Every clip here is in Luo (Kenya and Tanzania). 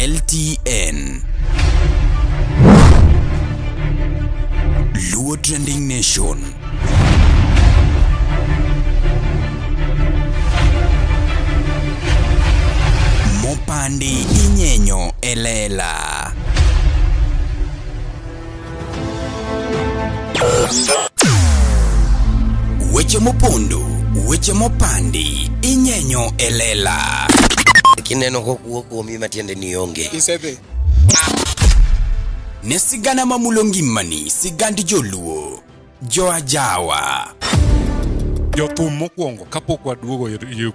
LTN. Luo Trending Nation. Mopandi inyenyo elela. Weche mopondo, weche mopandi inyenyo elela. Kineno kokuo kuomi matiende ni onge. Isebe. Ne sigana mamulongi mani, sigandi joluo, joajawa. Jothum mokwongo kapok waduogo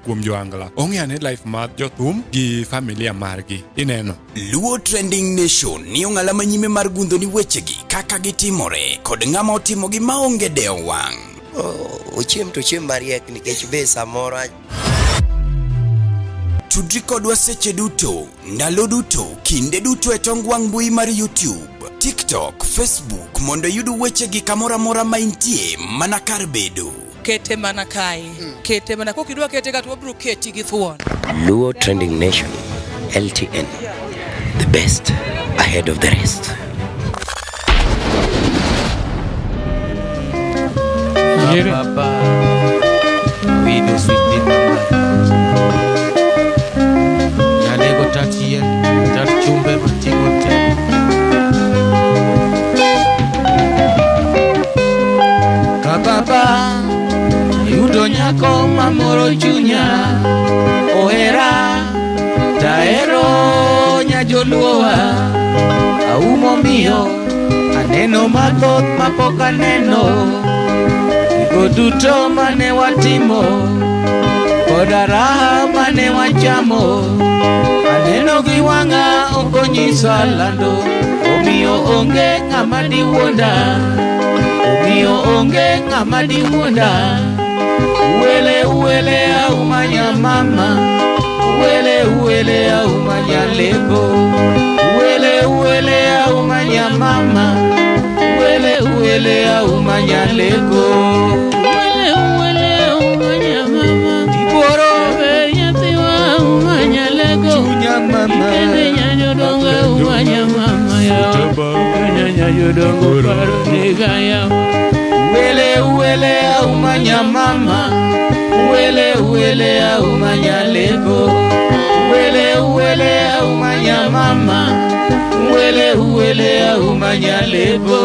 kuom joangla. Ong'eane life mar jothum gi familia margi. Ineno. Luo Trending Nation ni ong'ala manyime mar gundo ni wechegi kaka gitimore kod ng'ama otimogi maonge deo wang'. Ochiem to chiem mariek nikech be samora. Tudri kodwa seche duto, ndalo duto, kinde duto e tong wang' mbui mar YouTube, TikTok, Facebook mondo yudu wechegi kamora mora maintie mana kar bedo. Kete mana kai. Kete mana kokidwa kete ka to bro keti gi thuon. Luo Trending Nation, LTN. The best ahead of the rest. Papa, we do sweet mama. Nalego tatie, chumbe matikote. Papa, yudo nyako mamoro chunya. Ohera, taero nyajoluowa. Aumo mio, aneno mathoth mapok aneno. Duto mane watimo koda raha mane wachamo aneno gi wanga okonyisa lando omiyo onge ng'ama diwuonda uwele aumanya mama uwele aumanya lego uwele aumanya mama uwele aumanya lego mama nyanyo donga umanya mama ya nyanyo dongo paro negaya uwele umanya mama uwele umanya lego uwele umanya mama uwele umanya lego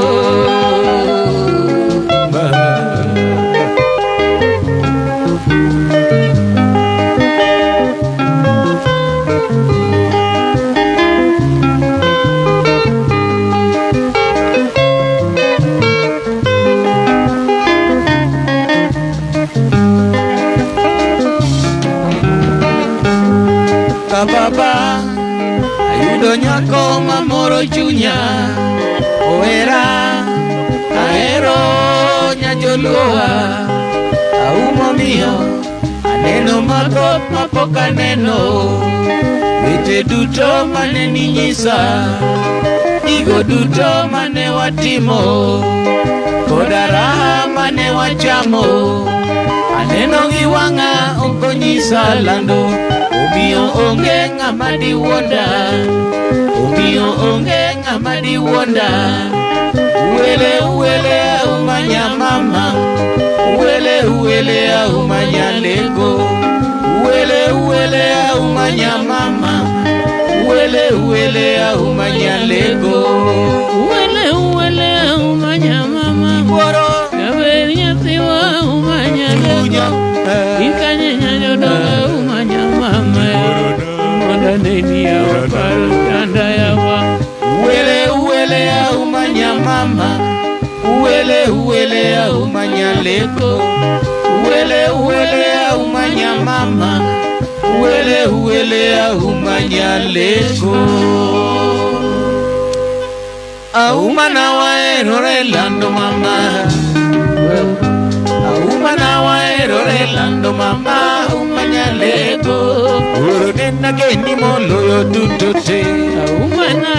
Baba, ayudo nyako mamoro chunya. Ohera, aero nyajoluowa. Aumo mio, aneno mathoth mapok aneno. Weche duto mane ninyisa, gigo duto mane watimo, koda raha mane wachamo. Aneno gi wanga okonyisa lando. Omiyo onge ng'ama diwuonda uwele aumanya mama uwele aumanya lego uwele aumanya mama uwele aumanya lego uwele aumanya mama gaber nyathiwa aumanya lego ikanye nyanyo donga aumanya mama moda neni ya waparo kanda ya wa uwele aumanya mama uwele aumanya lego uwele aumanya mama uwele aumanya lego aumana waerore lando mama aumana waerore lando mama aumanya lego uro nena geni moloyo dutote aumana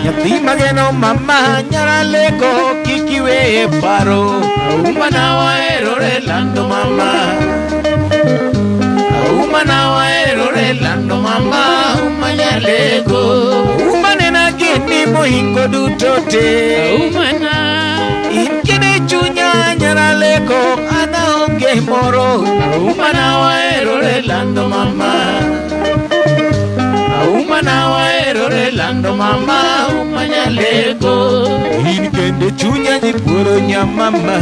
nyathi mageno mama nyara lego kikiwe paro aumana waerore lando mama aumana waerore lando mama aumanya lego mohingo duto te. Aumana. Inkine chunya nyaraleko ana onge moro. Aumana waero relando mama. Aumana waero relando mama. Umanyaleko. Inkende chunya jipuro nyamama.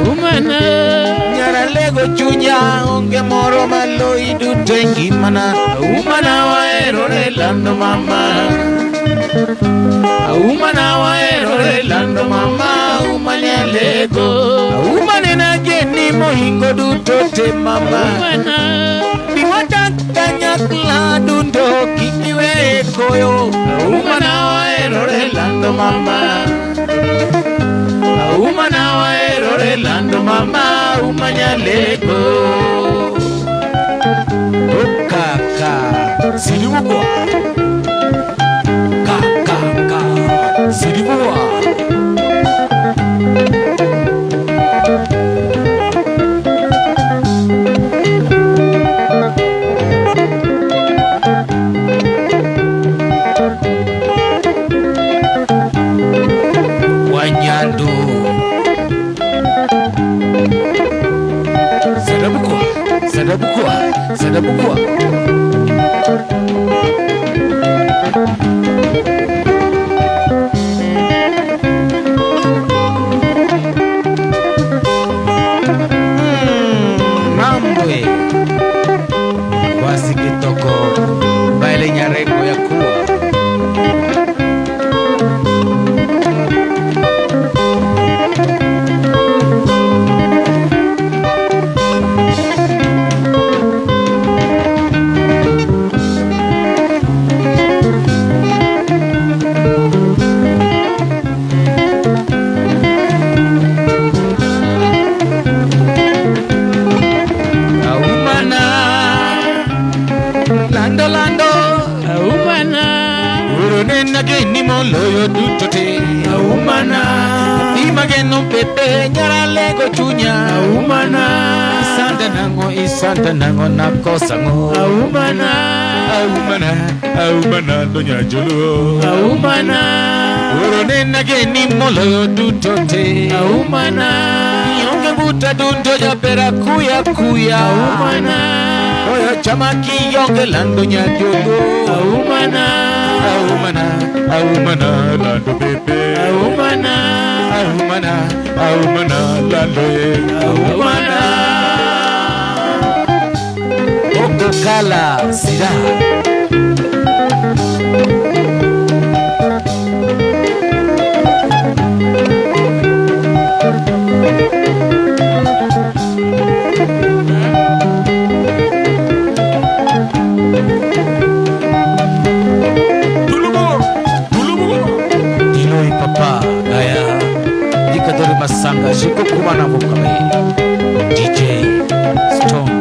Aumana. Nyaraleko chunya onge moro malo iduto ngimana. Aumana waero relando mama. Aumana waero relando mama. Umanyaleko. Aumane na geni mohingo duto te mama. Aumana. Biwata kanyakla dundo kikiwe koyo. Aumana waero relando mama. Aumana waero relando mama. Umanyaleko. Kaka Siribuwa Kaka Siribuwa Wanyandu Sadabukwa Mambwe Wasi kitoko Baile nyareko ya kuwa loyo dutote Aumana. Imageno pepe nyaralego chunya. Aumana. Isanda nango nakosango. Aumana. Aumana donya jolo. Aumana. Urone nageni moloyo dutote. Aumana. Yonge buta dundo ya pera kuya. Aumana. Oyo chamaki yonge lando nya jolo. Aumana. Aumana lando pepe. Aumana. Lando ye. Aumana. Oko kala sira. Masanga jiko kumana mukame DJ Stone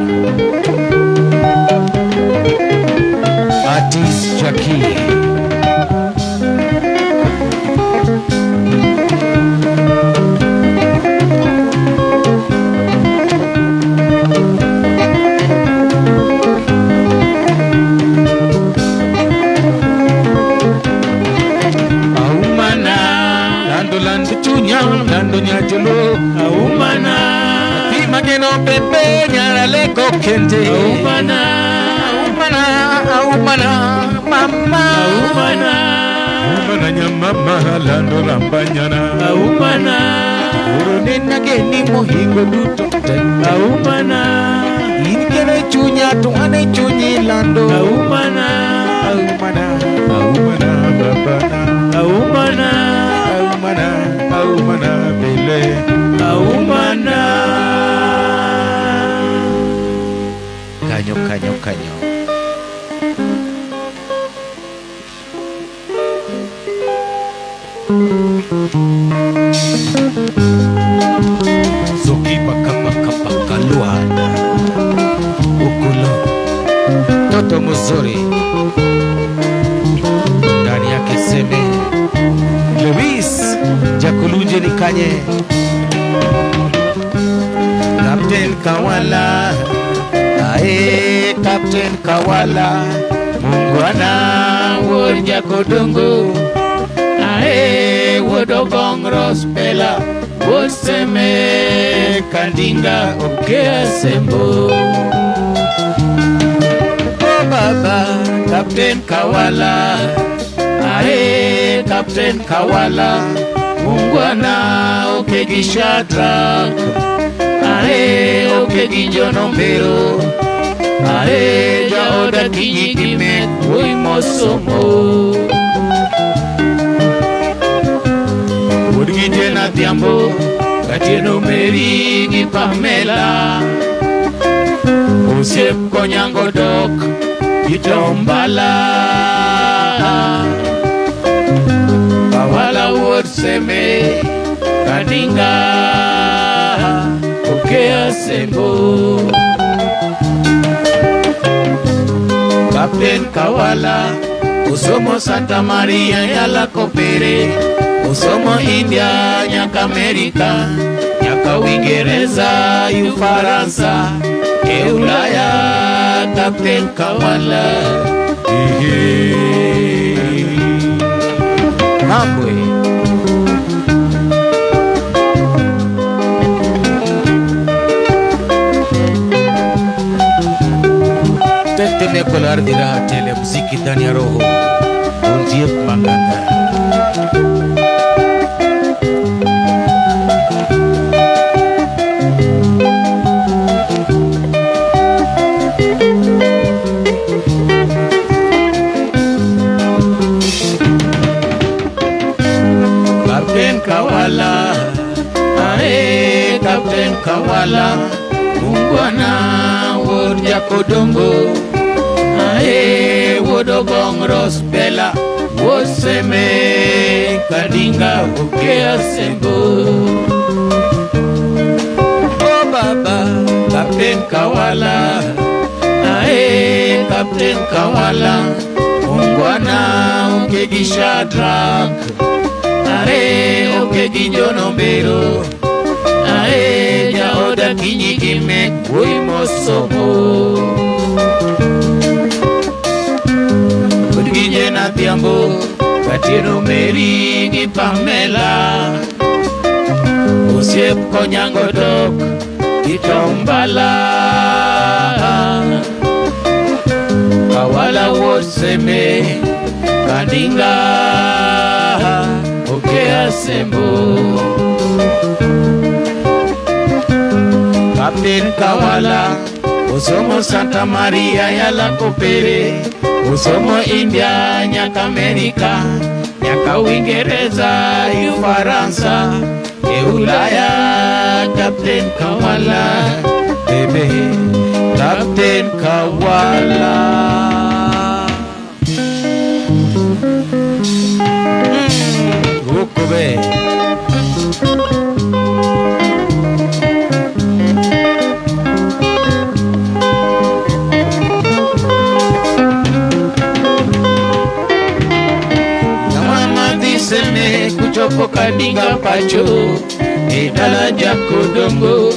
Artist Jackie Landonya jolo Aumana. Imageno pepe nyaraleko kente. Aumana. Mama. Aumana. Nyamama lando rambanyana. Aumana. Urone nageni mohingo duto te. Aumana. Inkere chunya tuane chunyi lando. Aumana. Babana. Aumana bele. Aumana. Kanyo. Zoki baka luana. Ukulo. Toto mzuri. Ndani yake seme. Luis Jakuluje nikanye. Captain Kawala. Captain Kawala. Mungwana Wonja Kodongo. ae wodogong Rosbella Woseme Kandinga Okea Sembo. Oh baba Captain Kawala, ae Captain Kawala, Mungwana Okegi Shadrach, ae Okegi Jonombero, ae Jaoda Kinyikimet Woi Mosomo. Urgije na tiambo Katieno Meri Gi Pamela Usiep Konyango Dok Itombala Kawala Worseme Kadinga Okea Sembo. Captain Kawala Usomo Santa Maria Yala Kopere, Usomo India nyaka Amerika, nyaka Uingereza, Ufaransa, Ulaya, Captain Kawala. Mambwe Tete kolar dira tele muziki ndani ya roho Unjie Manganga. Captain Kawala, ae Captain Kawala, Mungwana Wodja Kodongo, ae Wodogong Rosbella Woseme Kadinga Okea Sembo. Oh baba Captain Kawala, ae Captain Kawala, Mungwana Okegi Shadrach, ae Okegi Jonombero, ae Jaoda Kinyikimet Woi Mosomo. Urgije na tiambo Katieno Meri Gi Pamela Usiep Konyango Dok Itombala Kawala Woseme Kadinga Okea Sembo. Captain Kawala Usomo Santa Maria Yala Kopere, Usomo India nyaka Amerika, nyaka Uingereza, Ufaransa, Ulaya, Captain Kawala, bebe, Captain Kawala. Gokobe. Kuchopo Kadinga Pacho Edala Jako Dongo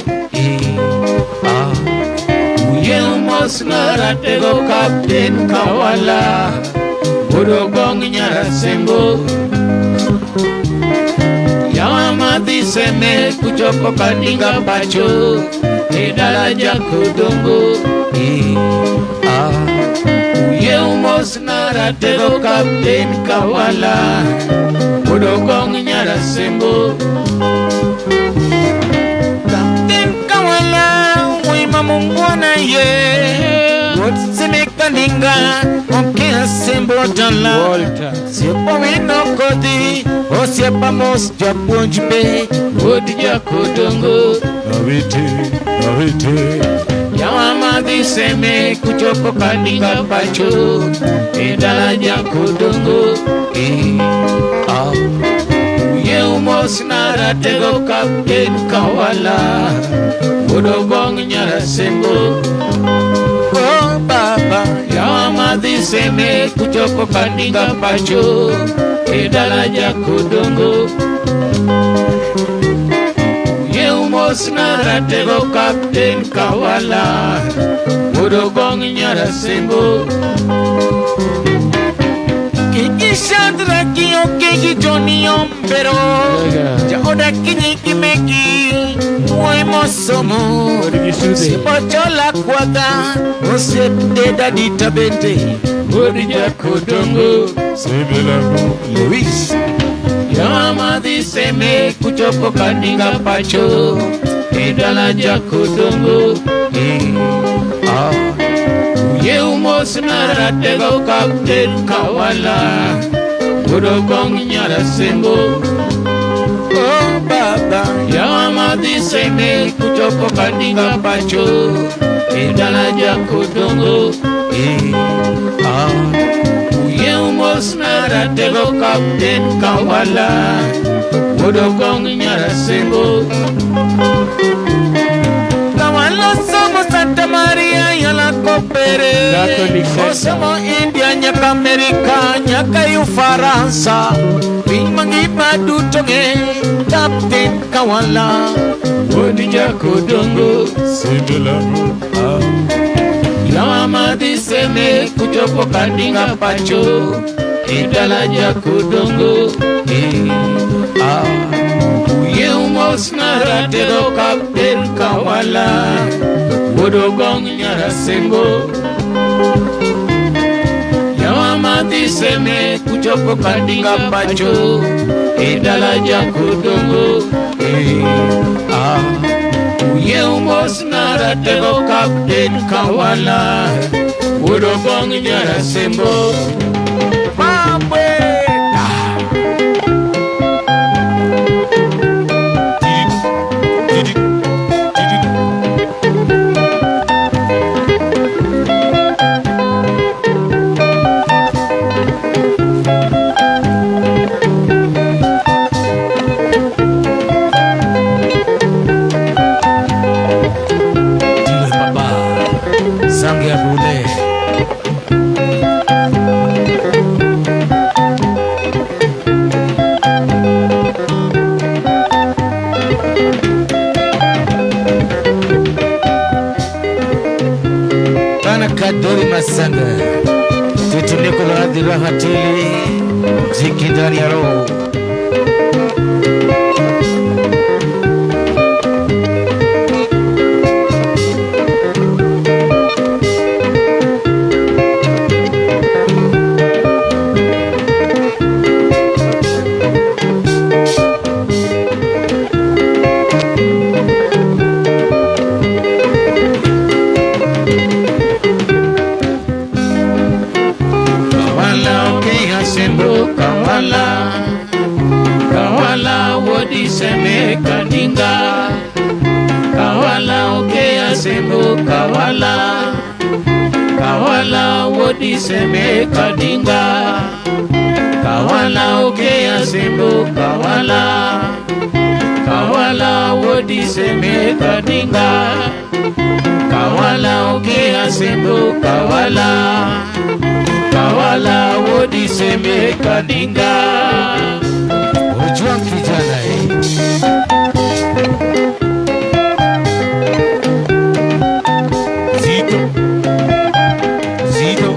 Uye umos naratego Captain Kawala Wodogong Nyara Sembo. Yama diseme Kuchopo Kadinga Pacho Edala Jako Dongo Uye umos naratego Captain Kawala Wodogong Nyara Sembo. Captain Kawala Wima Mungwana ye Wotseme Kadinga Okea Sembo Jala Walter Siepa Wino Kodi O Siepa Mos Japonjbe Wodija Kodongo Nawite Yama diseme Kuchopo Kadinga Pacho Edala Jako Dongo Uye umos naratego Captain Kawala Wodogong Nyara Sembo. Oh baba Yama diseme Kuchopo Kadinga Pacho Edala Jako Dongo Uye umos naratego Captain Kawala Wodogong Nyara Sembo. Kikisha Adraki oke gitoni ombero Ja oda kinyi kimeki Mwe mosomo Sipochola kwata Ose deda dita bente Odija kodongo Sebelamu Luis Yama diseme kuchoko kaninga pacho Edala jakodongo Uye umos naratego kapten kawala Udogong nyara sembo Oh baba Yama diseme kuchoko kaninga pacho Edala jakodongo Uye umos naratego kapten kawala Udogong nyara sembo Kawala somos Santa Maria yala kopere Osomo India nyaka Amerika nyaka Ufaransa Pimangi padutonge Captain Kawala Odija kodongo Sebelamu Lama diseme kujopo kandinga pacho Idala jakodongo Uye umos naratero Captain Kawala Udogong nyara sembo Yama diseme kujopo kandinga pacho Idala jakodongo Uye umos naratero Captain Kawala Udogong nyara sembo Mamwe Kadori Masanga Tutuneko la adhira hatili Ziki ndani ya roho Kawala wodi seme kandinga Kawala okea sembo kawala Kawala wodi seme kandinga Kawala okea sembo kawala Kawala wodi seme kandinga Kawala okea sembo kawala Kawala wodi seme kandinga Ujua kijana Zito Zito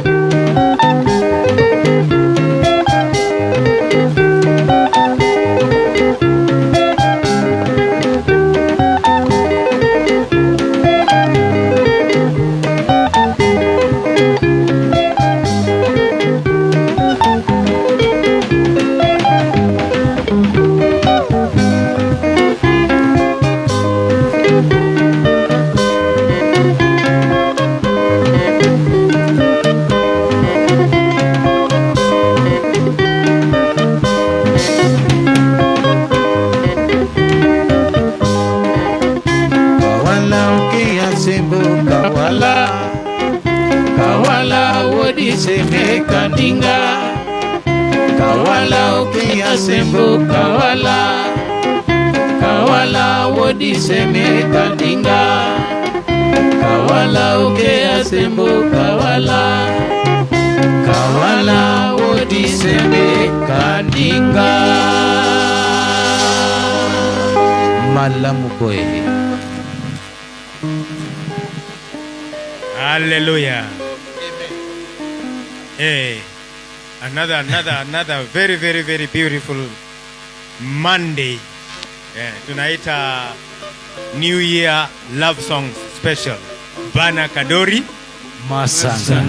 Kawala wodi seme kandinga Kawala okea sembo kawala Kawala wodi seme kandinga Kawala okea sembo kawala Kawala wodi seme kandinga Malamu boy Hallelujah. Hey, Another very beautiful Monday. Tunaita New Year Love Songs Special. Bana Kadori Masanga.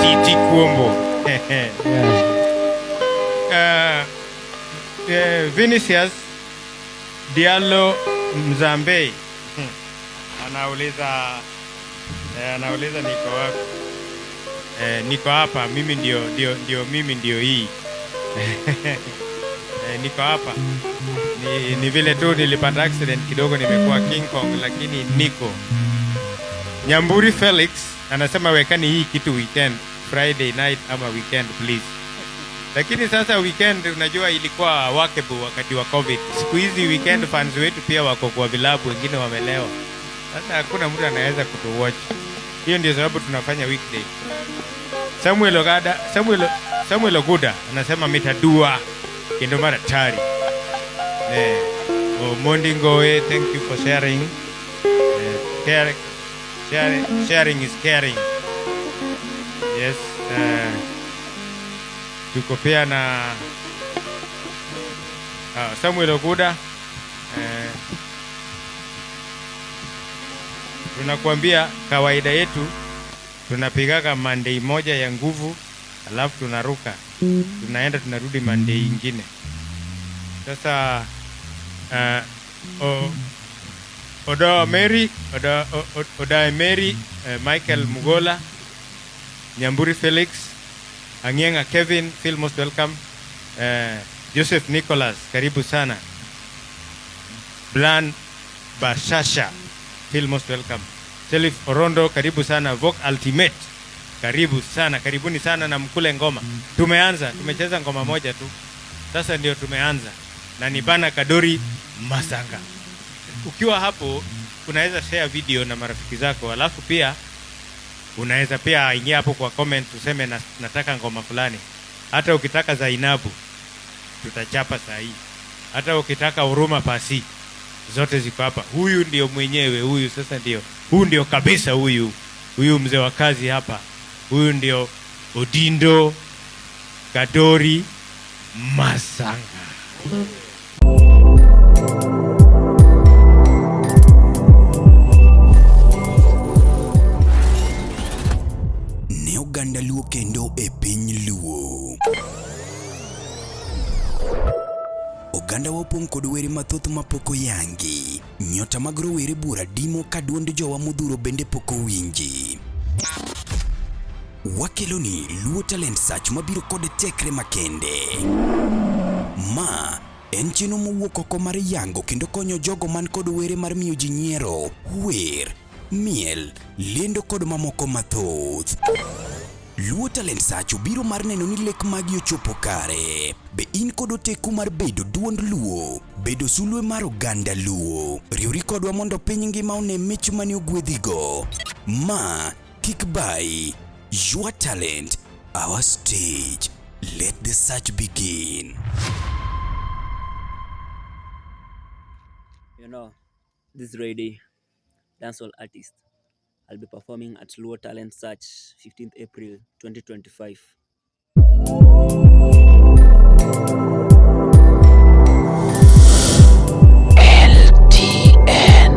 Titi Kuombo. Vinicius Diallo Mzambe anauliza niko wapi? Niko hapa, mimi ndio hii. Niko hapa. Ni vile tu nilipata accident kidogo, nimekuwa King Kong, lakini niko. Nyamburi Felix anasema wekani hii kitu weekend, Friday night ama weekend please. Lakini sasa weekend unajua ilikuwa workable wakati wa COVID. Siku hizi weekend fans wetu pia wako kwa vilabu, wengine wamelewa. Sasa hakuna mtu anaweza kutuwatch. Hiyo ndio sababu tunafanya weekday. Samuel Oguda anasema mitadua kendo mara tari. Mondingoe, thank you for sharing. Sharing is caring. Yes. Tuko pia na Samuel Oguda. Tunakuambia kawaida yetu tunapigaga Monday moja ya nguvu, alafu tunaruka. Tunaenda tunarudi Monday ingine. Sasa Oda Mary, Michael Mugola, Nyamburi Felix, Angienga Kevin, feel most welcome. Joseph Nicholas, karibu sana. Blan Bashasha, feel most welcome. Selif Orondo, karibu sana. Vogue Ultimate, karibu sana. Karibuni sana na mkule ngoma. Tumeanza, tumecheza ngoma moja tu. Sasa ndio tumeanza. Na ni Bana Kadori Masanga. Ukiwa hapo unaweza share video na marafiki zako, alafu pia unaweza pia ingia hapo kwa comment useme nataka ngoma fulani. Hata ukitaka Zainabu tutachapa saa hii. Hata ukitaka Huruma Pasi zote ziko hapa. Huyu ndio mwenyewe, huyu sasa ndio. Huyu ndio kabisa huyu. Huyu mzee wa kazi hapa. Huyu ndio Odindo Kadori Masanga. Ne oganda Luo kendo e piny Luo. Oganda wopong' kod were mathoth mapoko yangi. Nyota mag rowere bura dimo ka duond jowa modhuro bende poko winji. Wakeloni Luo Talent Search mabiro kod tekre makende. Ma en chino mowuok oko mar yango kendo konyo jogo man kod were mar miyo ji nyiero, wer, miel, lendo kod mamoko mathoth. Luo Talent Search biro mar neno ni lek magi ochopo kare. Be in kod oteku mar bedo duond Luo, bedo sulwe mar oganda Luo. Riwri kodwa mondo piny ngima one mich mani ogwedhigo. Ma kik bai. Your talent, our stage. Let the search begin. You know, this Friday, dancehall artist. I'll be performing at Luo Talent Search, 15th April 2025. LTN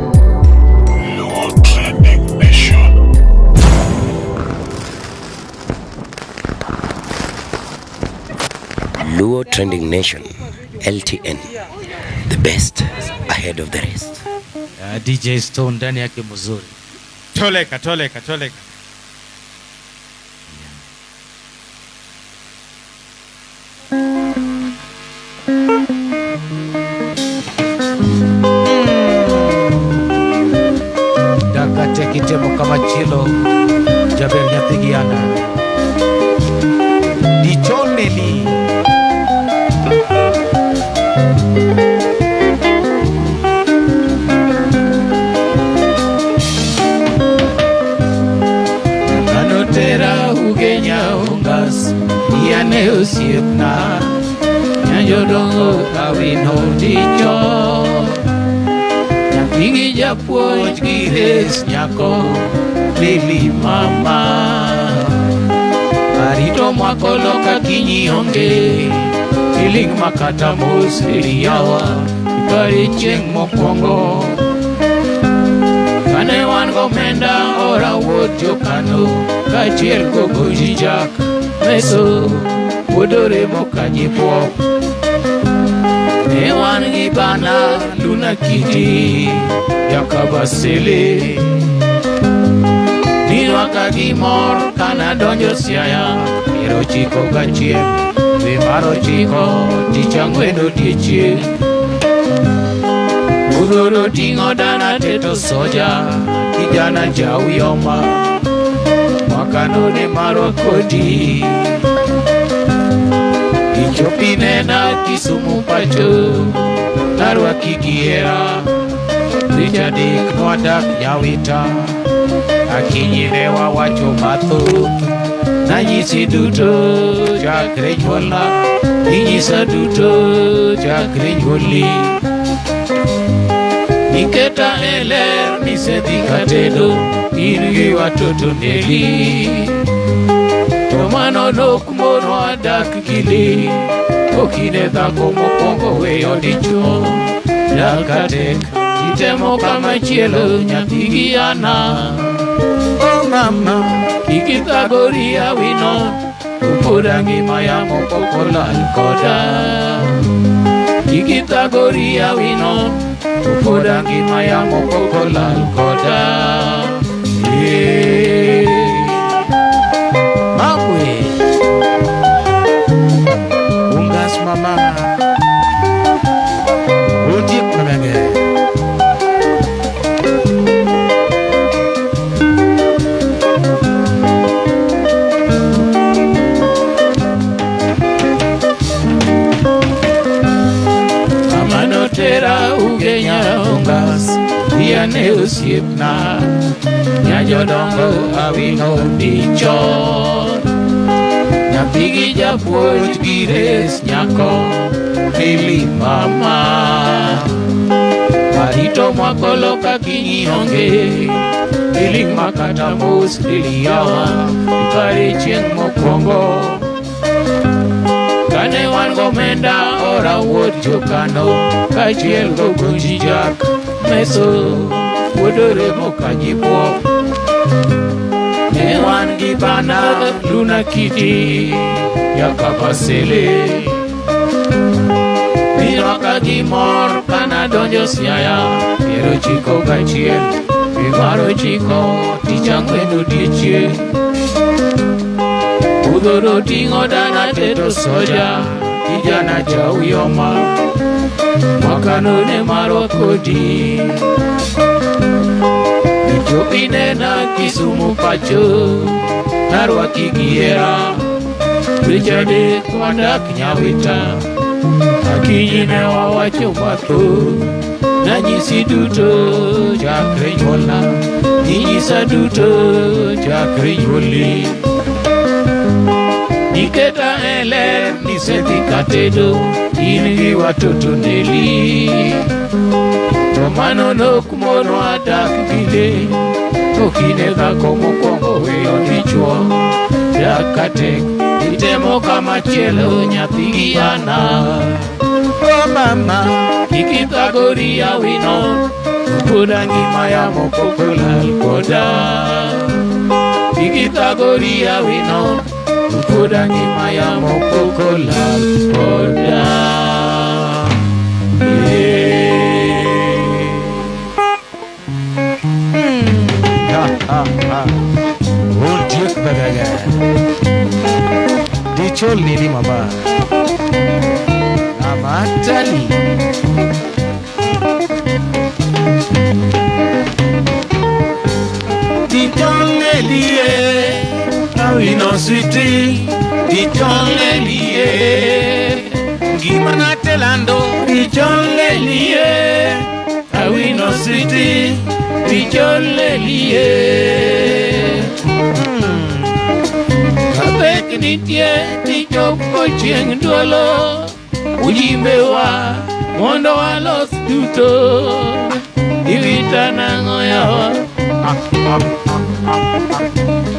Luo Trending Nation. Luo Trending Nation, LTN, the best ahead of the rest. DJ Stone ndani yake mzuri. Toleka. Dakate kitemo kama chilo Jabel Nyathigiana Dichoneli Anotera ugenya ungas Yane usiepna Nyanjodongo kawino dicho Nyathigi japuonj gi res nyako Lili mama Marito mwakolo kakinyi onge, iling makata mos iliyawa, ipare chieng mokwongo. Kane wan gomenda ora wuod jokano, kachiel gogoji jak meso, wuodore mokanyi pwok. Ne wan gi bana Luna Kiti, Yakabasele. Nirwaka gimor kana donjo Siaya, 9 dwe mar 9 tich ang'wen odiechieng'. Udhoro ting'o dana teto soja, kijana jauyoma, mwakano ne marwa kodi. Ichopi nena Kisumu pacho, narwa kigiera, Richardik nwadak Nyawita. Akinyi ne wawacho mathoth, nanyisi duto chakre nyuolna, inyisa duto chakre nyuoli. Niketa e ler nisedhi katedo, in gi watoto neli. To mano nok mon wadak gi li, okine dhako mokwongo weyo dichuo. Dak tek, itemo kamachielo nyathi gi ana. Oh mama, ikithagori awino, upoda ngima yamo pok olal koda. Ikithagori awino, upoda ngima yamo pok olal koda. Mabwe, ungas mama, utiek mamenge. Tera ugenya ungas, diane usiepna, nyajodongo awino dichon. Nyapigi japuoj gires nyako, nili mama. Marito mwakolo kakinyi onge, iling makata mos iliyawa, ipare chieng mokwongo. Kane wan gomenda ora wuod jokano, kachiel gogoji jak meso, wuodore mokanyi pwok. Ne wan gi bana Luna Kiti, Yakabasele. Nirwaka gimor kana donjo Siaya, 9 dwe mar 9 tich ang'wen odiechieng'. Udhoro ting'o dana teto soja, kijana jauyoma, mwakano ne marwa kodi. Ichopi nena Kisumu pacho, narwa kigiera, Richardik nwadak Nyawita. Akinyi ne wawacho mathoth, nanyisi duto chakre nyuolna, inyisa duto chakre nyuoli. Niketa e ler nisedhi katedo, in gi watoto neli. To mano nok mon wadak gi le, okine dhako mokwongo weyo dichuo. Dak tek, itemo kamachielo nyathi gi ana. Oh mama, ikithagori awino, upoda ngima yamo pok olal koda. Ikithagori awino, upoda ngima yamo pok olal koda. Utiek bagaga, dichol nini mama, amatali. Dichol nelie, awino sweetie. Dichol nelie, gimana telando. Dichol nelie, awino sweetie. Dichol nelie. Kabek nitie tichopo chieng' duolo, ujimbewa mondo walos duto. Iwita nang'o yawa,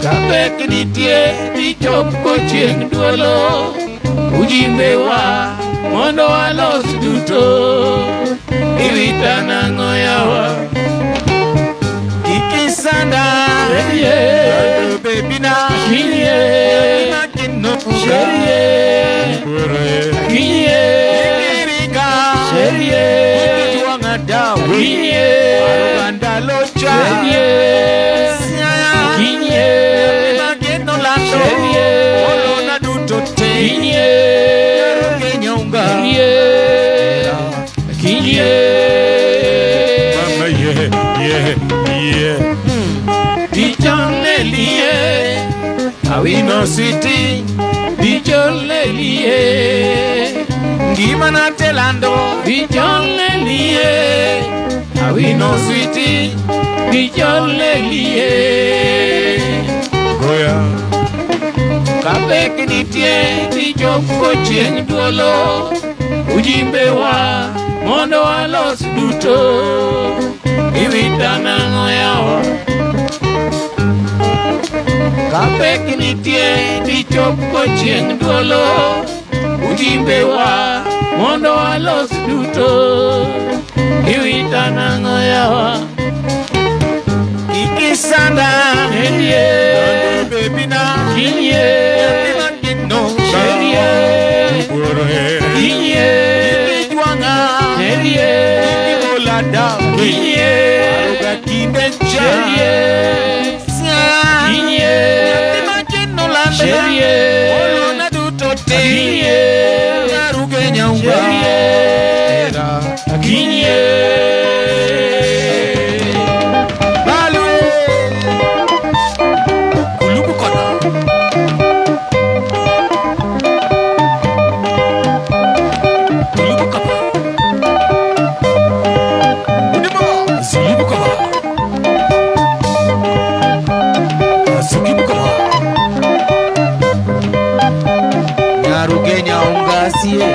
kapek nitie dichop kochieng' duolo ujimbewa mondo walos duto iwita nang'o yawa Ikisanda baby na kinye sherie kinye sherie kinye Aruganda locha sherie kinye sherie Olona duto te kinye Kenyonga kinye Mama yeah Dijolelie awino city Dijolelie Ngima na telando Dijolelie awino city Dijolelie Goya kapek nitie dichop kochieng' duolo ujimbewa mondo walos duto iwita nang'o yawa kapek nitie dichop kochieng' duolo ujimbewa mondo walos duto iwita nang'o yawa Ikisanda Sherie baby na kinye sherie kinye Juanga sherie Olada kinye Aruga kibencha sherie kinye sherie Olona duto te kinye Aruga nyaunga sherie kinye Nyarugenya ungasie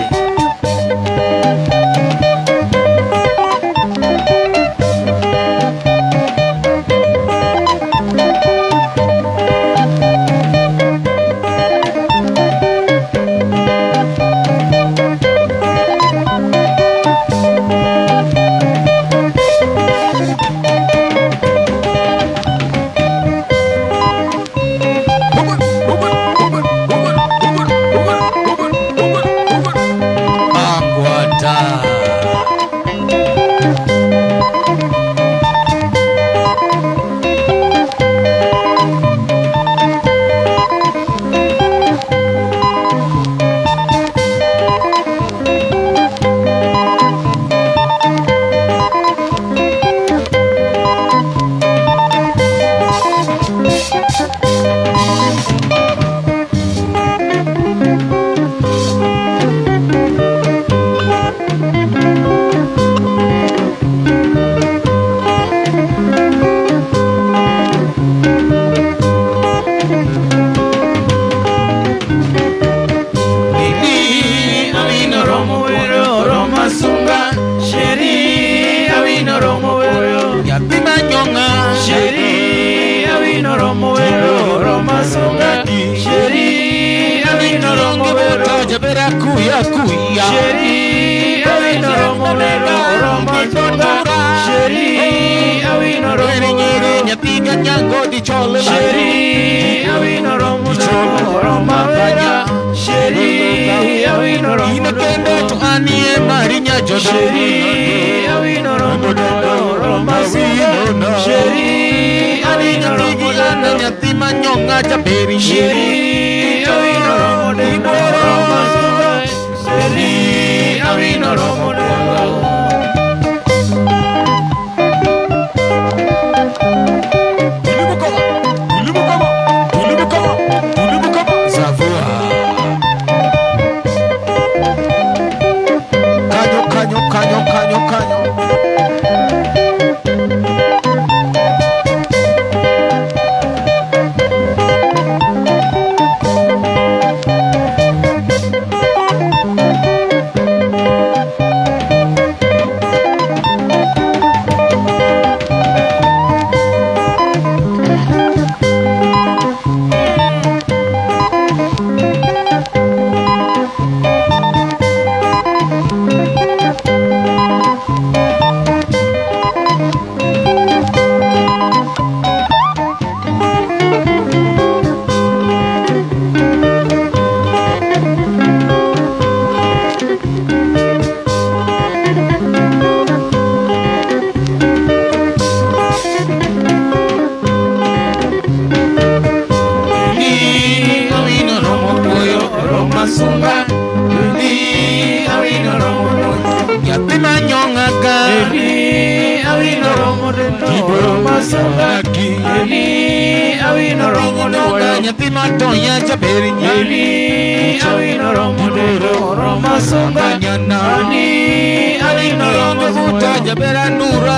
nyathina nyong'aga Eli awino romo dendo masangaki Eli awino romo dendo nyathina tonya jaber Eli awino romo dendo masanganyana Eli awino romo buta jabera nura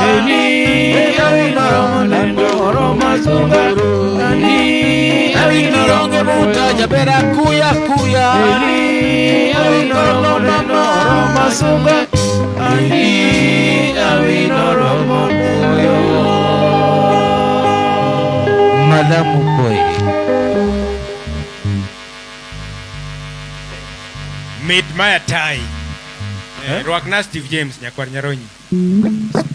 Eli awino romo dendo masanganyana Eli awino romo buta jabera kuya Eli awino romo dendo masanganyana Eli awino romo moyo Malamu boy Meet my tie. Rwakna Steve James nyakwar Nyaronyi.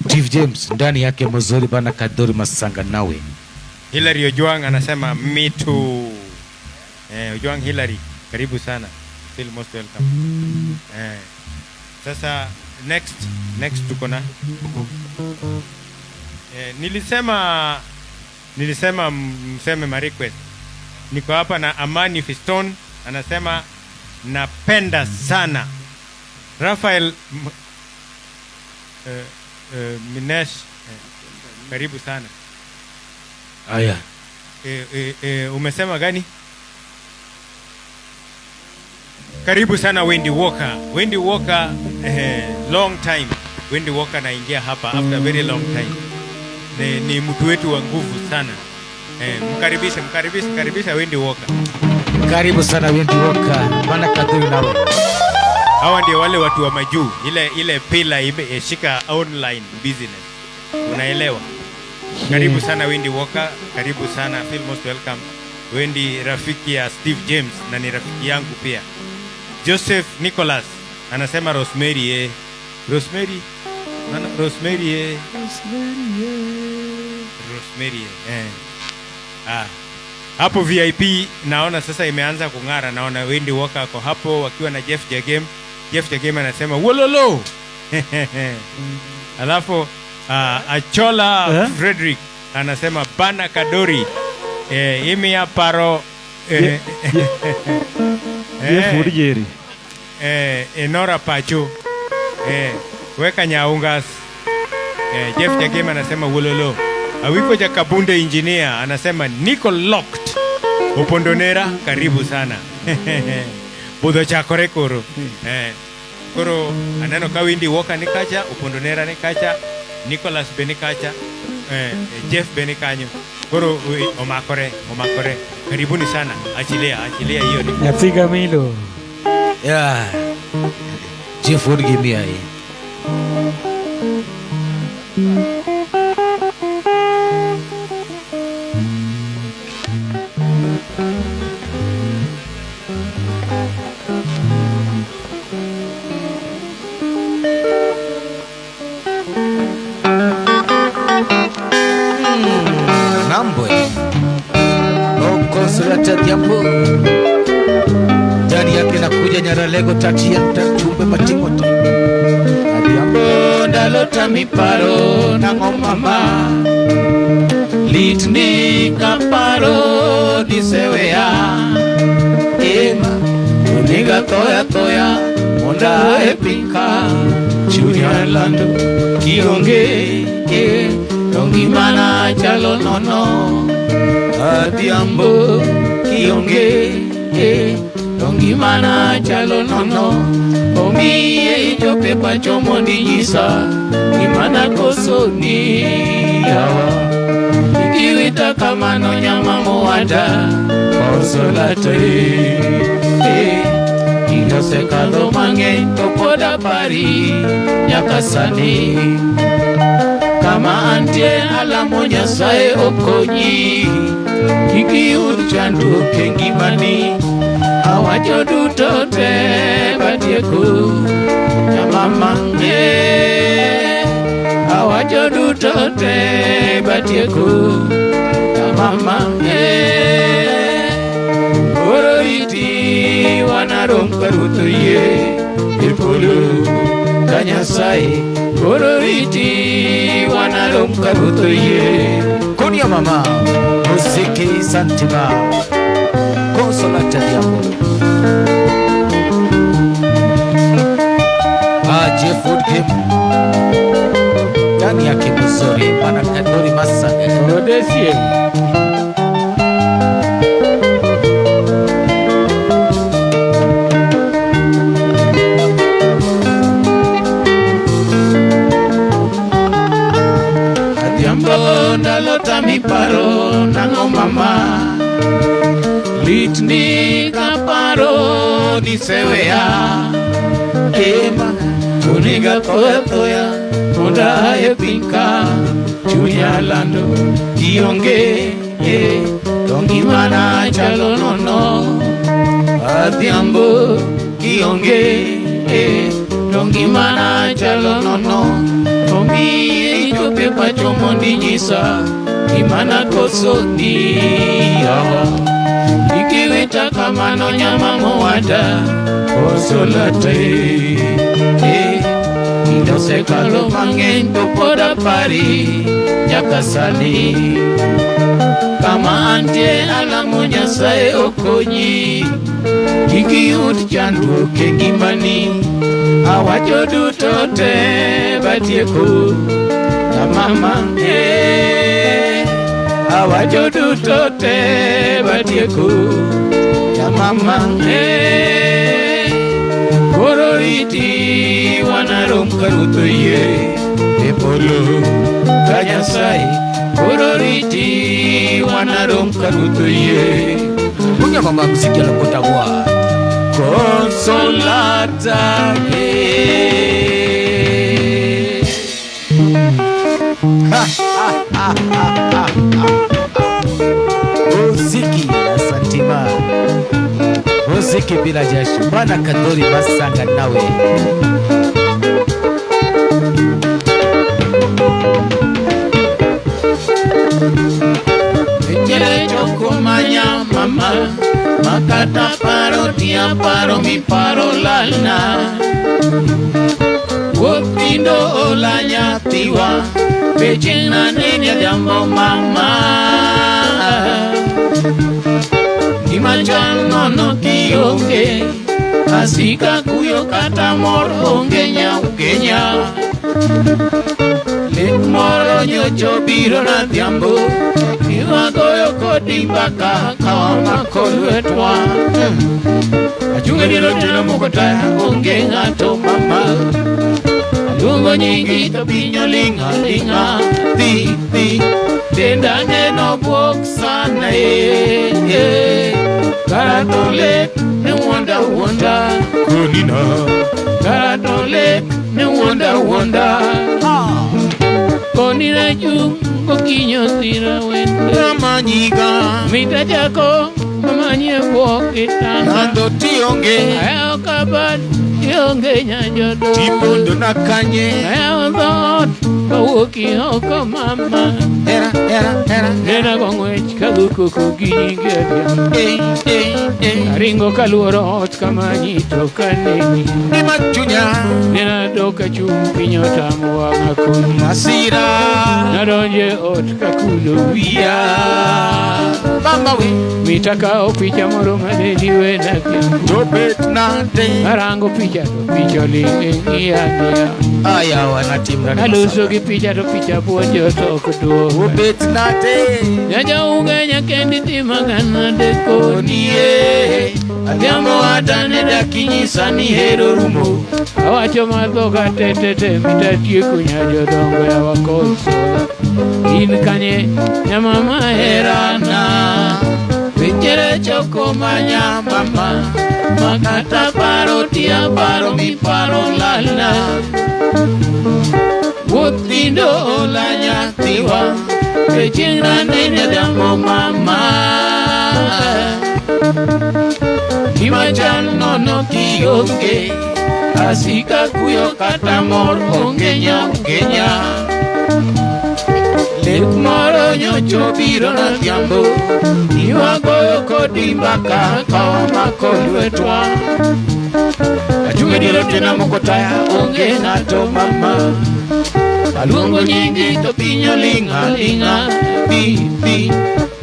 Steve James ndani yake mzuri bana Kadori Masanga nawe. Hilary Ojwang anasema me too. Ojwang Hilary, karibu sana. Feel most welcome. Sasa next tuko na nilisema mseme ma request. Niko hapa na Amani Fiston anasema napenda sana Rafael Minesh, karibu sana. Aya. Umesema gani? Karibu sana Wendy Walker. Wendy Walker, long time. Wendy Walker naingia hapa after a very long time. Ni mtu wetu wa nguvu sana. Mkaribisha Wendy Walker. Karibu sana Wendy Walker. Bana Kadori nawe. Hawa ndio wale watu wa majuu. Ile pila shika online business. Unaelewa? Karibu sana Wendy Walker. Karibu sana. Feel most welcome. Wendy rafiki ya Steve James na ni rafiki yangu pia. Joseph Nicholas anasema Rosemary hapo VIP naona sasa imeanza kung'ara. Naona Wendy Walker ako hapo wakiwa na Jeff Jagem anasema wololo. Alafu Achola Frederick anasema bana Kadori imia paro Furjeri. Enora Pacho. Weka nyaungas. Jeff Jagem anasema wololo. Awiko Jakabunde engineer anasema niko locked. Upondonera karibu sana. Budho chakore koro. Koro anano ka Wendy Walker nikacha, Upondonera nikacha, Nicholas benikacha, Jeff benikanyo. Koro omakore. Karibuni sana. Achilia hiyo ni. Nyafiga Milo. Yeah. Jeff would give me a Nambo Konsolata Diambo ndani yake nakuja Nyaralego tatia tatumbe matingoto Adiambo ndalota miparo na ngomama litni kaparo disewea ema uniga toya onda epika chunya lando kionge Dongimana chalo nono Adiambo kionge Dongimana chalo nono Omiye jope pachomo nijisa Imana koso ni yawa Ikiwita kama no nyama moada Konsolate Inose kado mange Topoda pari Nyakasani Kama ante alamo Nyasaye okonyi Ikiyud chandu kengimani Awajo duto te batieku Nyamama Awajo duto te batieku Nyamama Oro iti wanarom karuto ye Ipulu Kanyasai Oro iti wanarom karuto ye Kunya mama Musiki Santima Konsolata Diambo Jeff Ritni kaparo nisewea Ema uniga toya Muda ye pinka Chunya lando Kionge Tongi mana chalo nono Adhiambo Kionge Tongi mana chalo nono Tongi chope pacho mondi nyisa Imana koso ni Ikiwita kamano nyama mwada Koso late Indose kalo mangen poda pari Nyakasani Kama ante alamu nyasae okonyi Ikiyut chandu kengimani Awajo dutote batieku Na mama Awajo dutote batieku Ya mama Kororiti wanarom karuto ye Epolo kanyasai Kororiti wanarom karuto ye Punya mama muziki ya lakota wa Consolata Muziki ya Santima Muziki bila jasho Bwana Kadori Masanga nawe Ejele chokomanya mama Makata paro tia paro mi paro lalna Wopindo olanya tiwa Bejena nenya jambo mama Nimachan nono kionge Asika kuyo kata mor ongenya ugenya Lek moro nyocho biro na tiambo Iwa goyo kodi baka kawama kolwetwa Ajunga nilo tena mokotaya onge ngato mama Alungo nyingi tapinyo linga linga Ti Tenda neno bok sana Karatole ne wonder Konina Karatole ne wonder Konina jung Kokinyo tira wende Manyiga Mita jako Mamanye wokita Nando tionge Ayo kabat Tionge nyanjodo Tipondo nakanye Ayo thot Kawoki hoko mama Nena kongwech kaguko kuginyinge Karingo kaluoro ot kamanyito kaneni Nima chunya Nena doka chumpi nyotamu wanga kuni Masira Nadonje ot kakulo wia Bamba we Mitaka opicha moro madeni wena kia Topet nante Arango picha to picha lingia Aya wanatimna Naluso ki picha to picha buonjo toko duo Topet nante Nyaja ungenya kendi timagana deko niye Adhiambo atane dakinyi sani hero rumo Awacho madhoga tetete mitatie kunyajo dongo ya wakonsola In kanye nyamama herana Pinjere choko manya mama Makata paro tia paro mi paro lala Wothindo olanya tiwa Pechina nene dambo mama Kimachan nono kionge Asika kuyo kata mor ongenya Lek moro nyocho biro na tiambo Iwa goyo kodi mbaka kawama kolwetwa Achunge dilo tena mokotaya onge ngato mama Alungo nyingi to pinyo linga Pi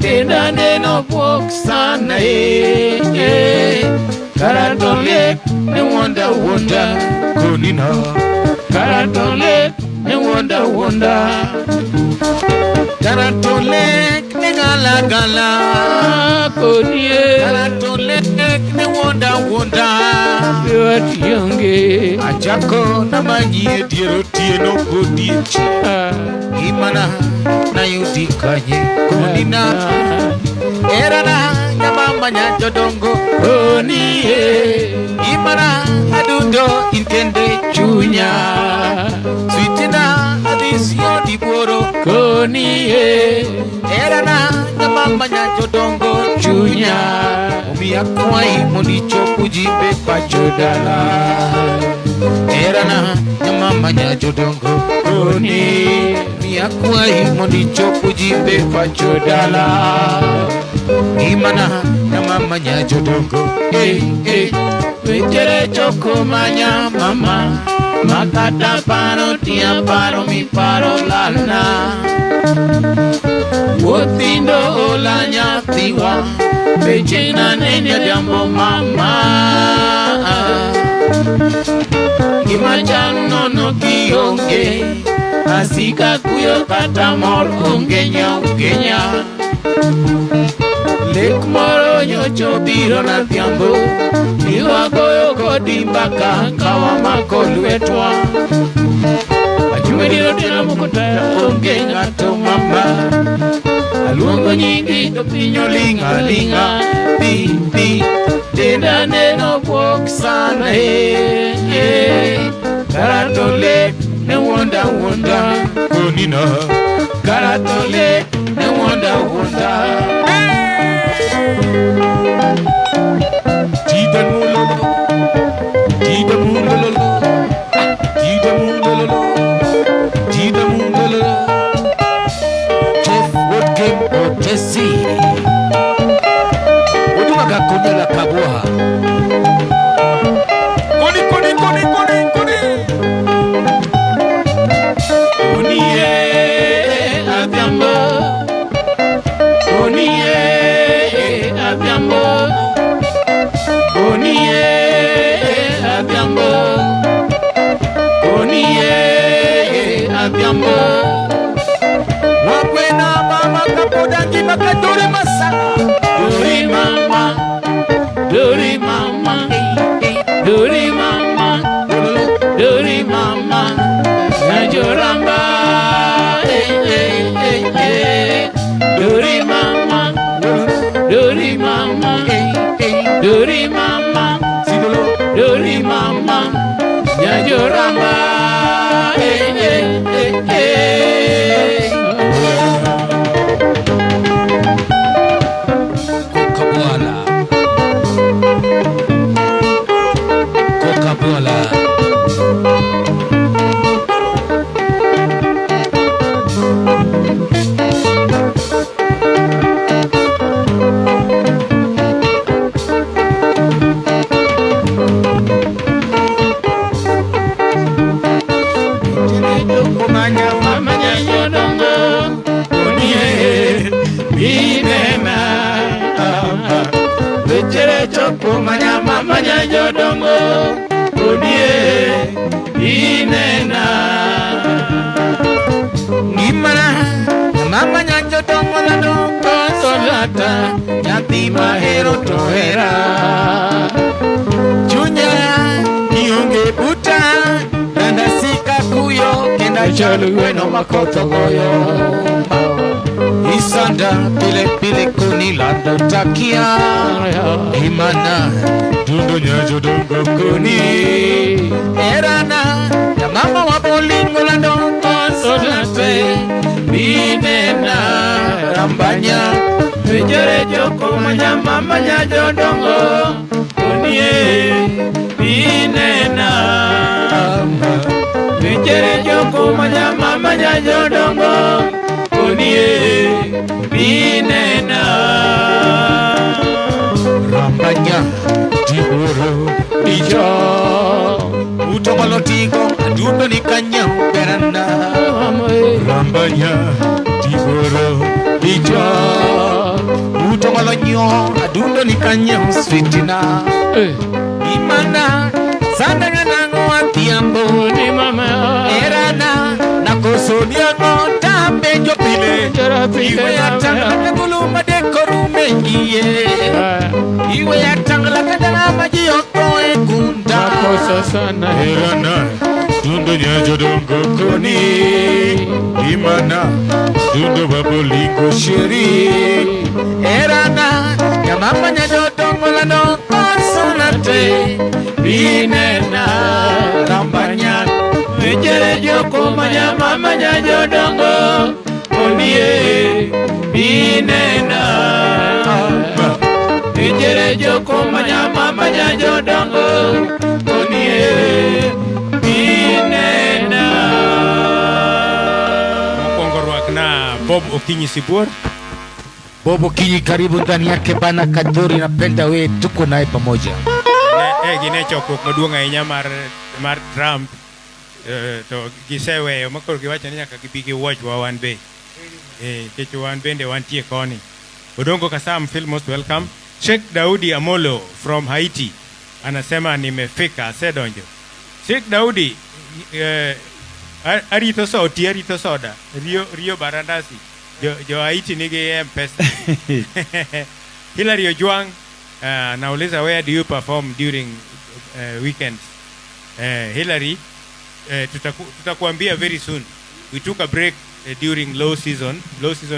Tenda neno pok sana Karatolek ne wonder Konina Karatolek ne wonder Karatolek ne gala Konie Karatolek ne wonder Biwati yonge Achako na manyie diero tieno kodiechi Imana na yudi kanye Konina Erana nyamama nyajodongo Konie Imana adudo intende chunya Sweetina adisio diboro Konie Erana nyamama nyajodongo chunya Umia kwai municho kujibe pachodala Erana nyamama nyajodongo Konie Mia kwai municho kujibe pachodala Imana nyamama nyajodongo Wejere choko manya mama Makata paro tia paro mi paro lana Wothindo olanya tiwa Bejena nenya jambo mama Gimachan nono kionge Asika kuyo kata mor ungenya Lek moro nyocho biro na thiambo Niwa goyo kodi mbaka kawa mako lwetwa Achumediro tena mukotaya onge ngato mama Aluongo nyingi to pinyo linga linga Pi Tenda neno pok sana Karatole ne wonda Konina Karatole ne wonda Tida mulolo Jeff Woodgame or Jesse Wodumaga konya la kaboha Koni Koniye abyambo Koniye abyambo Koniye abyambo Wakwena mama kapoda kibaka dore masaka Dori mama Najoramba Dori mama Najoramba Coca-Cola Manya jodongo Kodie Inena Gimana Mama nyajodongo Lado Konsolata Nyati mahero tohera Chunya Nionge buta Nanda sika kuyo Kenda chalueno makoto goyo Isanda pile kuni lando takia Imana Dundo nyajodongo kuni Erana Ya mama wabolingo lando konsolate Binena Rambanya Vijere joko manya mama nyajodongo Kuni Binena Vijere joko manya mama nyajodongo Konie Binena Rambanya Diboro Ijo Uto malotigo Adundo nikanya Beranda Rambanya Diboro Ijo Uto malonyo Adundo nikanya Sweetina Imana Sandanga nango atiambo Ni mama Erana Nakosodia no Tambejo pile Iwe ya tangla Guluma de korume Iye Iwe ya tangla Kadala maji Yoko ekunda Nakosa sana Erana Dundo nyajodongo koni Imana Dundo babolingo sheri Erana Nyamama nyajodongola no konsolate binena rambanya ejere joko nyamama nyajodongo onie binena ejere joko nyamama nyajodongo onie binena. Mkongorwak na Bob Okinyi Sibor. Bob Okinyi, karibu ndani yake bana Kadori, napenda we, tuko naye pamoja. Gine chokruok maduong' ahinya mar Trump to giseweyo makoro giwacho ni nyaka gibi giwuoch wa wan be. Kech wan bende wantie koni. Odongo Kasam, feel most welcome. Sheikh Daudi Amolo from Haiti anasema nimefika, asedonjo. Sheikh Daudi, arito soda, Rio Barandasi. Jo Haiti nige M-Pesa. Hilary Ojwang nauliza, where do you perform during weekends? Hilary, tutakuambia very soon. We took a break during low season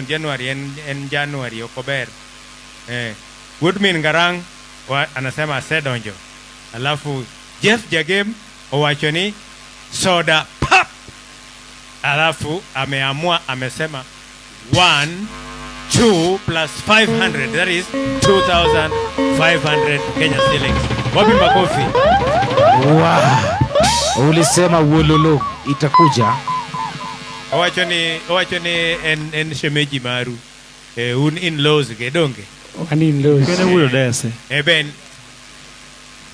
January and January October. Woodmin Garang anasema asedonjo. Alafu Jeff Jagem owacho ni soda pop. Alafu amesema 1, 2 plus 500, that is 2,500 Kenya shillings. Wapi makofi? Wow. Ulisema wololo itakuja. Owacho ni en shemeji maru. Un in-laws gedonge. One in-laws. Kene wulo dese. Ben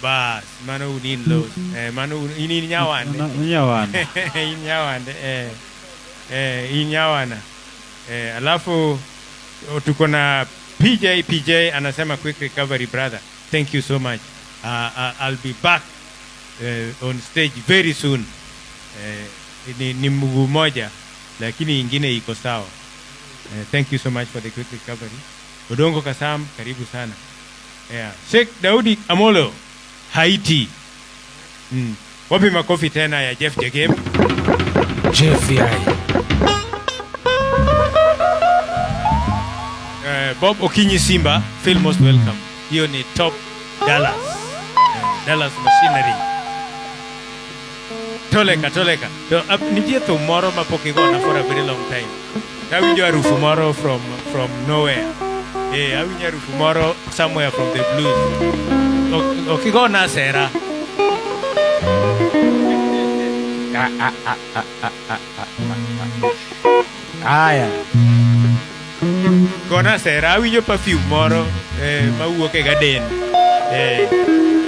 bas, mano un in-laws. Mano in nyawande. Nyawande. In nyawande. In nyawana. Alafu tuko na PJ anasema quick recovery brother. Thank you so much. I'll be back on stage very soon. Ni mguu moja lakini ingine iko sawa. Thank you so much for the quick recovery. Odongo Kasam, karibu sana. Sheikh Daudi Amolo, Haiti. Wapi makofi tena ya Jeff Jagem? Jeff yai. Bob Okinyi Simba, feel most welcome. Hiyo ni Top Dallas. Dallas Machinery. Toleka. Nijie to moro mapokigona for a very long time. Awinjo harufu moro from nowhere. Awinjo harufu moro somewhere from the blues. Okigona sera. Aya. Gona sera, awinjo perfume moro mawuok e garden.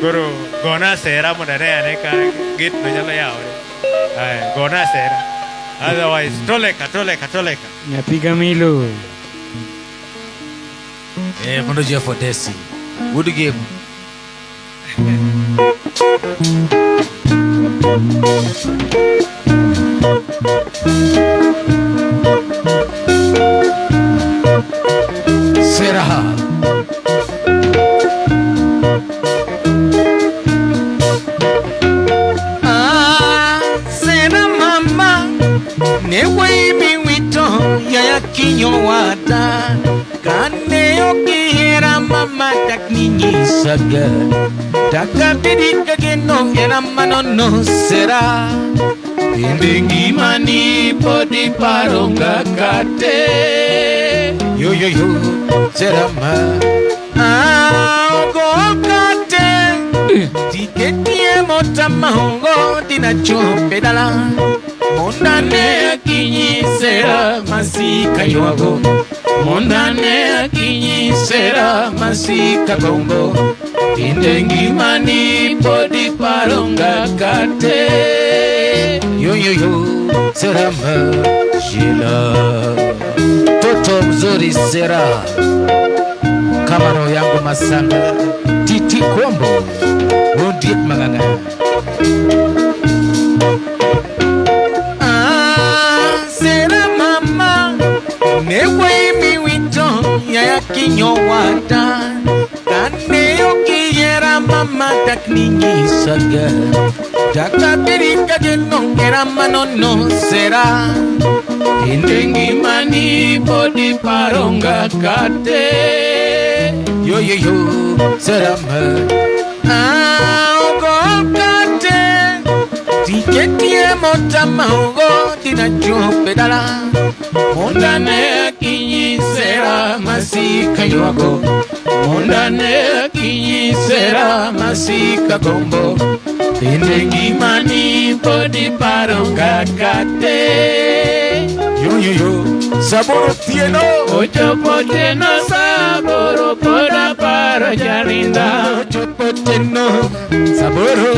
Koro gona sera mondo ane ka gate no nyalo yawore. Gona sera. Otherwise, toleka. Nyapiga milo. Mondo Jeff Odesi. Good game. Sera. Sera mama newe mi wito ya kinyo wata kane okihera mama takninyi saga takabidi kageno era manono sera indingi mani podi paronga kate yo sera ma go kate tiketie motamango dinacho pedala mondane akinyi sera masika yogo mondane akinyi sera masika gombo indengi mani podi paronga kate yo sera ma shila toto mzuri sera kama roho yangu masanga titi kombo ndiye maganga sera mama newe mi wito ya kinyo wata kane okiyera mama takninyi saga takabirika genongera manono sera indengi mani podi paronga kate yo yo yo serama gokate tiketie motama ugo dinachopedala mondane kinyisera masika yuako mondane kinyisera masika gombo Indengimani podi parongakate yo yo yo saboro tieno ocho poteno saboro poda para jarinda ocho poteno saboro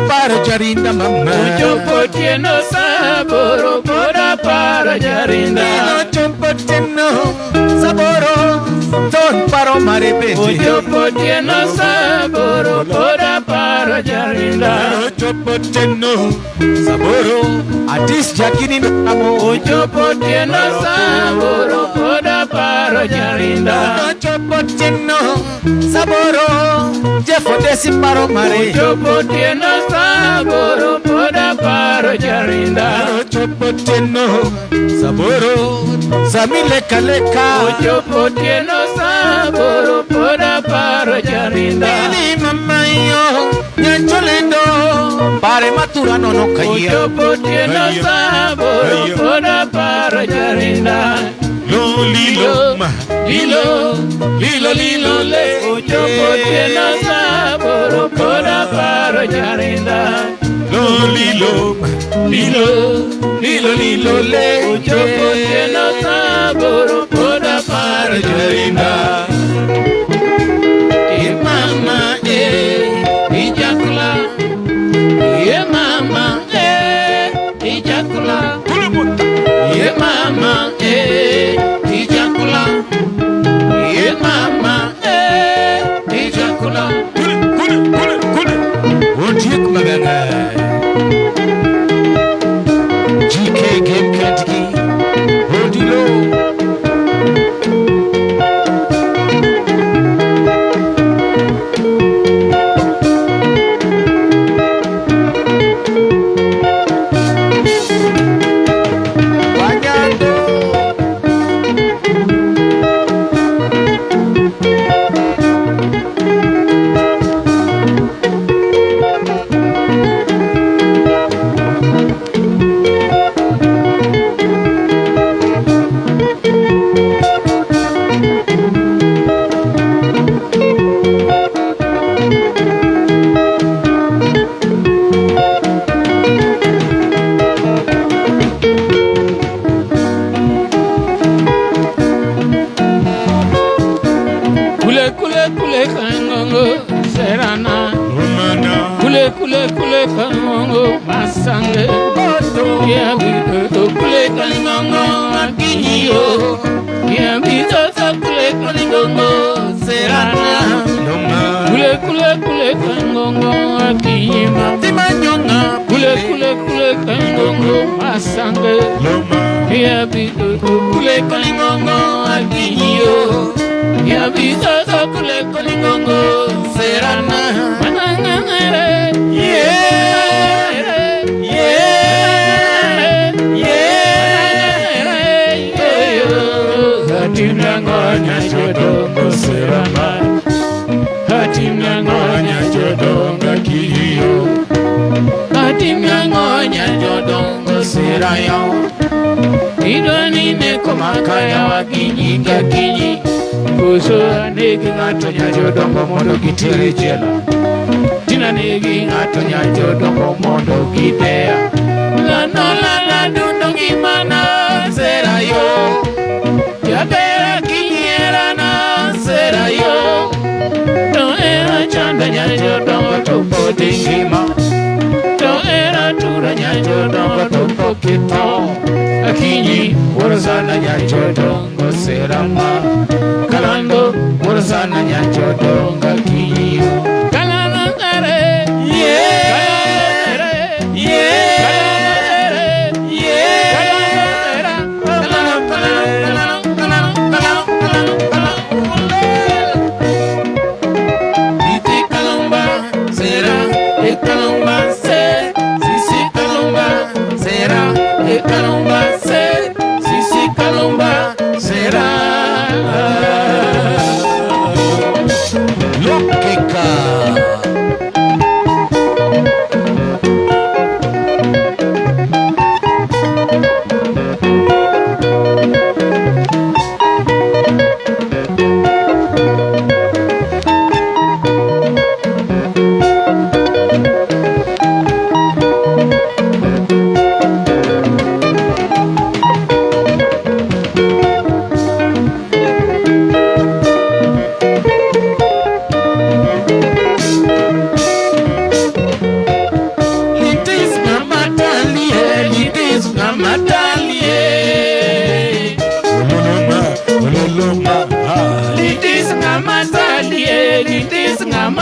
para jarinda mama ocho poteno saboro poda para jarinda ocho poteno saboro ton paro marebe ocho poteno saboro poda para jarinda ocho poteno saboro atis jakini amo ocho poteno saboro poda para jarinda ocho poteno saboro jefo desi paro mare ocho poteno saboro poda para jarinda ocho poteno saboro samile kaleka ocho poteno saboro poda para jarinda ni mama yo nyantolendo pare matura no kaya ocho poteno saboro poda para jarinda lilo lilo lilo lilo le ocho poteno saboro poda para jarinda lilo lilo lilo lilo le ocho poteno saboro poda para jarinda mama ijakula ye mama ijakula ye mama ijakula ye mama ijakula kule ontiek maganga GK game kantiki odilo kule kanongo masange ya bito kule kanongo akinyo ya bito kule kanongo serana kule kanongo akinyima timanyonga kule kanongo masange ya bito kule kanongo akinyo ya bito kule kanongo serana manangere Hatimnyangonya jodongo serama Hatimnyangonya jodongo kiyo Hatimnyangonya jodongo serayo Idoni neko makaya wakinyi kakinyi Kuso anegi ngatonya jodongo mondo kitiri jela Tina negi ngatonya jodongo mondo kitea Lanola dundongi mana serayo Yabera kinyera na serayo To era chanda nyanjo dongo tupo dingima To era tura nyanjo dongo tupo kito Akinyi warazana nyanjo dongo serama Kalando warazana nyanjo dongo akinyo Kalana kare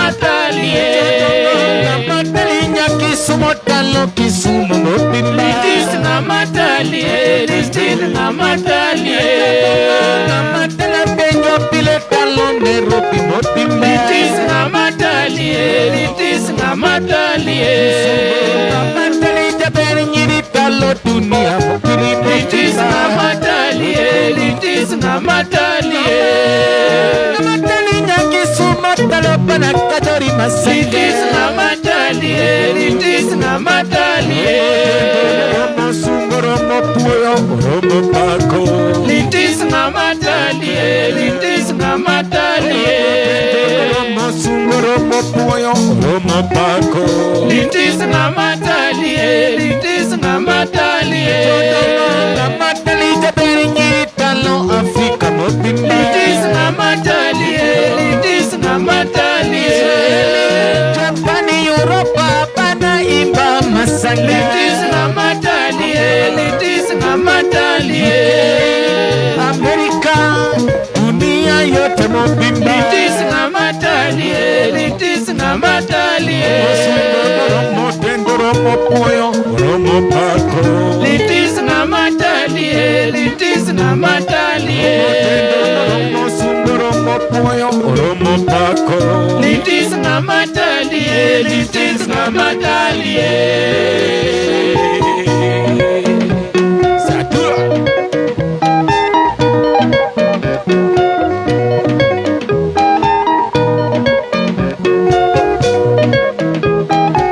ng'amatalie. Ng'amatalie Kisumu talo Kisumu mobimba. Litis ng'amatalie, litis ng'amatalie. Ng'amatalie Benjo pile talo Nairobi mobimba. Litis ng'amatalie, litis ng'amatalie. Ng'amatalie Jaber nyiri talo dunia mobimba. Litis ng'amatalie, litis ng'amatalie. Ng'amatalie Kisumu talo Panakatori Masenge. Litis ng'amatalie, litis ng'amatalie. Masungoro mopuyo oromo pako. Litis ng'amatalie, litis ng'amatalie. Masungoro mopuyo oromo pako. Litis ng'amatalie, litis ng'amatalie. Ng'amatalie Jaber nyiri talo Afrika mobimba. Litis ng'amatalie, litis ng'amatalie. Japani Europa bana imba masanga. Litis ng'amatalie, litis ng'amatalie. Amerika dunia yote mobimba. Litis ng'amatalie, litis ng'amatalie. Motendoro mopuyo oromo pako. Litis ng'amatalie, litis ng'amatalie. Masungoro mopuyo oromo pako. Litis ng'amatalie, litis ng'amatalie.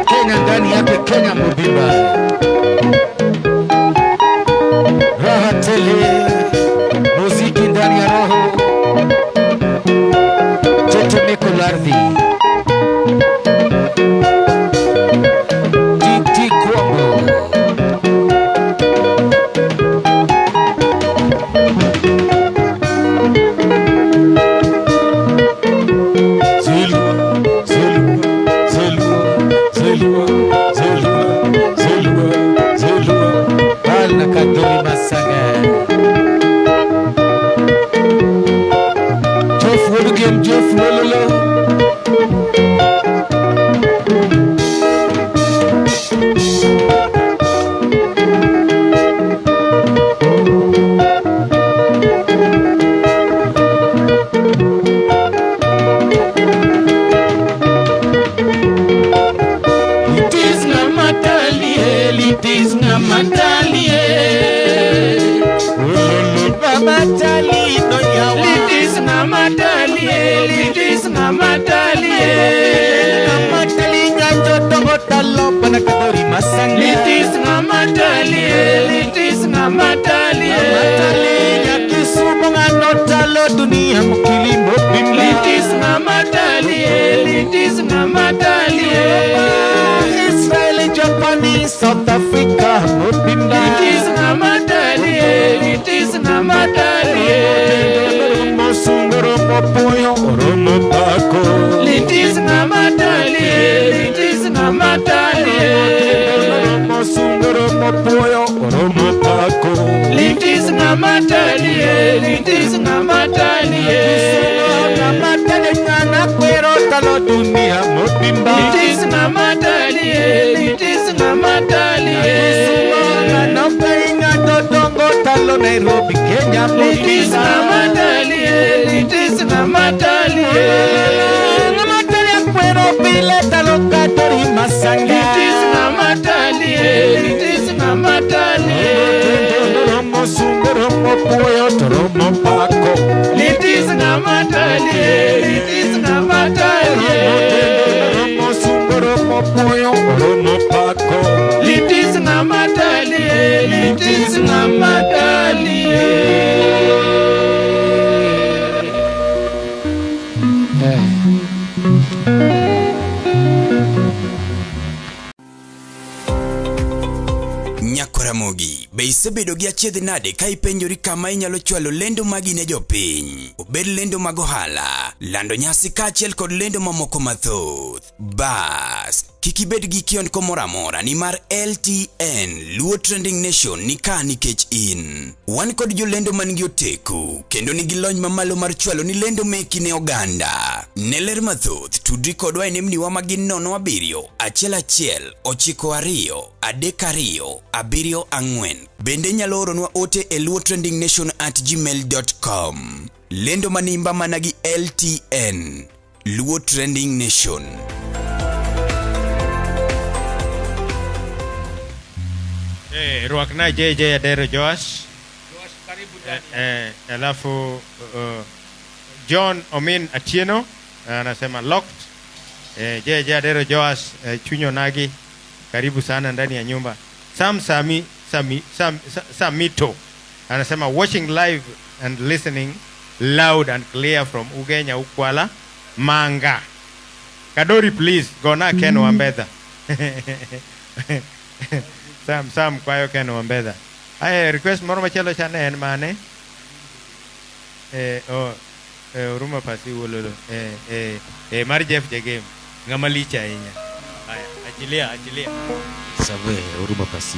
Kenya ndani yake Kenya mobimba. Raha tele, muziki ndani ya roho. Tetemeko la ardhi. Titi Kwambo. Zulu, Zulu, Zulu, Zulu, Zulu, Zulu, Zulu. Bal na Kadori Masanga. Jeff Woodgame, Jeff Wololo. Litis ng'amatalie, litis ng'amatalie. Ng'amatalie no yawa. Litis ng'amatalie, litis ng'amatalie. Ng'amatalie nyajotongo talo Panakatori Masanga. Litis ng'amatalie, litis ng'amatalie. Ng'amatalie Kisumu ngano talo dunia mokili mobimba. Litis ng'amatalie, litis ng'amatalie. Israel, Japan, South Africa mobimba. Litis ng'amatalie, litis ng'amatalie. Masungoro mopuyo oromo pako. Litis ng'amatalie, litis ng'amatalie. Masungoro mopuyo oromo pako. Litis ng'amatalie, litis ng'amatalie. Ng'amatalie ng'ana kwero talo dunia mobimba. Litis ng'amatalie, litis ng'amatalie. Ng'ana penga dodongo talo Nairobi Kenya Litis mobimba. ng'amatalie, litis ng'amatalie. Ng'amatalie kwero pile talo Kadori Masanga. Litis ng'amatalie, litis ng'amatalie. Masungoro mopuyo toromo pako. Litis ng'amatalie, litis ng'amatalie. Masungoro mopuyo oromo pako. Litis ng'amatalie, litis ng'amatalie. Nyakoramogi, be isebedo gi achiedh nade ka ipenjori kama inyalo chwalo lendo magi ne jopiny? Obed lendo mag ohala, lando nyasi kaachiel kod lendo mamoko mathoth. Bas, kikibed gi kionko moramora ni mar LTN Luo Trending Nation ni ka nikech in. Wan kod jolendo man gi oteku kendo nigi lony mamalo mar chwalo ni lendo meki ne oganda. Ne ler mathoth tudri kodwa e nembniwa magin 07 11 92 32 74. Bende nyalo oronwa ote e luotrendingnation@gmail.com. Lendo manimba managi LTN Luo Trending Nation. Ruakna JJ Adero Joash. Alafu John Omin Atieno anasema locked. JJ Adero Joash Chunyo Nagi, karibu sana ndani ya nyumba. Samito anasema watching live and listening loud and clear from Ugenya Ukwala Manga. Kadori please gona Ken Wambetha. Sam kwayo Ken Wambetha. I request moro machelo chane en mane. Uruma pasi wololo. Mar Jeff Jegem. Ngamalicha inya. Achilia. Sabe uruma pasi.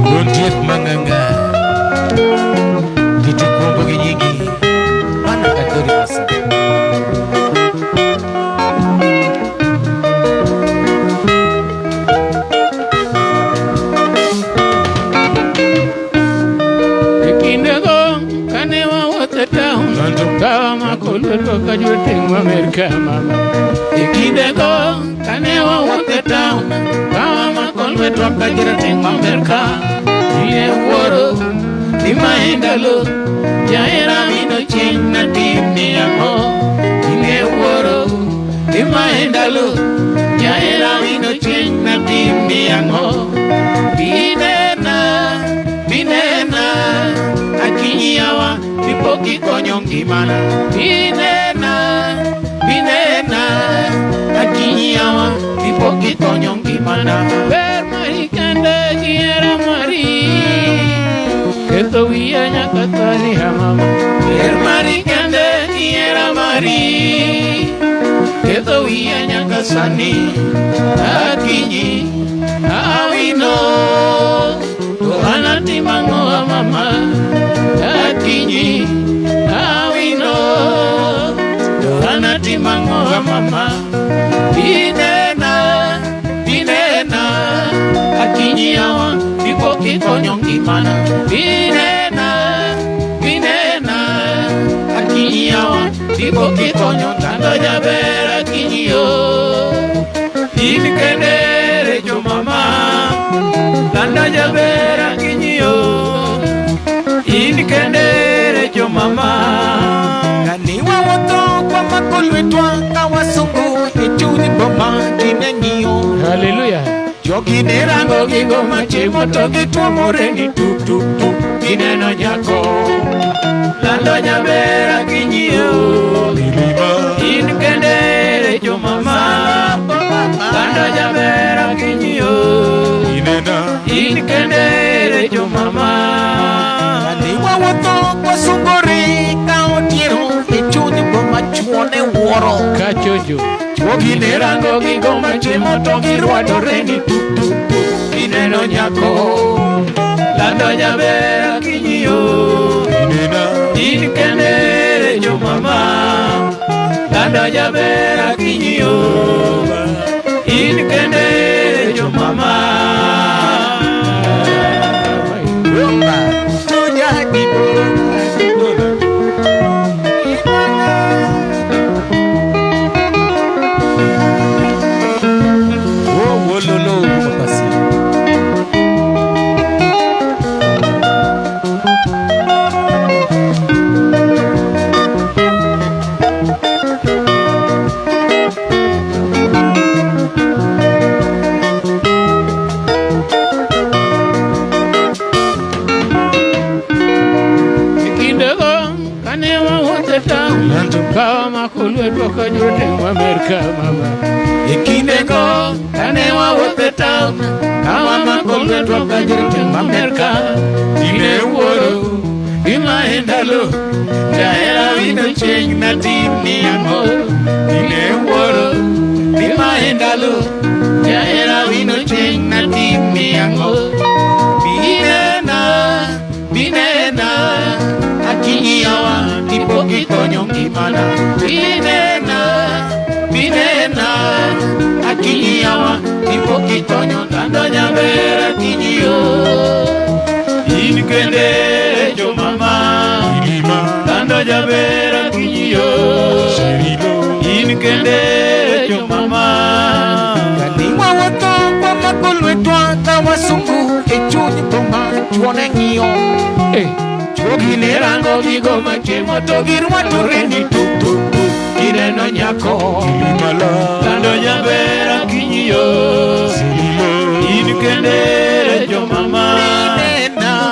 Dontiet manganga Ditukumbo ginyigi Mana kadori masa Ekindego kane wawuotho town kawa makoluoro kajuting Amerika mama. Ekindego kane wawuotho town kawa makoluoro kajuting Amerika. Ine wuoro ni maendalo jaera mino ching na timni amo. Ine wuoro ni maendalo jaera mino ching na timni amo. Binena akinyiawa nipoki konyo ngimana. Binena akinyiawa nipoki konyo ngimana. Ber marikande giera mari keto wiya nyaka thari hamama. Ber marikande giera mari keto wiya nyaka sani. Akinyi awino Tuhana timango mama. Akinyi awino Tuhana timango mama. Binena akinyi awa nipoki konyo ngimana. Binena akinyi awa nipoki konyo tando jaber akinyi yo. Inikendere jo mama Tanda jaber akinyi yo. Inikendere jo mama Kani wawoto kwa makolwetwa kawasungu Ichuni boma kinengiyo Hallelujah. Jogi nerango gigo machimo togi tuwa moreni tuk tuk tuk Ineno nyako Tanda jaber akinyi yo. Inikendere jo mama Tanda jaber akinyi yo. Inikendere jo mama. Kani wawoto kwa sungori kaotiero Ichuni boma chuone woro Kachojo. Jogi nerango gigo machimo togi rwadoreni tuk tuk tuk Ineno nyako Tanda jaber akinyi yo. Inikendere jo mama Tanda jaber akinyi yo. Inikendere jo mama. Tunya kibora Wololo mapasi Kawa makulwe toka nyote wa Amerika mama. Ikinego kane wa wote town. Kawa makulwe toka nyote wa Amerika. Ine woro ima endalo. Jaera wino change na team ni yango. Ine woro ima endalo. Jaera wino change na team ni yango. Binena akini yawa tipo kitonyo kimana. Binena akini yawa tipo kitonyo tando nyabera kinyo. Inkende jo mama tando nyabera kinyo. Inkende jo mama kaniwa woto kwa makulwe twa kawasungu echuni poma chuone ngiyo. Chogine rango gigo machemo to girwato reni tutu Kireno nyako Tando nyabera kinyo Inkende jo mama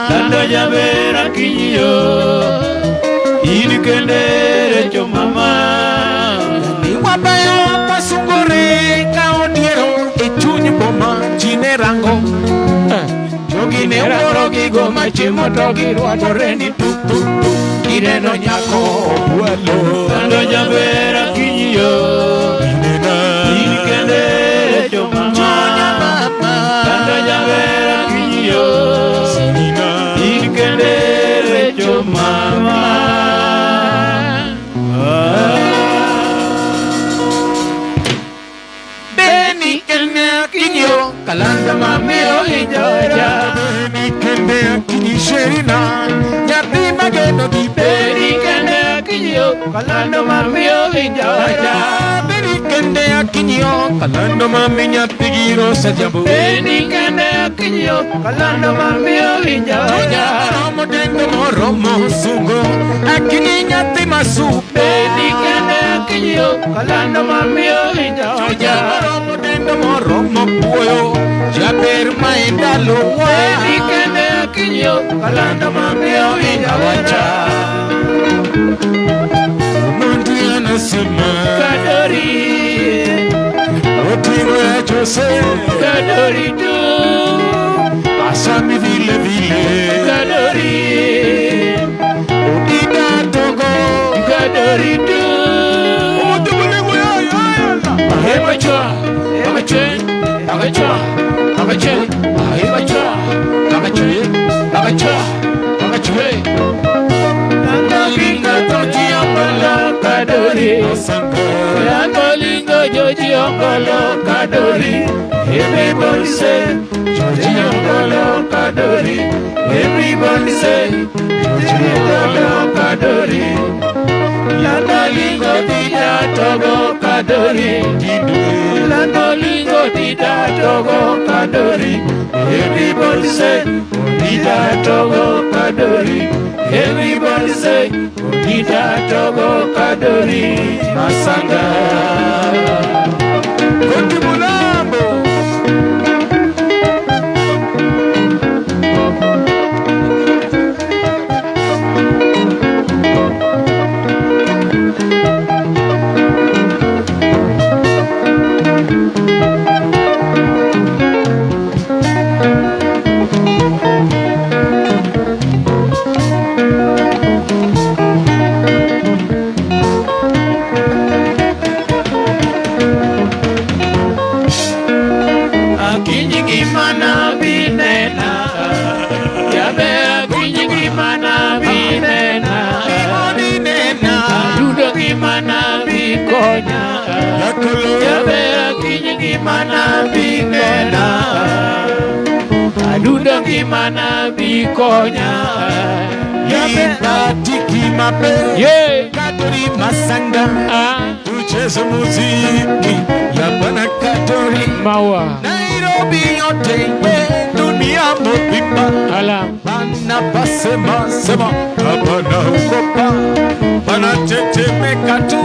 Tando nyabera kinyo Inkende jo mama Niwabayo pasungore kao diero Echuni poma chine rango Chogine woro gigo machemo to girwato reni tutu Kireno nyako Tando nyabera kinyo Inkende jo mama Tando nyabera kinyo Inkende jo mama Beni kene kinyo Kalanda mamio hijoja Beni kene kinyo sherina Nyati mageno di Beni kene kinyo Kalanda mamio hijoja Beni kene kinyo Kalanda mami nyati giro sajambu Beni kene kinyo Kalanda mamio hijoja Romo dendo moromo sungo Akini nyati masu Beni kene kinyo Kalanda mamio hijoja Romo dendo moromo puyo Jaber maendalo Beni kene kinyo Kalanda mamio hijoja Mundi anasema Kadori Otimo ya Jose Kadori tu Asami vile vile Kadori Odida Togo Kadori tu Otimo Ahemachwa Amachwe Amachwa Amachwe Ahemachwa Amachwe Amachwa Amachwe Nangalinga toji ambala Kadori Nangalinga joji ambala Kadori Everybody say Joji ambala Kadori Everybody say Joji ambala Kadori Nangalinga dida togo Kadori Nangalinga dida togo Kadori Everybody say Dida togo Kadori Everybody say Dida togo Kadori Masanga Kondi Mulambo Gimana binena Aduda gimana bikonya Yabena tiki mape Kadori masanga Tucheze muziki Yabana kadori Mawa Nairobi yote Dunia mopimba Alam Bana pasema sema Abana ukopa Bana tetemeka tu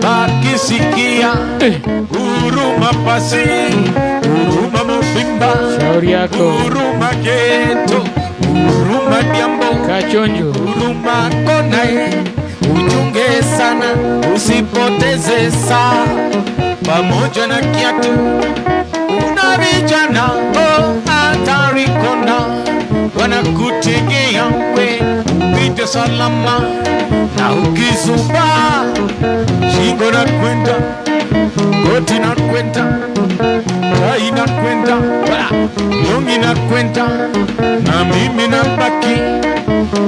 Bakisikia Huruma pasi Huruma mupimba Shauri yako Huruma geto Huruma diambo Kachonjo Huruma konai uchunge sana usipoteze saa pamoja na kiatu. Kuna vijana hatari kona wanakutegea we upite salama, na ukizuba shingo na kwenda, goti na kwenda, tai na kwenda, longi na kwenda, na mimi na baki.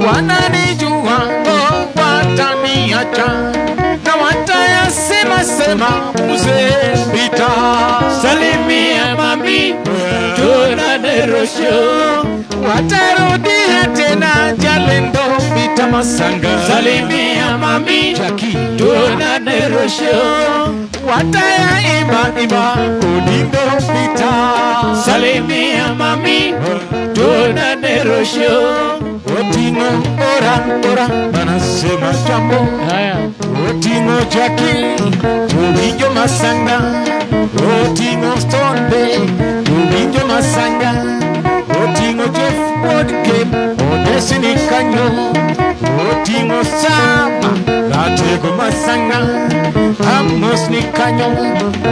Wananijua wataniacha na watayasema sema mzee Pita. Salimia mami tuonane rosho, Watarudia tena Jalendo Pita Masanga. salimia mami Jackie tuonane rosho, watayaimba imba Odindo Pita. salimia mami tuonane rosho. Otingo ora banasema jambo. Haya, Otingo Jackie Tulinjo Masanga. Otingo Stone Tulinjo Masanga. Otingo Jeff Woodgate Odesini Kanyo. Otingo Sama Latego Masanga. Amos ni Kanyo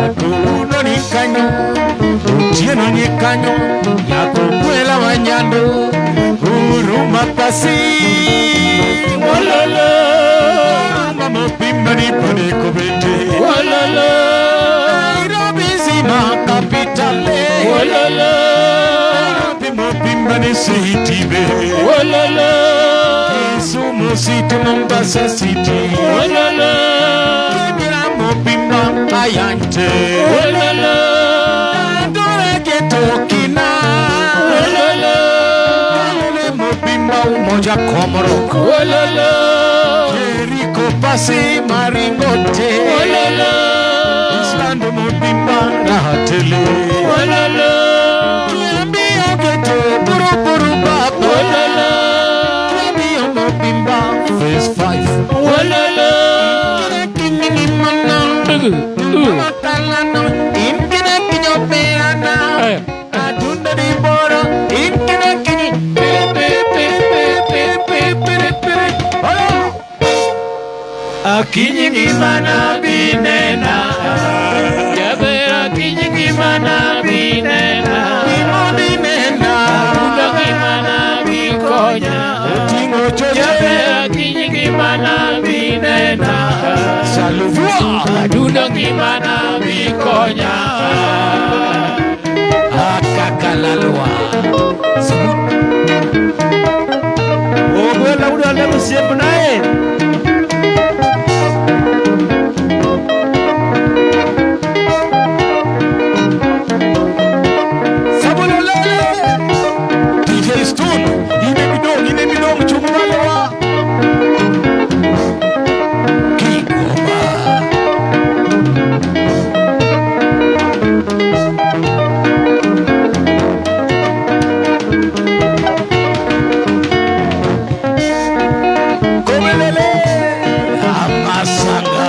Akuno ni Kanyo. Otieno ni Kanyo Yakukwela Wanyando. Uruma pasi wololo, mama pimba ni pane kobete wololo, Nairobi zima kapitale wololo, pimba ni city wololo, Kisumu city, Mombasa city wololo, Kibiramo pimba ayante wololo, Dore Getokina wololo, Mopimba umoja Komoroko wololo, Jericho pasi maringote wololo, Islando Mopimba rahatele wololo, Kiambio geto buru baba wololo, Kiambio Mopimba phase 5 wololo, Kinini mana Matalano Inkine kinyo peana Haya. Adunda di boro Inkine kinyi akinyi gimana binena, jabe akinyi gimana binena, Imodinena adundo gimana bikonya, Tingo jabe choche akinyi gimana binena, Saluvua adundo gimana bikonya, Akakalalua Ogwe laudo alemo siempre nae. Sabulolele DJ Stone Ine bidong chumalewa Kigoma Komelele Amasanga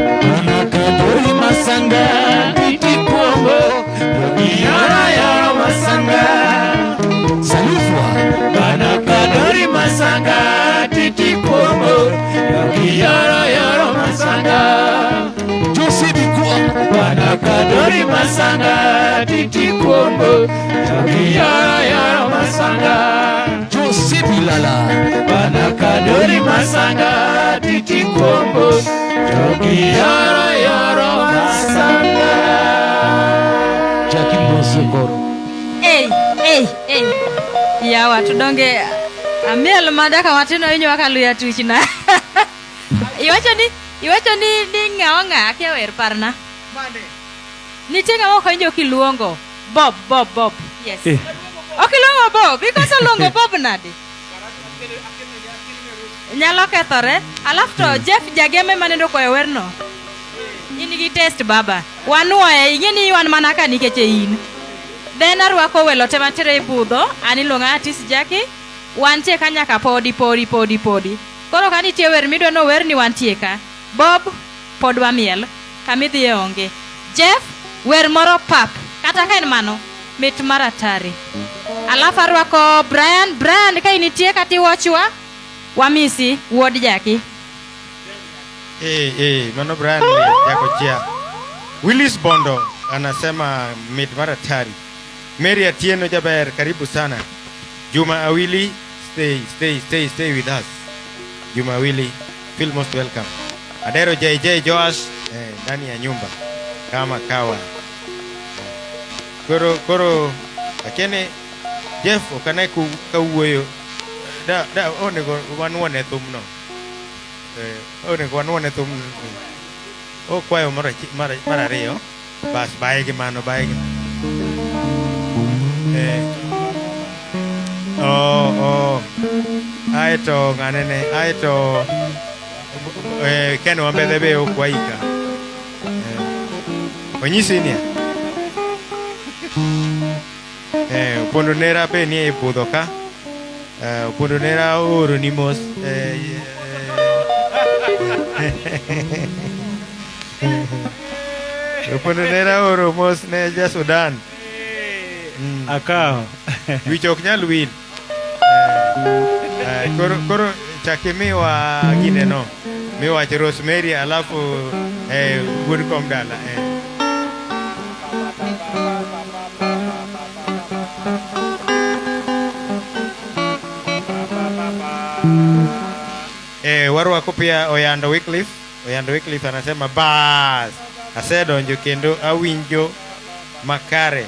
Anakadori Masanga Titikwombo Yara Yara Masanga Salufwa banakadori masanga, titikwombo, yara yara masanga, Josi Bikwa banakadori masanga, titikwombo, yara yara masanga, Josi Bilala banakadori masanga, titikwombo, yara yara masanga. Jackie Mosongoro yawa tudonge amiel madaka matino inyo wakaluya tuchna iwacho ni ng'awa ng'a kia wer parna nitie ng'ama ok injo kiluongo Bob yes okiluongo Bob because oluongo Bob nade nyalo kethore alafu to Jeff Jageme manendo koyo werno in gi test baba wanuoye ing'eni wan mana ka nikech in then arwako welo te mantiere budho aniluonga artist Jackie wantie ka nyaka podi koro ka nitie wer midwa no wer ni wantie ka Bob pod wamiel kamidhie onge Jeff wer moro pap kata ka en mano mit maratari Alafu arwako Brian ka initie kati wachwa wamisi wuod Jaki. Mano Brian yako chia. Willis Bondo anasema mid maratari. Mary Atieno Jaber, karibu sana. Juma Awili, stay with us. Juma Awili, feel most welcome. Adero JJ Joash, ndani ya nyumba kama kawa. Koro akene Jeff okane ku kauyo. Da onego wanwane thumno. Onego wanwane thumno. O kwayo mara riyo. Bas baigi mano. Aito nganene aito Ken Wambethe be okwaika onyisinia Pondonera be ni ipudho ka Pondonera oro ni mos Pondonera oro mos ne ja Sudan akao wichok nyal win koro chake miwa gine no miwa Rosemary alafu wood kom dala warwako pia Oyando Wycliffe anasema bas asedonjo kendo awinjo makare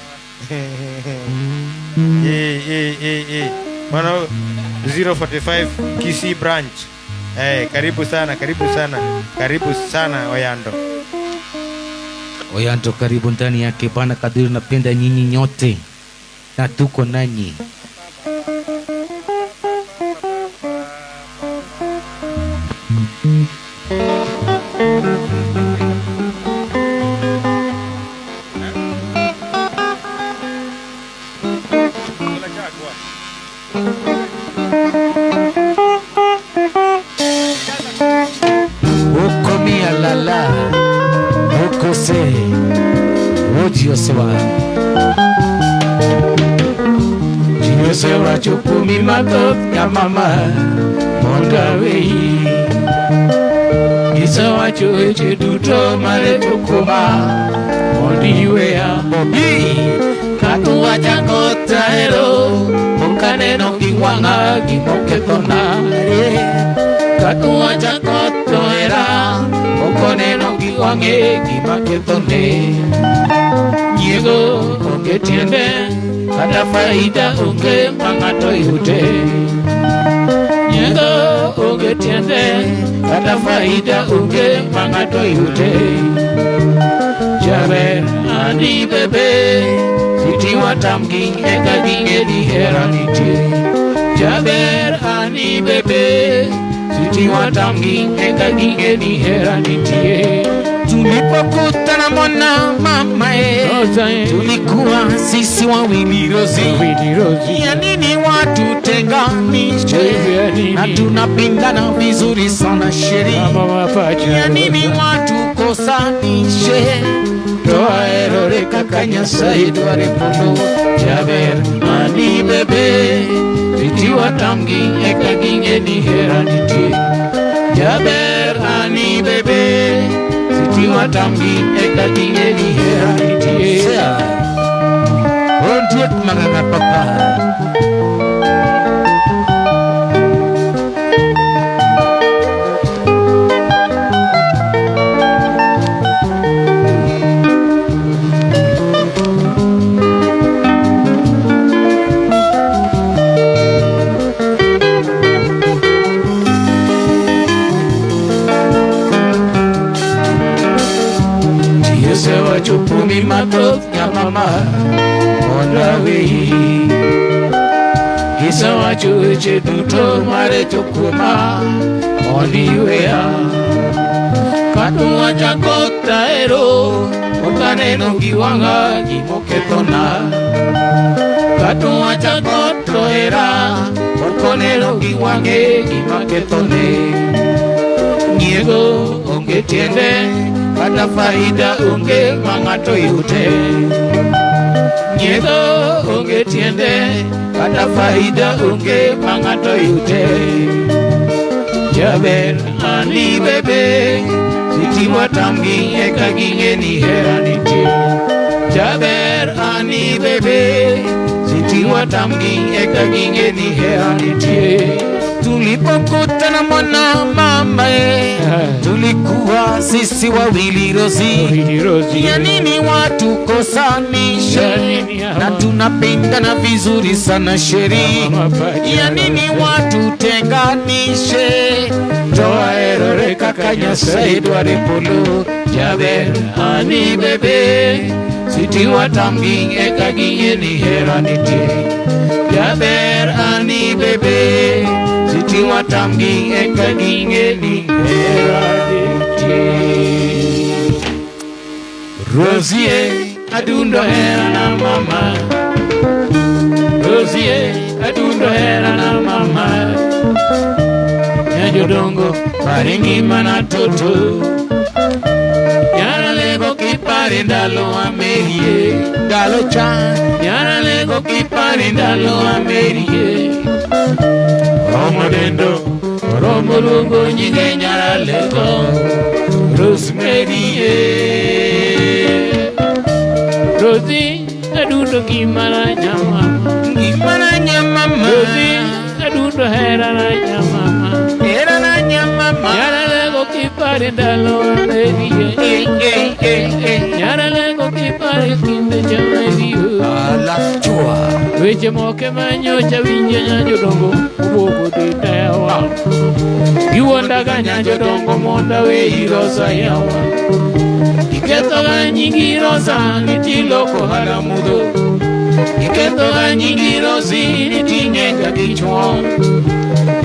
Mano 045 Kisii branch. Karibu sana Oyando, karibu ndani yake Bwana kadiri napenda nyinyi nyote na tuko nanyi. Jiosewa chukumi matot ya mama mondawei Gisawa chueche duto mare chukuma mondiwea Katu wachango taero Monkaneno kiwanga kimoketona Katu wachango toera Monkaneno kiwange kimaketone Nyego onge tiende Kata faida onge mangato yute Nyego onge tiende Kata faida onge mangato yute Jaber ani bebe Siti watamking eka ginge di heraniti Jaber ani bebe Siti watamking eka ginge di heraniti Tulipokutana mwana mamae Tulikuwa sisi wawili rozi Ya nini watu tenganishe Na tunapindana vizuri sana sheri Ya nini watu kosanishe Toa erore kakanya saidu aripuno Jaber ani bebe Siti watamgi eka ginge ni heraniti Jaber ani bebe Watamgi eka kingeni heraniti Ontuet maganga papa Chupumi matot ya mama mondawei Gisawa chueche duto mare chukuma mondiwea Katu wachakota ero Monkaneno kiwanga kimoketona Katu wachakoto era Monkaneno kiwange kimaketone Nyego onge tiende Kata faida unge mangato yute Nyego onge tiende, kata faida onge mang'ato yude. Jaber ani bebe, siti watamgi eka ginge ni hera nitie. Jaber ani bebe, siti watamgi eka ginge ni hera nitie. Tulipokutana mwana mama tulikuwa sisi wawili Rozi. Ya nini watu kosanisha, na tunapendana vizuri sana sheri. Ya nini watu tenganishe, toa erore kaka Nyasaye dware polo. Jaber ani bebe, siti watamgi eka ginge ni hera nitie. Jaber ani bebe, siti watamgi eka ginge ni hera nitie. Rosie adundo hera na mama, Rosie adundo hera na mama. Nyajodongo paringi mana toto, nyara lego kipare ndalo amerie. Ndalo cha nyara lego kipare ndalo amerie. Romo dendo, romo lungo nyinge nyara lego Rosemary. Rosie adundo gimana nyamama, gimana nyamama. Rosie adundo hera na nyamama, hera na nyamama. Nyara lego kipare ndalo amerie. Nyara lego kipare kinde jamario. Ala chua weche moke manyocha winje nyajodongo ubogo ditewa. Giwondaga nyajodongo monda wei Rosa yawa. Iketoga nyingi Rosa nitiloko halamudo. Iketoga nyingi Rosi nitingenga kichwa.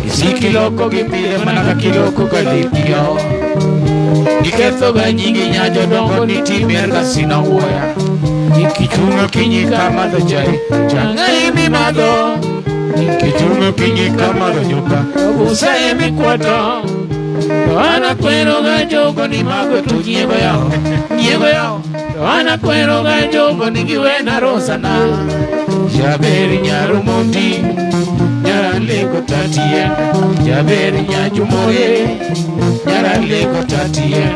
Isikiloko gipire manaka kiloko kalipio. Iketoga nyingi nyajodongo nitimerga sina uoya. Ikichunga kinyi kama do chai, changa imi mado. Ikichunga kinyi kama do nyoka, usa imi kwato. Doana kwero ga jogo ni mago tu nyego yao, nyego yao. Doana kwero ga jogo ni giwena Rosa na. Jaberi nyarumondi, nyara lego tatien. Jaberi nyajumore, nyara lego tatien.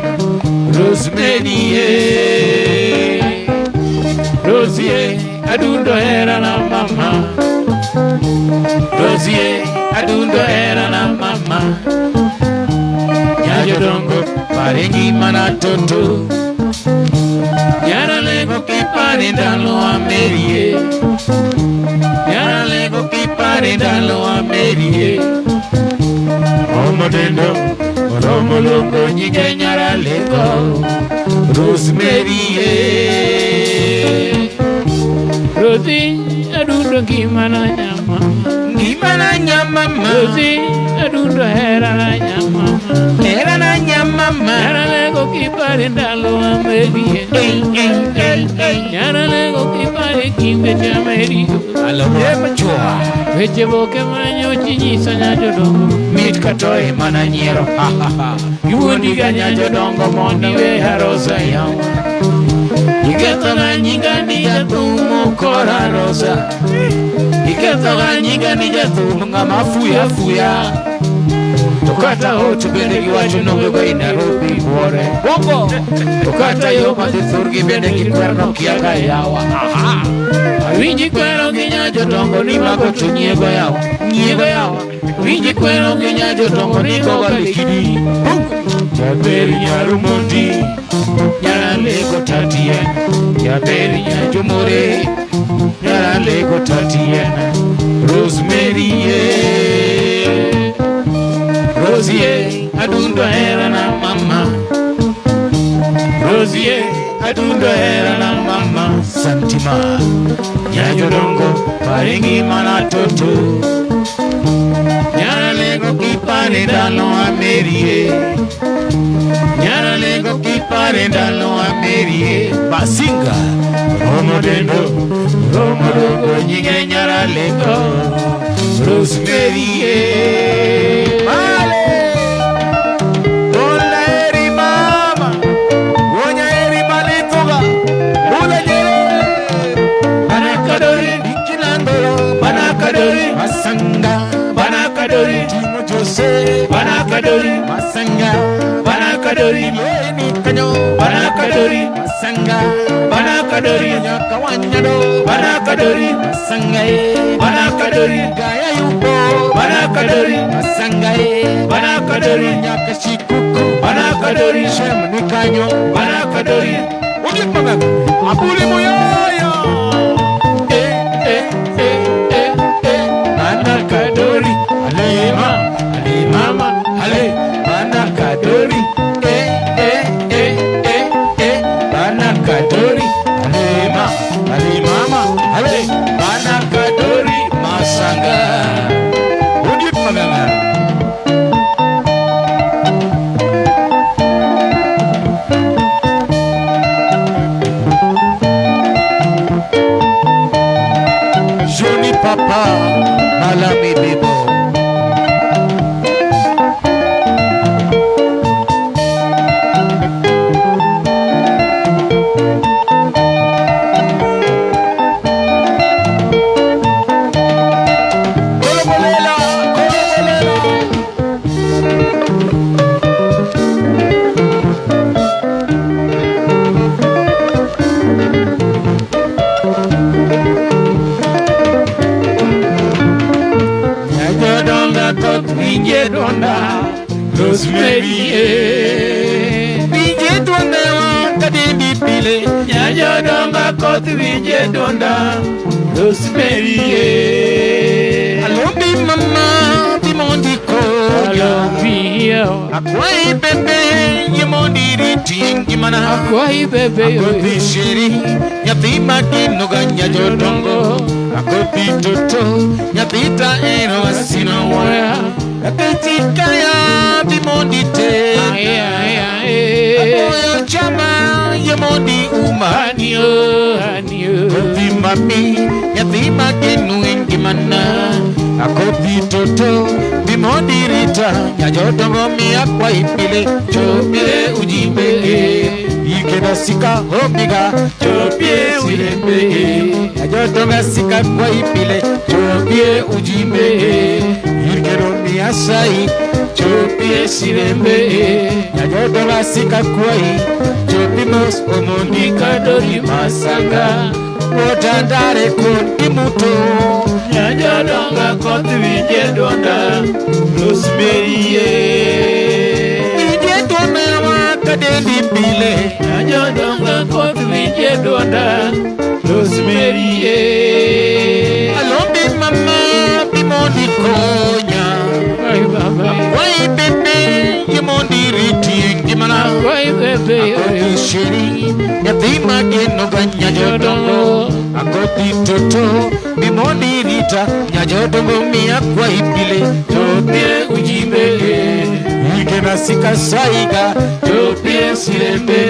Rosemary. Rosie adundo hera na mama, Rosie adundo hera na mama. Nyajodongo parengi mana toto, nyara lego kipare ndalo amerie. Nyara lego kipare ndalo amerie. Romo dendo, romo lungo nyinge nyara lego Rosemary. Rosie adundo gimana nyamama, gimana nyamama. Rosie adundo hera na nyamama, hera na nyamama. Nyara lego kipare ndalo amerie. Nyara lego kipare kinde jameri. Alo ema chua weche boke manyochi nyisa nyajodongo mit katoe mana nyiero. Giwuondiga nyajodongo mondi we Rosa yawa. Iketoga nyinga ni jatumo kora Rosa. Iketoga nyinga ni jatumo ngama fuya fuya. Tokata hotu bende giwacho nongego i Nairobi bore bongo. Tokata yo madhi thurgi bende gikwerno kiaga yawa. Winji kwero gi nyajodongo ni mago to nyiego yawa, nyiego yawa. Winji kwero gi nyajodongo ni gogo likidi. Jaberi nyarumondi, nyara lego tatien. Jaberi nyajumore, nyara lego tatien. Rosemary. Rosie adundo hera na mama, Rosie adundo hera na mama. Santima nyajodongo parengi mana toto, nyara lego kipare ndalo amerie. Nyara lego kipare ndalo amerie. Basinga romo dendo, romo logo nyinge nyara lego Rosemary. kadori masanga bana kadori nyakawanyado bana kadori masanga bana kadori gaya yupo bana kadori masanga bana kadori nyakashikuku bana kadori shemnikanyo bana kadori udipaga abuli moyoyo bana kadori alema alemama ale bana kadori bana kadori alema alemama ale bana kadori masanga udipaga Johnny Papa Malami Bebo Pinje donda Rosemary Pinje donda Kadembi pile Nyaja donga kot pinje donda Rosemary Alombi mama Timondi koya Alombi Akwai bebe Yemondi riting Gimana Akwai bebe Akwai sheri Yatima kinoga nyajo dongo Akopi toto Nyapita eno asina waya Akatikaya bimondite Akoyo chama Yemondi umanio Kopi mami Yatima kenu ingimana Akopi toto Bimondi rita Nyajotongo miya kwa ipile Chopile ujibeke Ikeda sika homiga Chopie urembeke Nyajotonga sika kwa ipile Chopie ujibeke Ikeda miyasai Chopie sirembe Nyajotonga sika kwa i Chopimos omondi kadori masanga Wotandare kundi muto Nyajotonga kothi vije donda Rosemary Vije donda Kadembi pile Nyajotonga kothi vije donda Rosemary Alombi mama Bimondi konya Akwai bebe Yemondi riti Ngimana Akwai bebe Akoti sheri Nyatima genoga Nyajotongo Akoti toto Bimondi rita Nyajotongo miya kwa ipile Chopie ujibeke Ikena sika saiga Chopie sirembe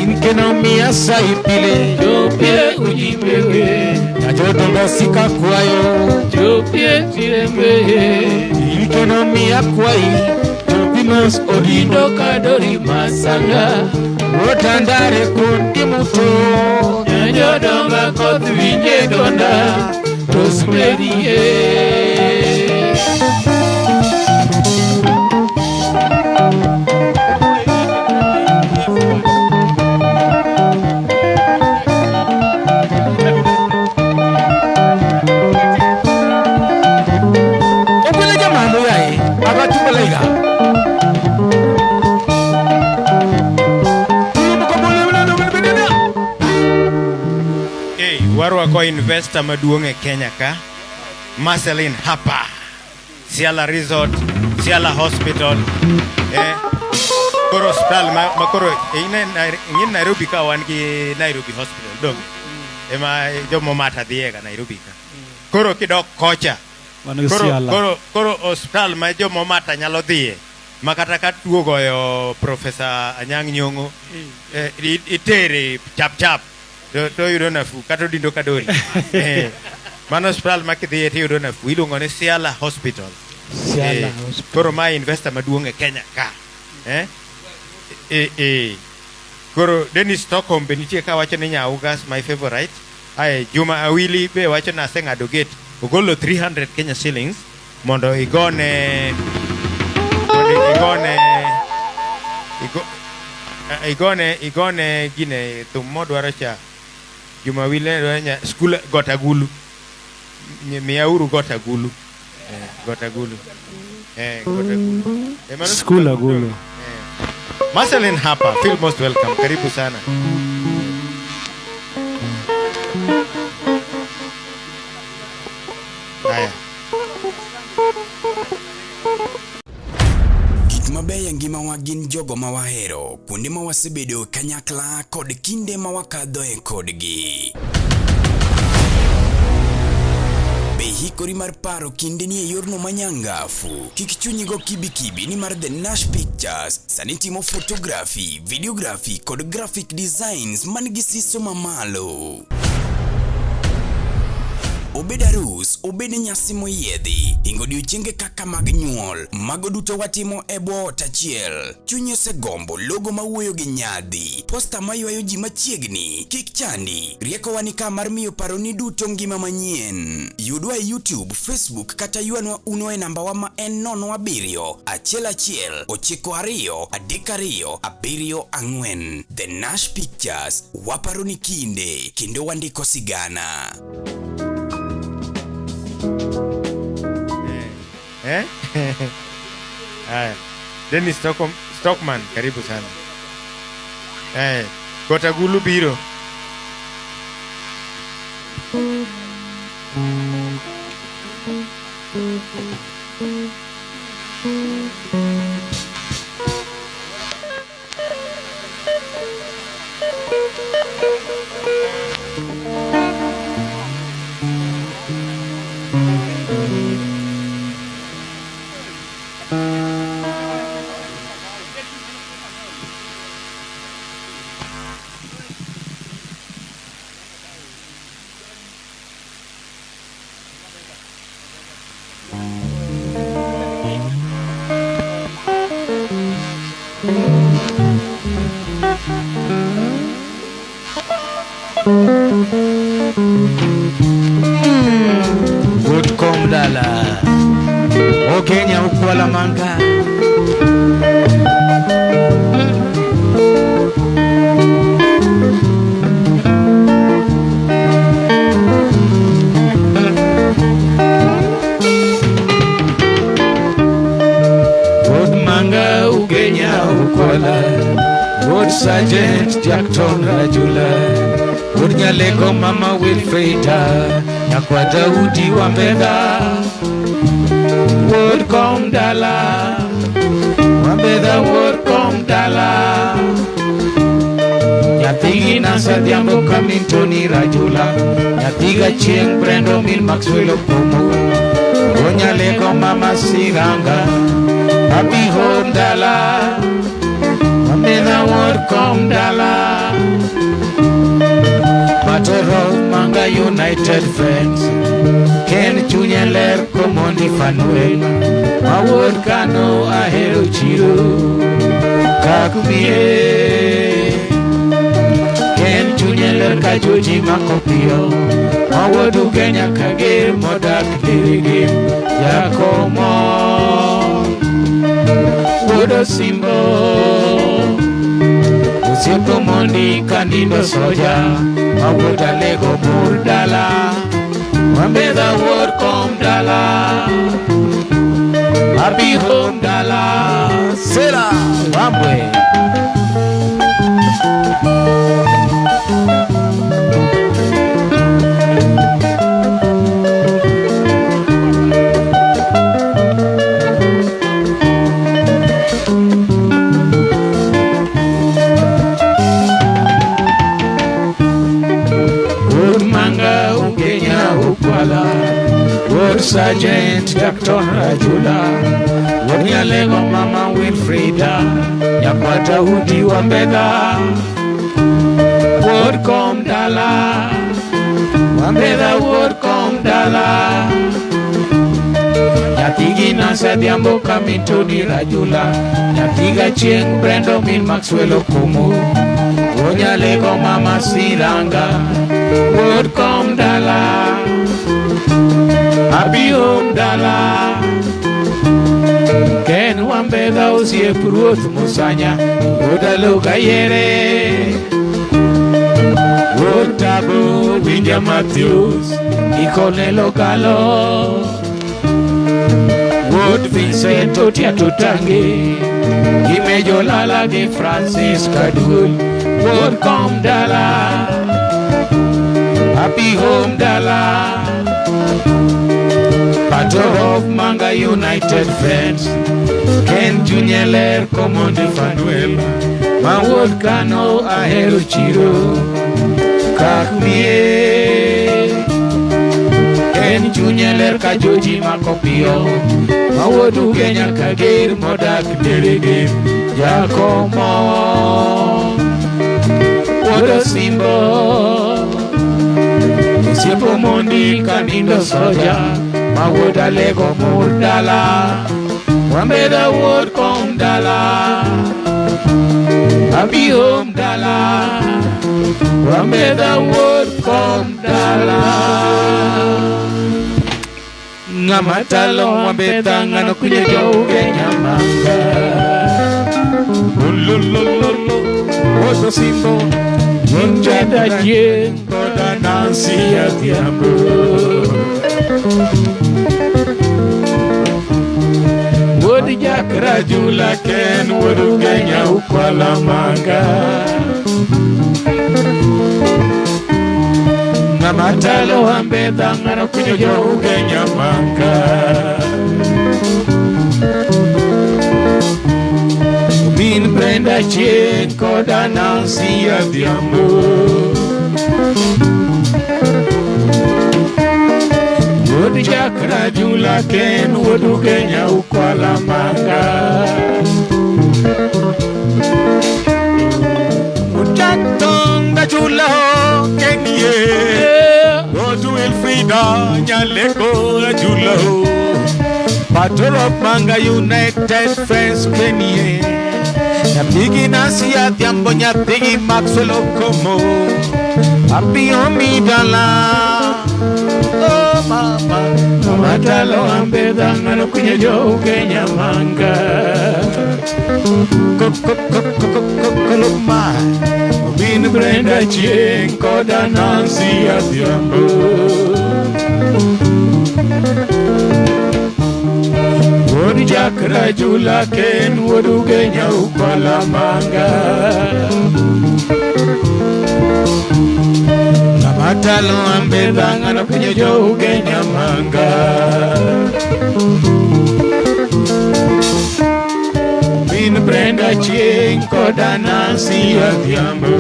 Inkena miya saipile Chopie ujibeke Nyajotongo sika kwayo Chopie sirembe Ikena miya kwai Chopimos odindo kadori masanga Wotandare kundi muto Nyajotonga kothi vije donda Rosemary Okule jamano yae Abatumalega Warwa ko investor maduong e Kenya ka Marceline hapa Ciala Resort Ciala Hospital Koro hospital makoro ine Nairobi ka wan ki Nairobi Hospital dong ema jomo mata dhiega Nairobi ka koro kidok kocha koro hospital ma jomo mata nyalo dhiye makata ka tuo goyo Professor Anyang' Nyong'o itere chap to yudo nafu kato dindo kadori mano hospital makidhiye to yudo nafu iluongo ni Ciala Hospital koro ma investor maduong' e Kenya ka koro Dennis Stockholm be nitie ka wacho ni Nyaugas my favorite Aye, Juma Awili be wacho na seng'ado gate ogolo 300 Kenya shillings mondo igone igone gine thum modwaro cha Juma Wile dwanya skul Gotagulu miauru Gotagulu Gotagulu Gotagulu School Agulu. Marcelin hapa, feel most welcome, karibu sana. Haya. Gik mabeyo ngima wa gin jogo ma wahero, kuonde ma wasebedo kanyakla kod kinde ma wakadhoe kodgi. Be hikori mar paro kinde ni e yorno manyangafu. Kik chunyigo kibi ni mar The Nash Pictures sani timo photography, videography kod graphic designs man gi siso mamalo. Obed arus, obed nyasi moyiedhi, hingo odiochienge kaka mag nyuol, mago duto watimo e bwo ot achiel. Chunyi osegombo logo mawuoyo gi nyadhi, posta maywayo ji machiegni, kik chandi, rieko wani ka mar miyo paroni duto ngima manyien. Yudwa e YouTube, Facebook kata yuanwa uno e namba wa ma en 07 11 92 32 74. The Nash Pictures, waparoni kinde, kendo wandiko sigana. Dennis Stockman, karibu sana. Gotagulu biro. Good Komdala, O Kenya ukwala manga. Good manga Ugenya ukwala, Good Sergeant Jackton Rajula, Good Nyalego Mama Wilfreda, Nyakwa Daudi Wambeda, Good Komdala, Wambeda Good Komdala, Nyatigi Nasa Diambo Kamintoni Rajula, Nyatiga Chieng Brendo Mil Maxwell Opomo, Nyalego Mama Siranga, Happy Home Dala, Wambeda Good Komdala, Matero Manga United Friends, Ken Chunyeler Komondi Fanuel, Mawod Kano Ahero Chiro, Kakumie, Ken Chunyeler Kajoji Makopio, Mawod Ugenya Kagir Modak Dirigim, Yakomo, Wodo Simbo, Usiepo Mondi Kandindo Soja, Mawuta Lego Burdala, Wambeda Word Komdala, Happy Home Dala, Sela, Wambwe. Good Sergeant Jackton Rajula, Good Nyalego Mama Wilfreda, Nyakwa Daudi Wambeda, Good Komdala, Wambeda Good Komdala, Nyatigi Nasa Diambo Kamintoni Rajula, Nyatiga Chieng Brendo Mil Maxwell Opomo, Good Nyalego Mama Siranga, Good Komdala, Happy Home Dala, Ken Wambeda osiep ruoth musanya Wuodalo Kayere Wuod Tabo Winja Matthews Ikonelo Galo Wuod Vincent Otia Tutangi Gimejo Lala gi Francis Kadul Wuod Kom Dala Happy Home Dala Pato of Manga United Friends Ken Junior Ler Commande Fanuel Mawod Kano Ahero Chiro Kakmie Ken Junior Ler Kajoji Makopio Mawod Ugenya Kagir Modak Derege Jakomo Wodo Simbo Siepo Mondi Kanindo Soja Mawod Alego Murdala Wambeda Wod Kom Dala Happy Home Dala Wambeda Wod Kom Dala Ngamatalo Wambeda Ngano Kuye Joge Nyamanga Ululululu Wodo Simbo Munjada Jen Koda Nancy Atiambo Wood Jack Rajula Ken Wood Ugenya Ukwala Manga Namatalo Ambeda Ngano Kunyo Ugenya Manga Bin Brenda Chen Koda Nancy Atiambo Wood Jack Rajula Ken Wood Ugenya Ukwala Manga Wood Jack Tonga Jula Ken Ye Wood Wilfrida Nyaleko Rajula Pato of Manga United Friends Ken Ye Nyapigi Nancy Atiambo Nyapigi Maxwell Okomo Happy Omi Dala Mama Matalo Ambeda Ngano Kunye Joge Nyamanga Kokoloma Bin Brenda Chen Koda Nancy Atiambo Wood Jack Rajula Ken Wood Ugenya Ukwala Manga Matalo Ambeda Ngano Kunye Joge Nyamanga Bin Brenda Chen Koda Nancy Atiambo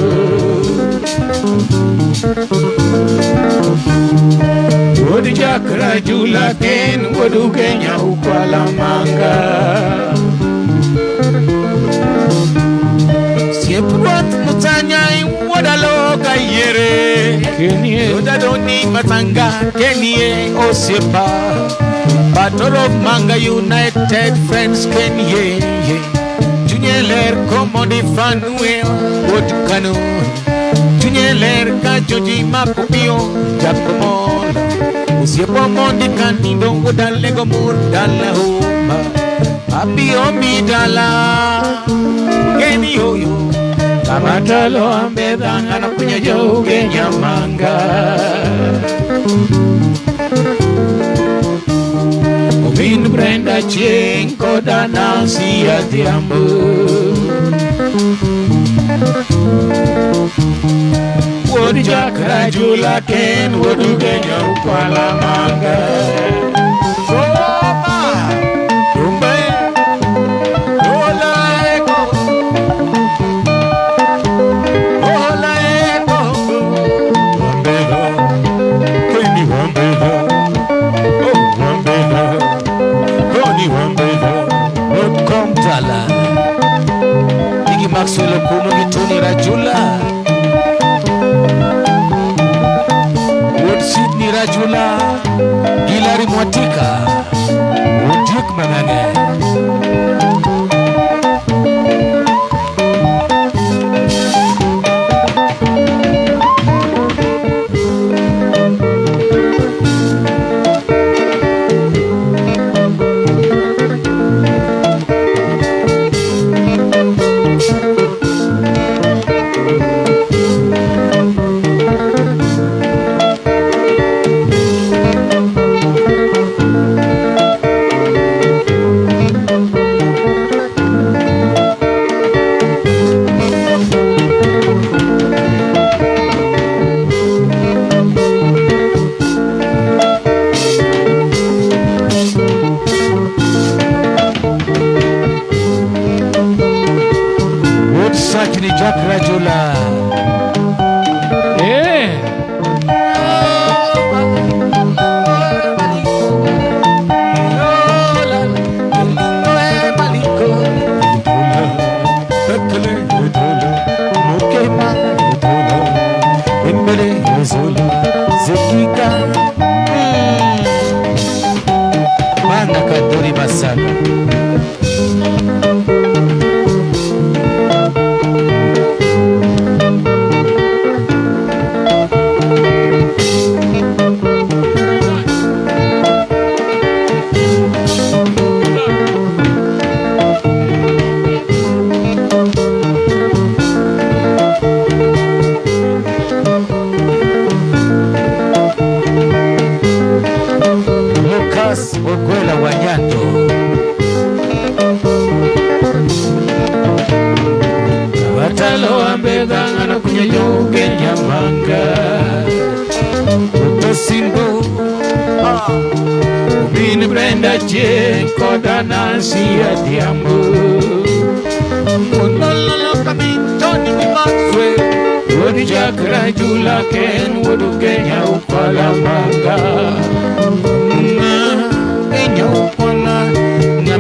Wood Jack Rajula Ken Wood Ugenya Ukwala Manga Siepruat Mutanya Wuodalo Kayere Kenie Udadoni Matanga Kenie Osiepa Battle of Manga United Friends Kenie Junior Ler Commande Fanuel Wood Kano Junior Ler Kajoji Makopio Jacomo Osiepa Mondi Kanindo Udalego Murdala Homa Happy Omi Dala Kenie Oyo Kamatalo Ambeda Ngano Kunye Joge Nyamanga Bin Brenda Chen Koda Nancy Atiambo Wood Jack Rajula Ken Wood Ugenya Ukwala Manga Maxwell Okumu Gitoni Rajula Wood Sydney Rajula Gilari Mwatika Wood Duke Manane chakra jula. Banda Kaduri Basaka. Okwela Wanyato. Watalo ambega ngana kunyoge nyamanga. Utosimbo. Bini Brenda je koda nasi adiambo. Unololo kamitoni ni Maxwell. Wodi chakra jula ken wodu Kenya upala manga.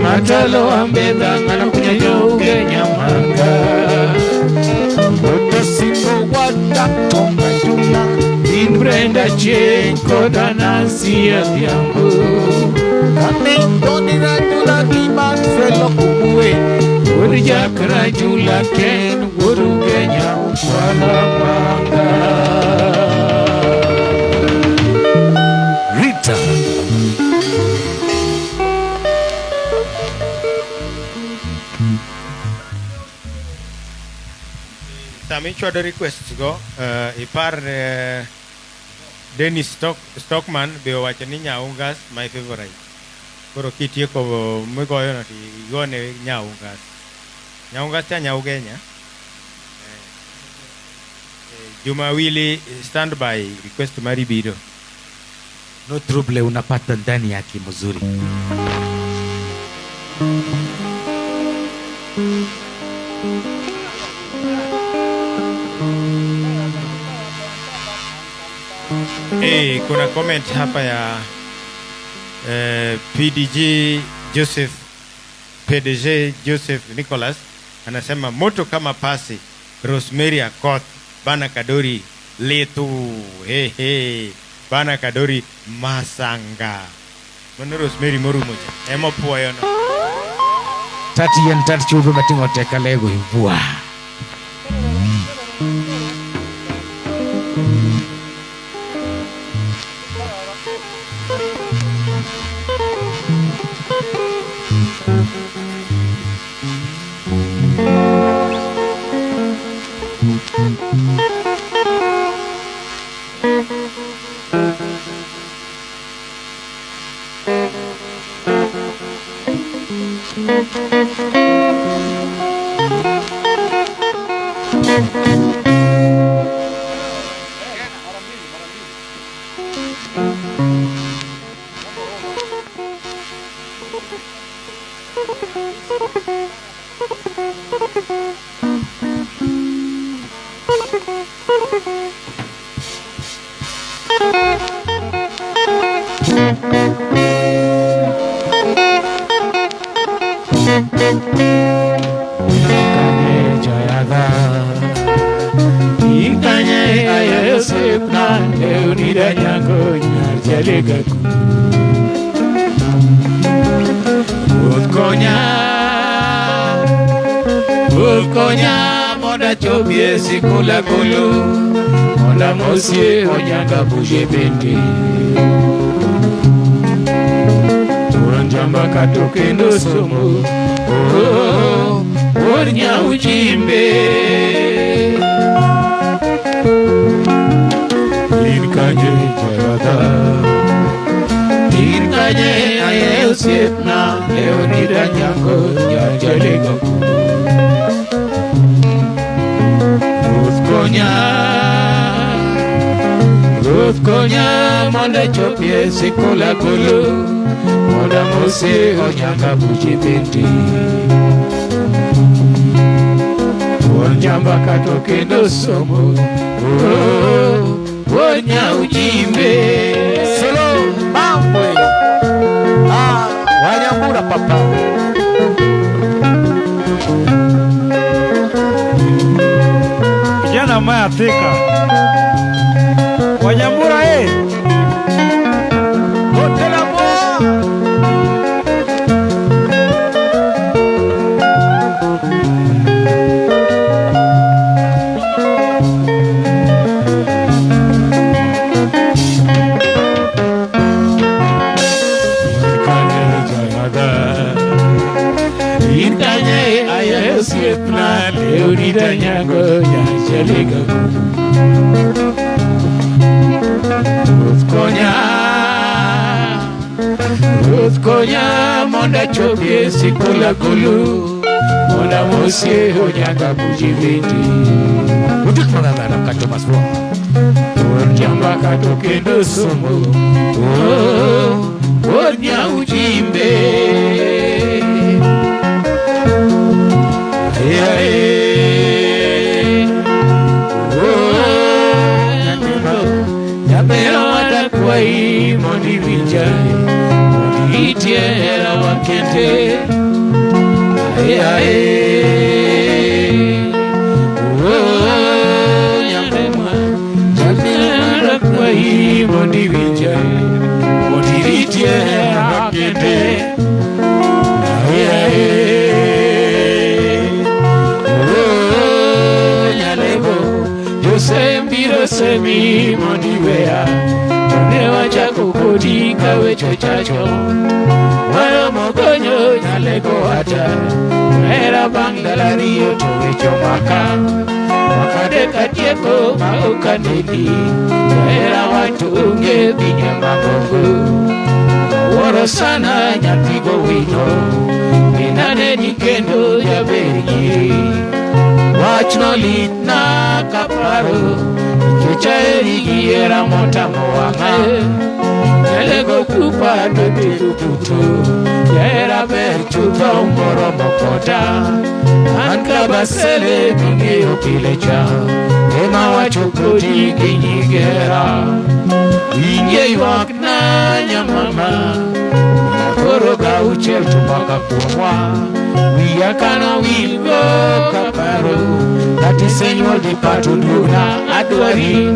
Matalo ambeda ngana kunyoge nyamanga. Boto simbo wada tonga jula. In Brenda Jane koda nasi adiambo. Kame toni na jula ki Maxwell kubue. Wodi jakra jula ken wuru Kenya upala manga. Rita Samicho the requests go ipar Dennis Stockman be wacha ni Nyaungas my favorite. Koro kitie ko mgoyo na yone Nyaungas. Nyaungas cha Nyaugenya. Juma Willy stand by request Mari Bido. No trouble unapata ndani yake mzuri. Hey, kuna comment hapa ya PDG Joseph Nicholas anasema moto kama pasi Rosemary Akoth Bana Kadori letu Bana Kadori masanga Mano Rosemary moru moja emo puayo no tati yan tati chudu matingo teka lego hivua. Konya moda chobie sikula kulu moda mosie onyanga buje bende turanjamba katoke ndo somo ornya uchimbe irkanye ayesipna leonida nyango nyajalega Ruth Konya Monda chopie sikula kulu Monda mose onyanga buji binti Wuon jamba to kendo somo. Wuon Nyaujimbe. Solo mambo. Wanyambura papa. Kijana maya Thika. Wanyambura Hotela boa. Siepna leonida nyango nyachalega Ruth konya monda chopie sikula gulu monda mosie honyanga bujiviti Udik magagana kato maswa Jamba kato kendo sumu Nyaujimbe Nyabero watakwai mondi vijay Mondi itiera wakente Nyabero watakwai mondi vijay Mondi itiera wakente Sembiro semi moniwea Tonewa chako kodika wecho chacho Wano mogonyo nyaleko hata Mera bangalario to wecho maka Wakade katieko maukanini Mera watu unge binye magongo Woro sana nyatigo wino Minane nikendo ya beri Wachno litna kaparo Kichaeri giera mota moanga Nelego kupa dobiru puto Yaera berchupa umoro mokota Anka basele mingi opilecha Ema wachokoti ginyigera Inye yuak na nyamama Koro gauchel tumaka kumwa Wiyakana wilgo kaparo Dati senyol di patu duna adwari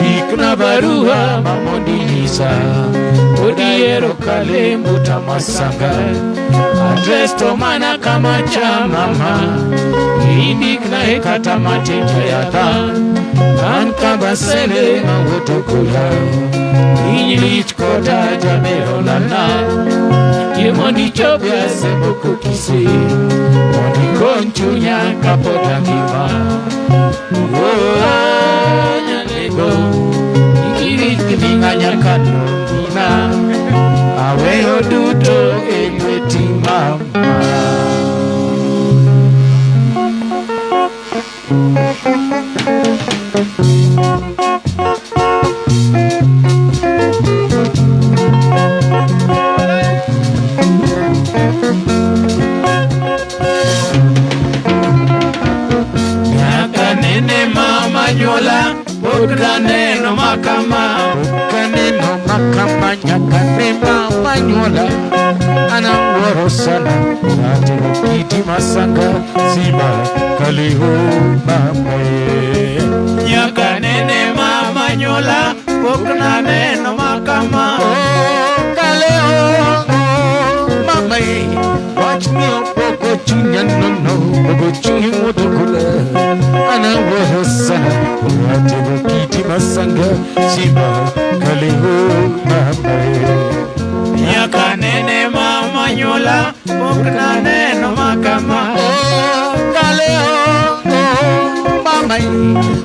Dikna barua mamondi nisa Odiero kale muta masanga Adres to mana kama cha mama Indikna hekata mateja yata Anka basele mawoto kula Inyilich kota jamero lana Yemondi chopya sembuko kise Mondi konchunya kapoda kima Nyalego Ikirit kibinganya kanundina Aweyo duto enweti mama Kaneno makama nyakanema manyola ana woro sana natero kiti masanga sima kalihu mame nyakanene mama nyola kaneno makama kaleo mama watch me poko chunya no poko chunya motokula ana woro sana natero kiti masanga sima kalihu mame Nyakanene mama nyola Mokna neno makama Kaleo mama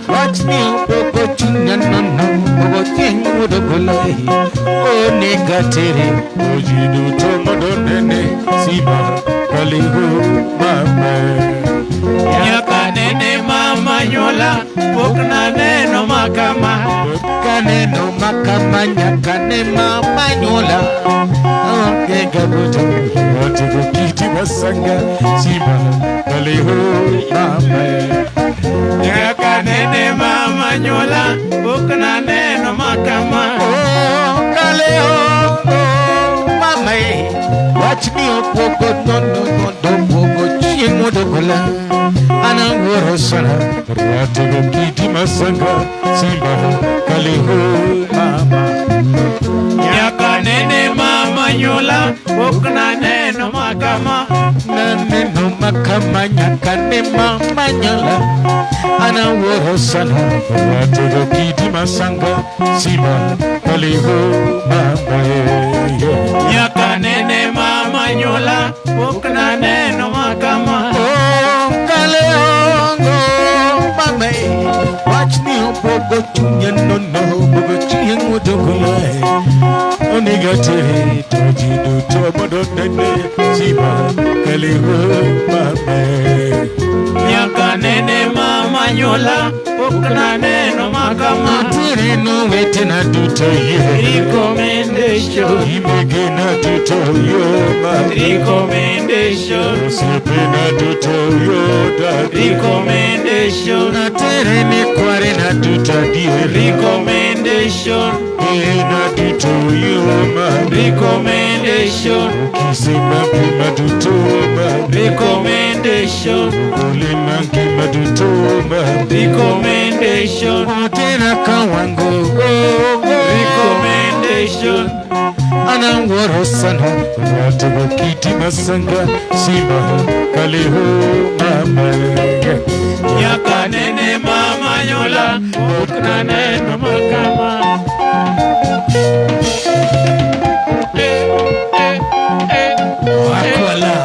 Watch me poko chunya nono Poko tingu do kulai O negatere Ojidu tomodo nene Siba kalihu mama Nyakanene mama nyola Mokna neno makama Kaneno makama Nyakane mama nyola gabuto Watego kiti masanga Simba Kaliho mama Nyaka nene mama nyola Bukna neno makama Kaliho mama Watch me up no Chingo de kola Anangoro sana Watego kiti masanga Simba Kaliho mama Nyaka nene mama nyola Bukna neno makama Neno makama nyaka nene mama nyola Anangoro sana Watego kiti masanga Simba Kaliho mama Nyaka nene mama nyola Bukna neno makama Kaleongo mama Watch me bogo chunya no bogo chingo dogula Oniga tere tojidu tobodo nene Simba Kaleho mama Nyaka nene mama nyola Bukna neno makama Tere no wete na duto ye Recommendation Imegena duto yo Recommendation Sepe na duto yo Recommendation Na tere ni kware na duto die Recommendation Na duto yo Recommendation Kisema pima duto Recommendation Ule mangi maduto Recommendation Otena kawango Recommendation Anangoro sana Watego kiti masanga Simba Kaliho mama Nyaka nene mama nyola Bukna neno makama Wakwala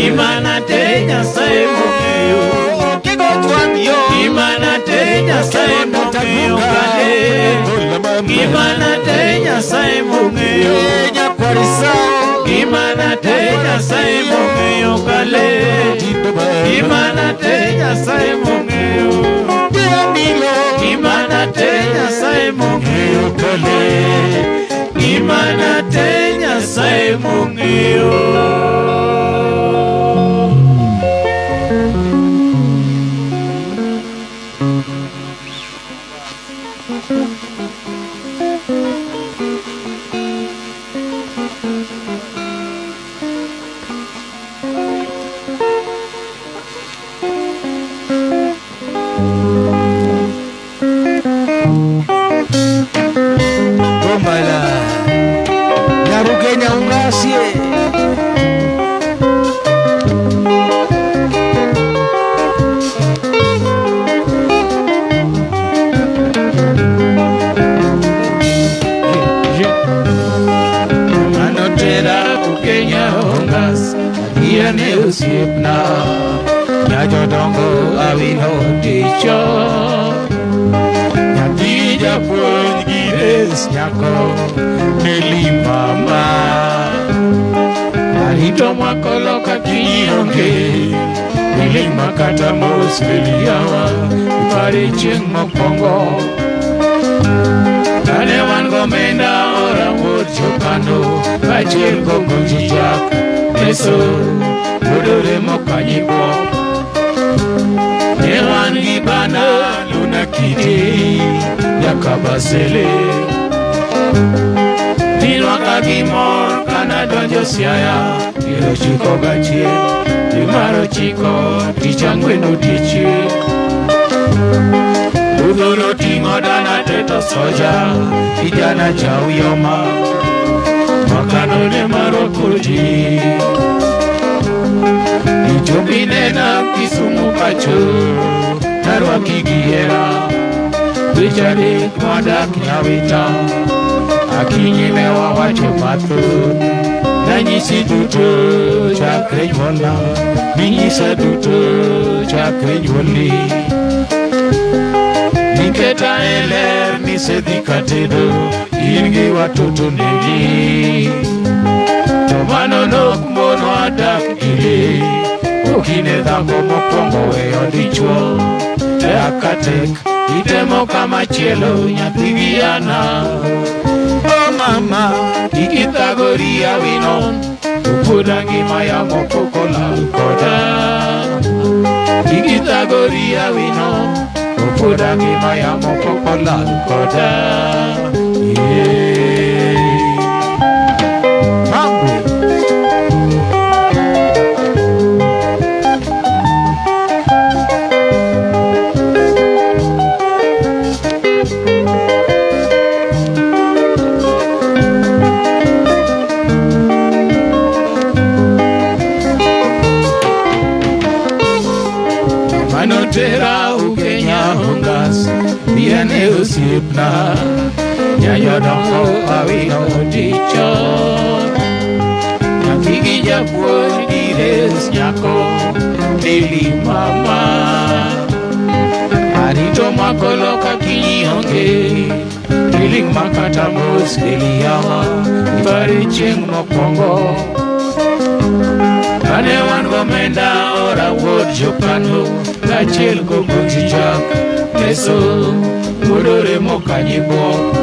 Gimana te Nyasaye mong'eyo, gimana te Nyasaye mong'eyo kale, gimana te Nyasaye mong'eyo, gimana te Nyasaye mong'eyo kale, gimana te Nyasaye mong'eyo, gimana te Nyasaye mong'eyo kale, gimana te Nyasaye mong'eyo. Jodongo awino ticho Nyatija puonj gires nyako Nelimama Arito mwakolo kakionge Nilima kata mos liliawa Ipari chieng mokwongo Kane wan gomenda ora wuot chokano Kachiel gongo jijak Neso Odore mokanyibo Ewan gibana luna kiti Yakabasele Nilwaka gimor kana donjo siaya Iro chiko gachie Dimaro chiko tichangweno tichi Udhuro tingo dana teto soja Kijana cha uyoma Makanone maro kuti Ichopine na Kisumu pacho Narwa kigiera Wichari kwada kinyawita Akinyime wawacho mathu Nanyisi duto chakre nywola Ninyisa duto chakre nyuoli Niketa eler nisedhi katedo Ingi watoto negi Tomano nok mono adak ili Ukine dhako mokwongo weyo dichwo E akatek itemo kama chielo nyathigiana O mama ikithagori awino Upuda ngima ya mopoko lal koda Ikithagori awino Upuda ngima ya mopoko lal koda Manotera ukenya hongas Biane usipna Nyayodongo awino ticho Nyakigi japuon gires nyako Nili mama Arito makolo kakinyi onge Niling makata mos kiliyawa Ipari cheng mokwongo Kane wan gomenda ora wuot jokano Kachiel gongo jijak Neso Odore mokanyibo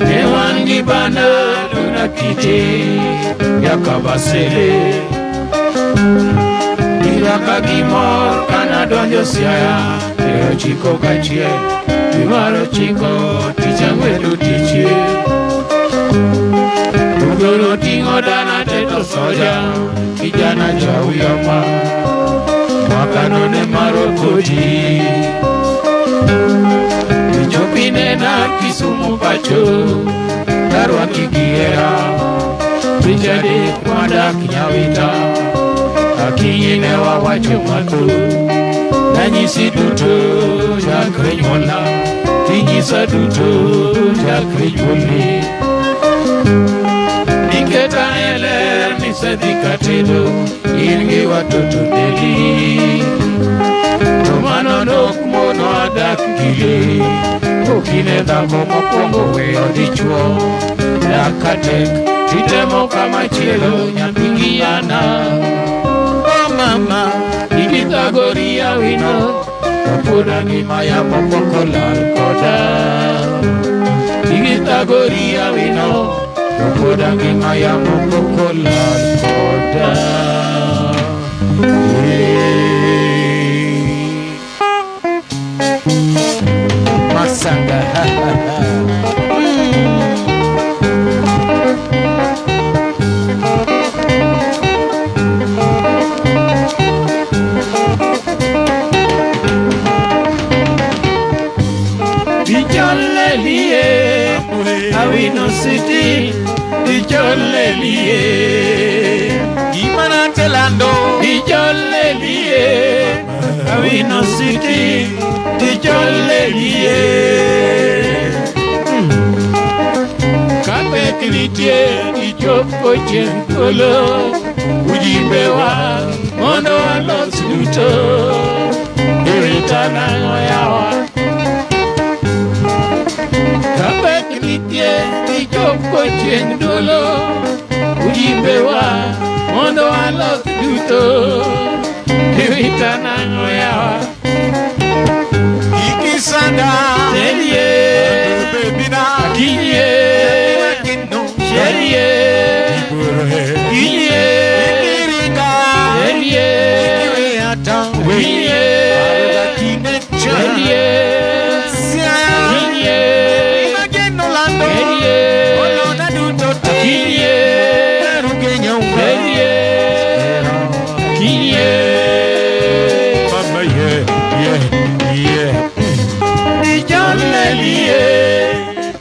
Ne wan gibana luna kiti Yakabasele Niraka gimor kana donjo siaya Ero chiko kachiel Dimaro chiko tichangwedo tichie Udoro tingo dana teto soja Kijana cha uyama Makanone maro koti Ichopine na Kisumu pacho Narwa kigiera Richard kwada kinyawita Akinyine wawacho matu Nanyisi duto chakre nywola Tinyisa duto chakre nyuoli Niketa eler isedhi katedo in gi watoto deli. To mano nok mono adak gili, okine dhako mokwongo weyo dichuo. Dak katek titemo kama chielo nyamingi yana. Oh mama, ikithagori ya wino, kapuna ngima ya mopoko lal koda. Ikithagori ya wino, kapuna ngima ya mopoko lal koda. Masanga Dijolelie Awino City Dijolelie Gimana telando Dijolelie Awino City Dijolelie Kape kilitie Dijopo chenkolo Ujibewa Mondo alos luto Iritana ngoyawa Kabek nitie di joko cheng dolo Ujimbewa mondo alok duto Diwita nango yawa Ikisanda Serie Akinye Serie Kinye Serie Winye Serie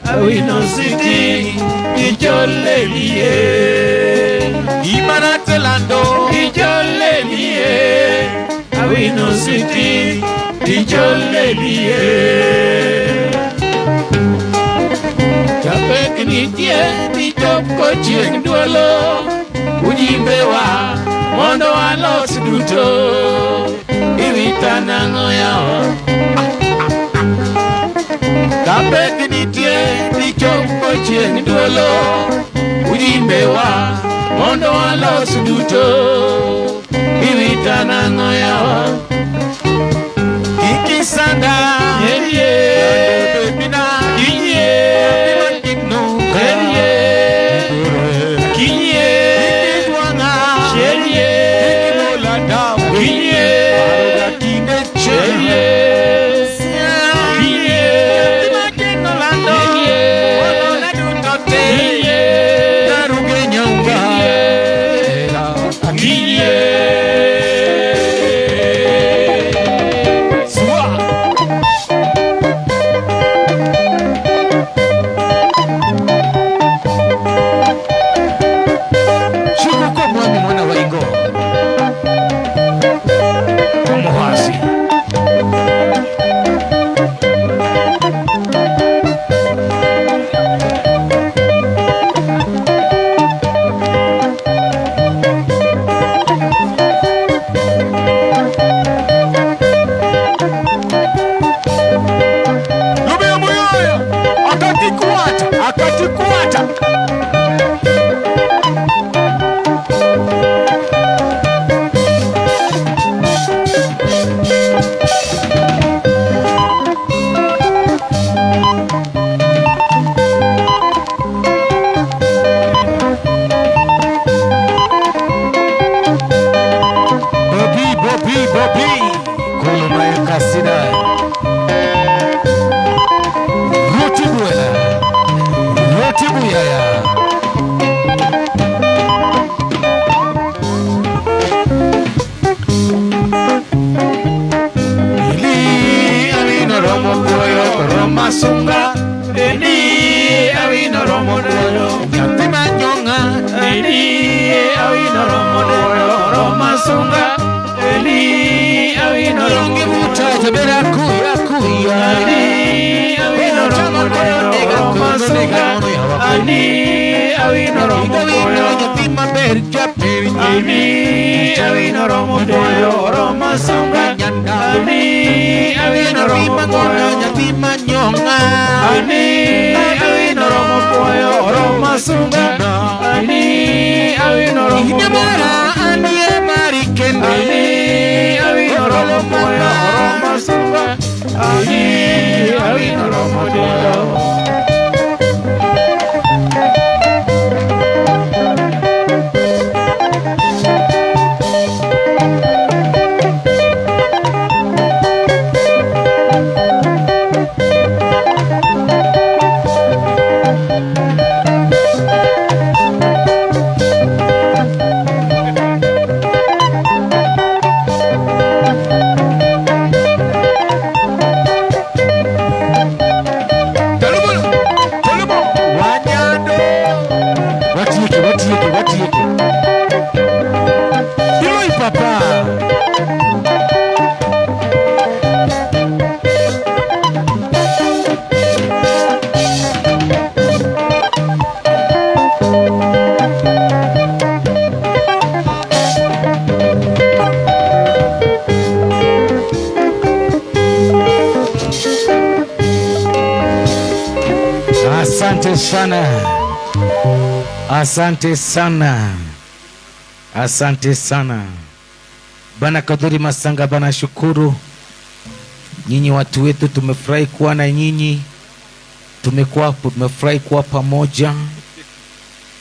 Awino City Dijolelie Imana telando Dijolelie Awino City Dijolelie Kapek nitie Dijoko chieng duolo Ujimbewa Mondo alos duto Iwita nango yao Kapek nitie Dijoko chieng duolo Ujimbewa Mondo alos duto Iwita nango yao Ikisanda Yerie Bebina Kinye Kerie Kinye Ikizwanga Sherie Ikimolada Kinye Kine Cherie Masunga, Eni, Awino Romodo, Yatima Nyonga, Eni, Awino Romodo, Masunga, Eni, Awino Romodo, Tabera Kuya, Eni, Awino Romodo, Masunga, Eni, Awino Romodo, Yatima Awer Japir Ani Awino Romo Toyo Roma Sunga Nyandani Awino Romo Toyo Nyati Manyonga Ani Awino Romo Toyo Roma Sunga Ani Awino Romo Nyamara Ani Marikendi Ani Awino Romo Toyo Roma Sunga Ani Awino Romo Toyo. Asante sana, asante sana, asante sana Bana Kaduri Masanga. Bana shukuru nyinyi watu wetu, tumefurahi kuwa na nyinyi, tumefurahi kuwa pamoja,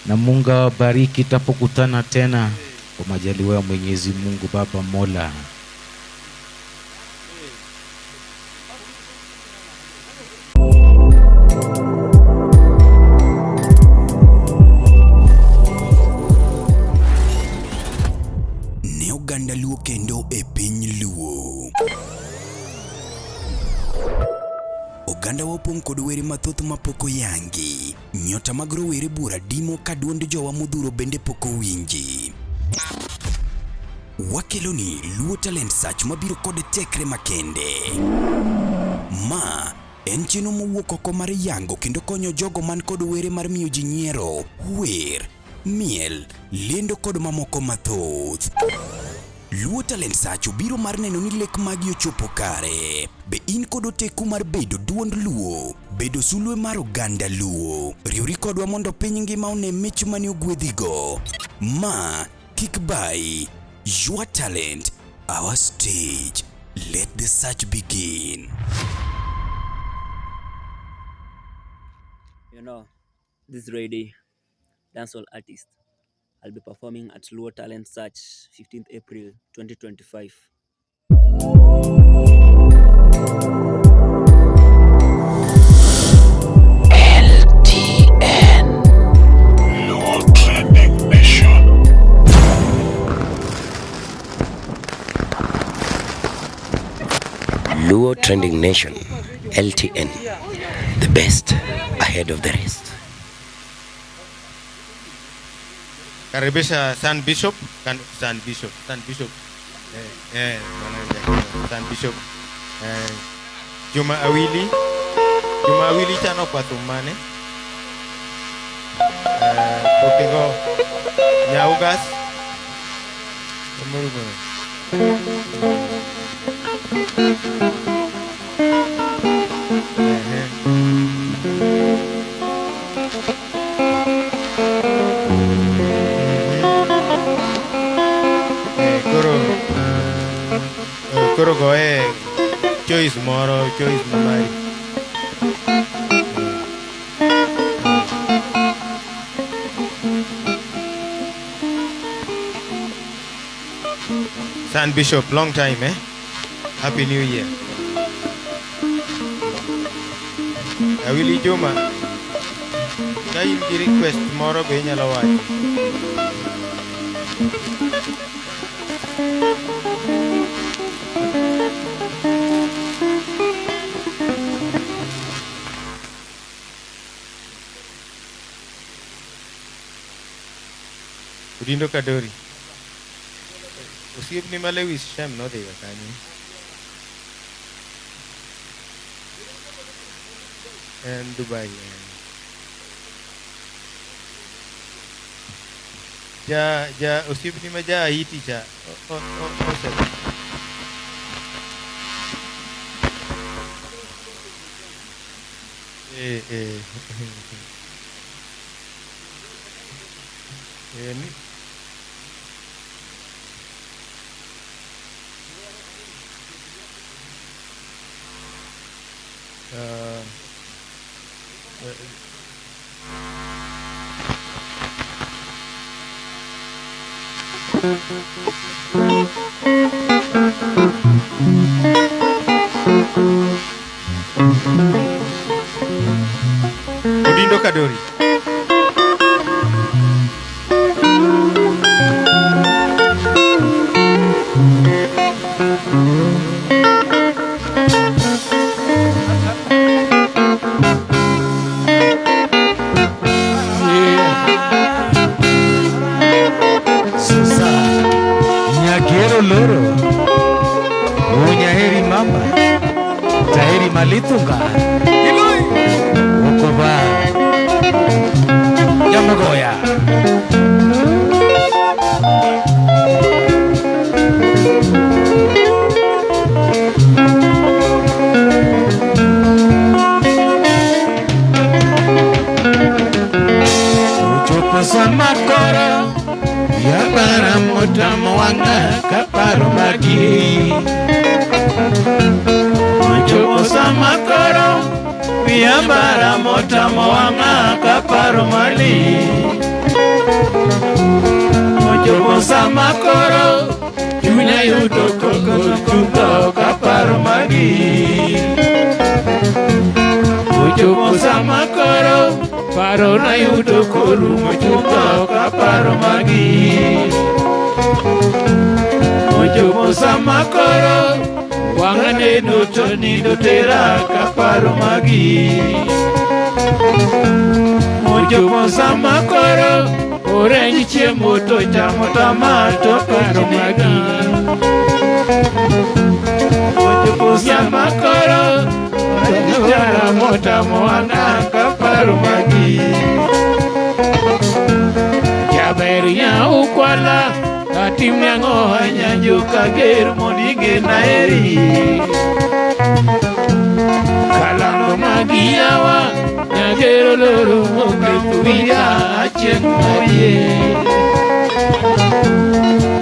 na Mungu awabariki tapokutana tena kwa majaliwa ya Mwenyezi Mungu Baba Mola. Oganda Luo kendo e piny Luo. Oganda wopong' kod were mathoth mapoko yangi. Nyota mag rowere bura dimo ka duond jowa modhuro bende poko winji. Wakeloni Luo Talent Search mabiro kod tekre makende. Ma en chenro mowuok oko mar yango kendo konyo jogo man kod were mar miyo ji nyiero, wer, miel, lendo kod mamoko mathoth. Luo Talent Search biro mar neno ni lek magi ochopo kare. Be in kod oteku mar bedo duond Luo, bedo sulwe mar oganda Luo. Riwri kodwa mondo piny ngima one mich mane ogwedhigo. Ma kik bai. Your talent, our stage. Let the search begin. You know, this Friday, dancehall artist. I'll be performing at Luo Talent Search, 15th April 2025. LTN Luo Trending Nation. Luo Trending Nation, LTN, the best ahead of the rest. Karibisha San Bishop. San Bishop. Juma Awili chano kwa tumane. Popingo Nyaugas. Koro goe choice moro, choice mamari. San Bishop, long time, eh? Happy New Year. Awili Juma. Kaya yung request tomorrow ba niya laway? Rindo Kadori. Usip ni Malewis Shem, no, they were tiny. And Dubai. osiepni ma ja Haiti cha osetho. Odindo Kadori. Susa Nyagero Loro Unyaheri mama Taheri Malitunga Ukoba Yamagoya Uchopo Samakoro Yabara Motamo Wanga Kaparo Magi Uchopo Samakoro Yabara Motamo Wanga Kaparo Mali Uchopo Samakoro Junya Yudo Koko Kaparo Magi Uchopo Samakoro Paro na yudo koru mochuto kaparo magi Mochopo Samakoro Wangane duto ni dotera kaparo magi Mochopo Samakoro Orenji chiemo to chamo tamato paro magi Mochopo Samakoro Jara mota moana kaparo magi Jaberi ya ukwala Atim yango hanya joka ger modige na eri Kalango magi yawa Nyagero loro moketuia acheng marie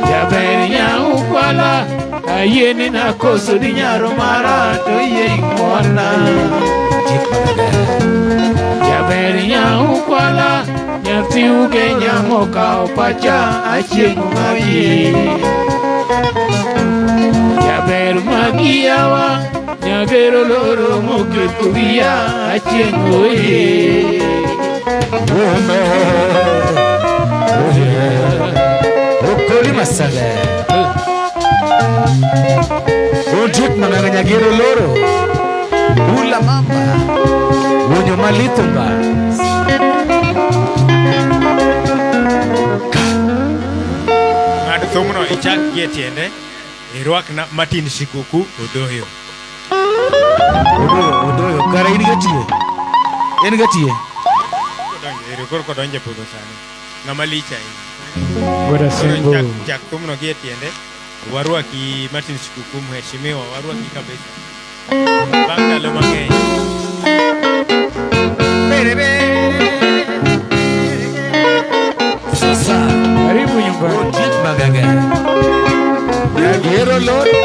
Jaberi ya ukwala Ayeni na koso di nyaro marato ye ingwana Jaberi nya ukwala Nyati uge nyamoka opacha achengu mabie Jaberu magiawa Nyagero loro moketuia achengu ye Okoli masale Ojik Mananga Nyagero loro Ula mamba Unyo Malitunga Ngado thumno ichak gietiende Irwak na Martin Shikuku Odoyo. Odoyo kara ini gatie Ini gatie Irukor kodonje pudo sani Ngamalicha ini Bora Sembo Chak thumno gietiende Warwaki Martin Shikuku mheshimiwa warwaki kabisa Banga lo mang'eny Sasa Karibu nyumbani Ojik Magaga Nyagero loro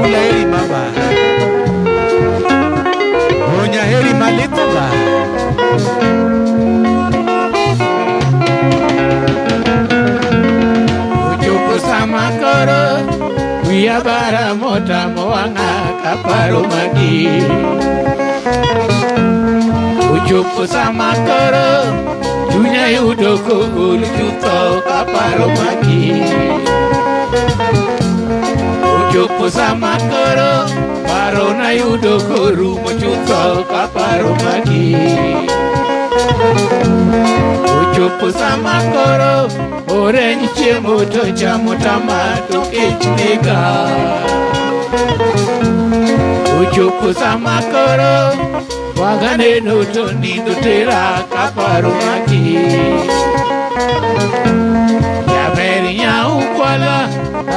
Ula heri mama Onya heri Malitunga Uchopo Samakoro Wiyabara mota moanga kaparo magi Uchopo Samakoro Junya yudo kogulu chuto kaparo magi Uchopo Samakoro Paro na yudo koru mochuto kaparo magi Uchopo Samakoro Orenji chiemo to chamo tamato kech nega Uchopo Samakoro Wagane no to nindo tera kaparo magi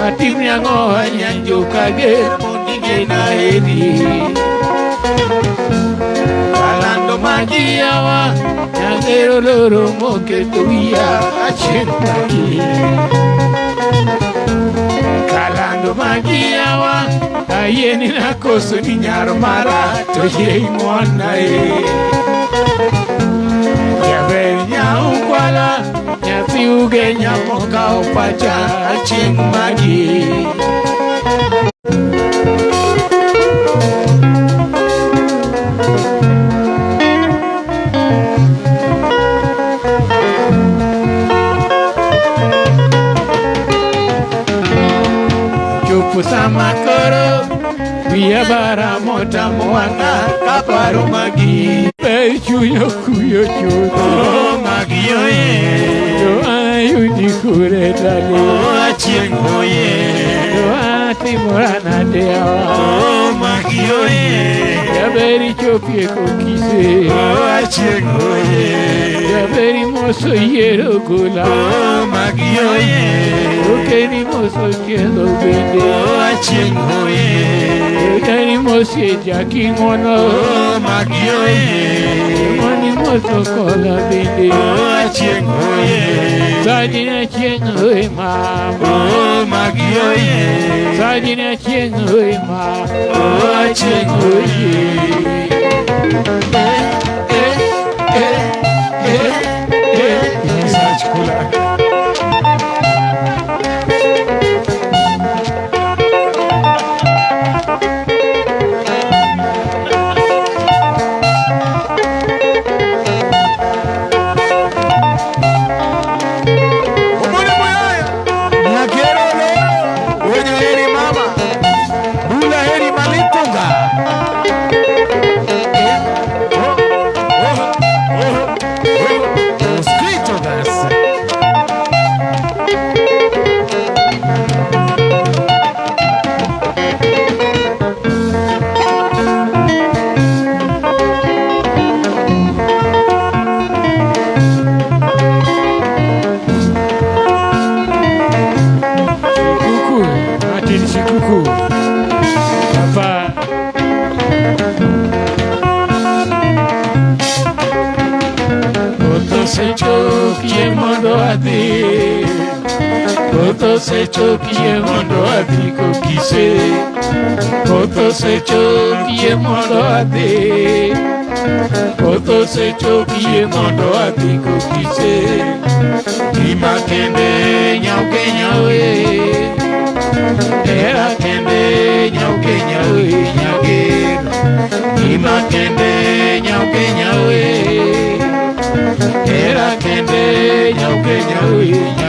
atimni ang'o anyanjo kager mondige na heri kalando magiawa nyagero loro moketo wiya achieng' magi kalando magiawa ayieni nakoso ni nyar mara to yie ng'wonae jaber nyaukwala nyathi uge nyamokawo pacha achieng' magi chopo sama koro wiya bara motamo wang'a kaparo magi ber chunya kuyo chuth magi oye to ayudi kure dali achieng' oye to atimora nade awa magi oye jaberi chopie kokise achieng' oye jaberi moso yiero gula magi oye okeni moso chielo bende achieng' oye okeni moso jaki ng'wono magi oye ng'woni moso kola bende achieng' oye sajini achieng' oye mama magi oye sajini achieng' oye mama achieng' oye Sechokie mondo adhi kokise Kotho sechokie mondo adhi Kotho sechokie mondo adhi kokise Gima kende nyauke nyawe Era kende nyauke nyawe nyager Gima kende nyauke nyawe Era kende nyauke nyawe nyager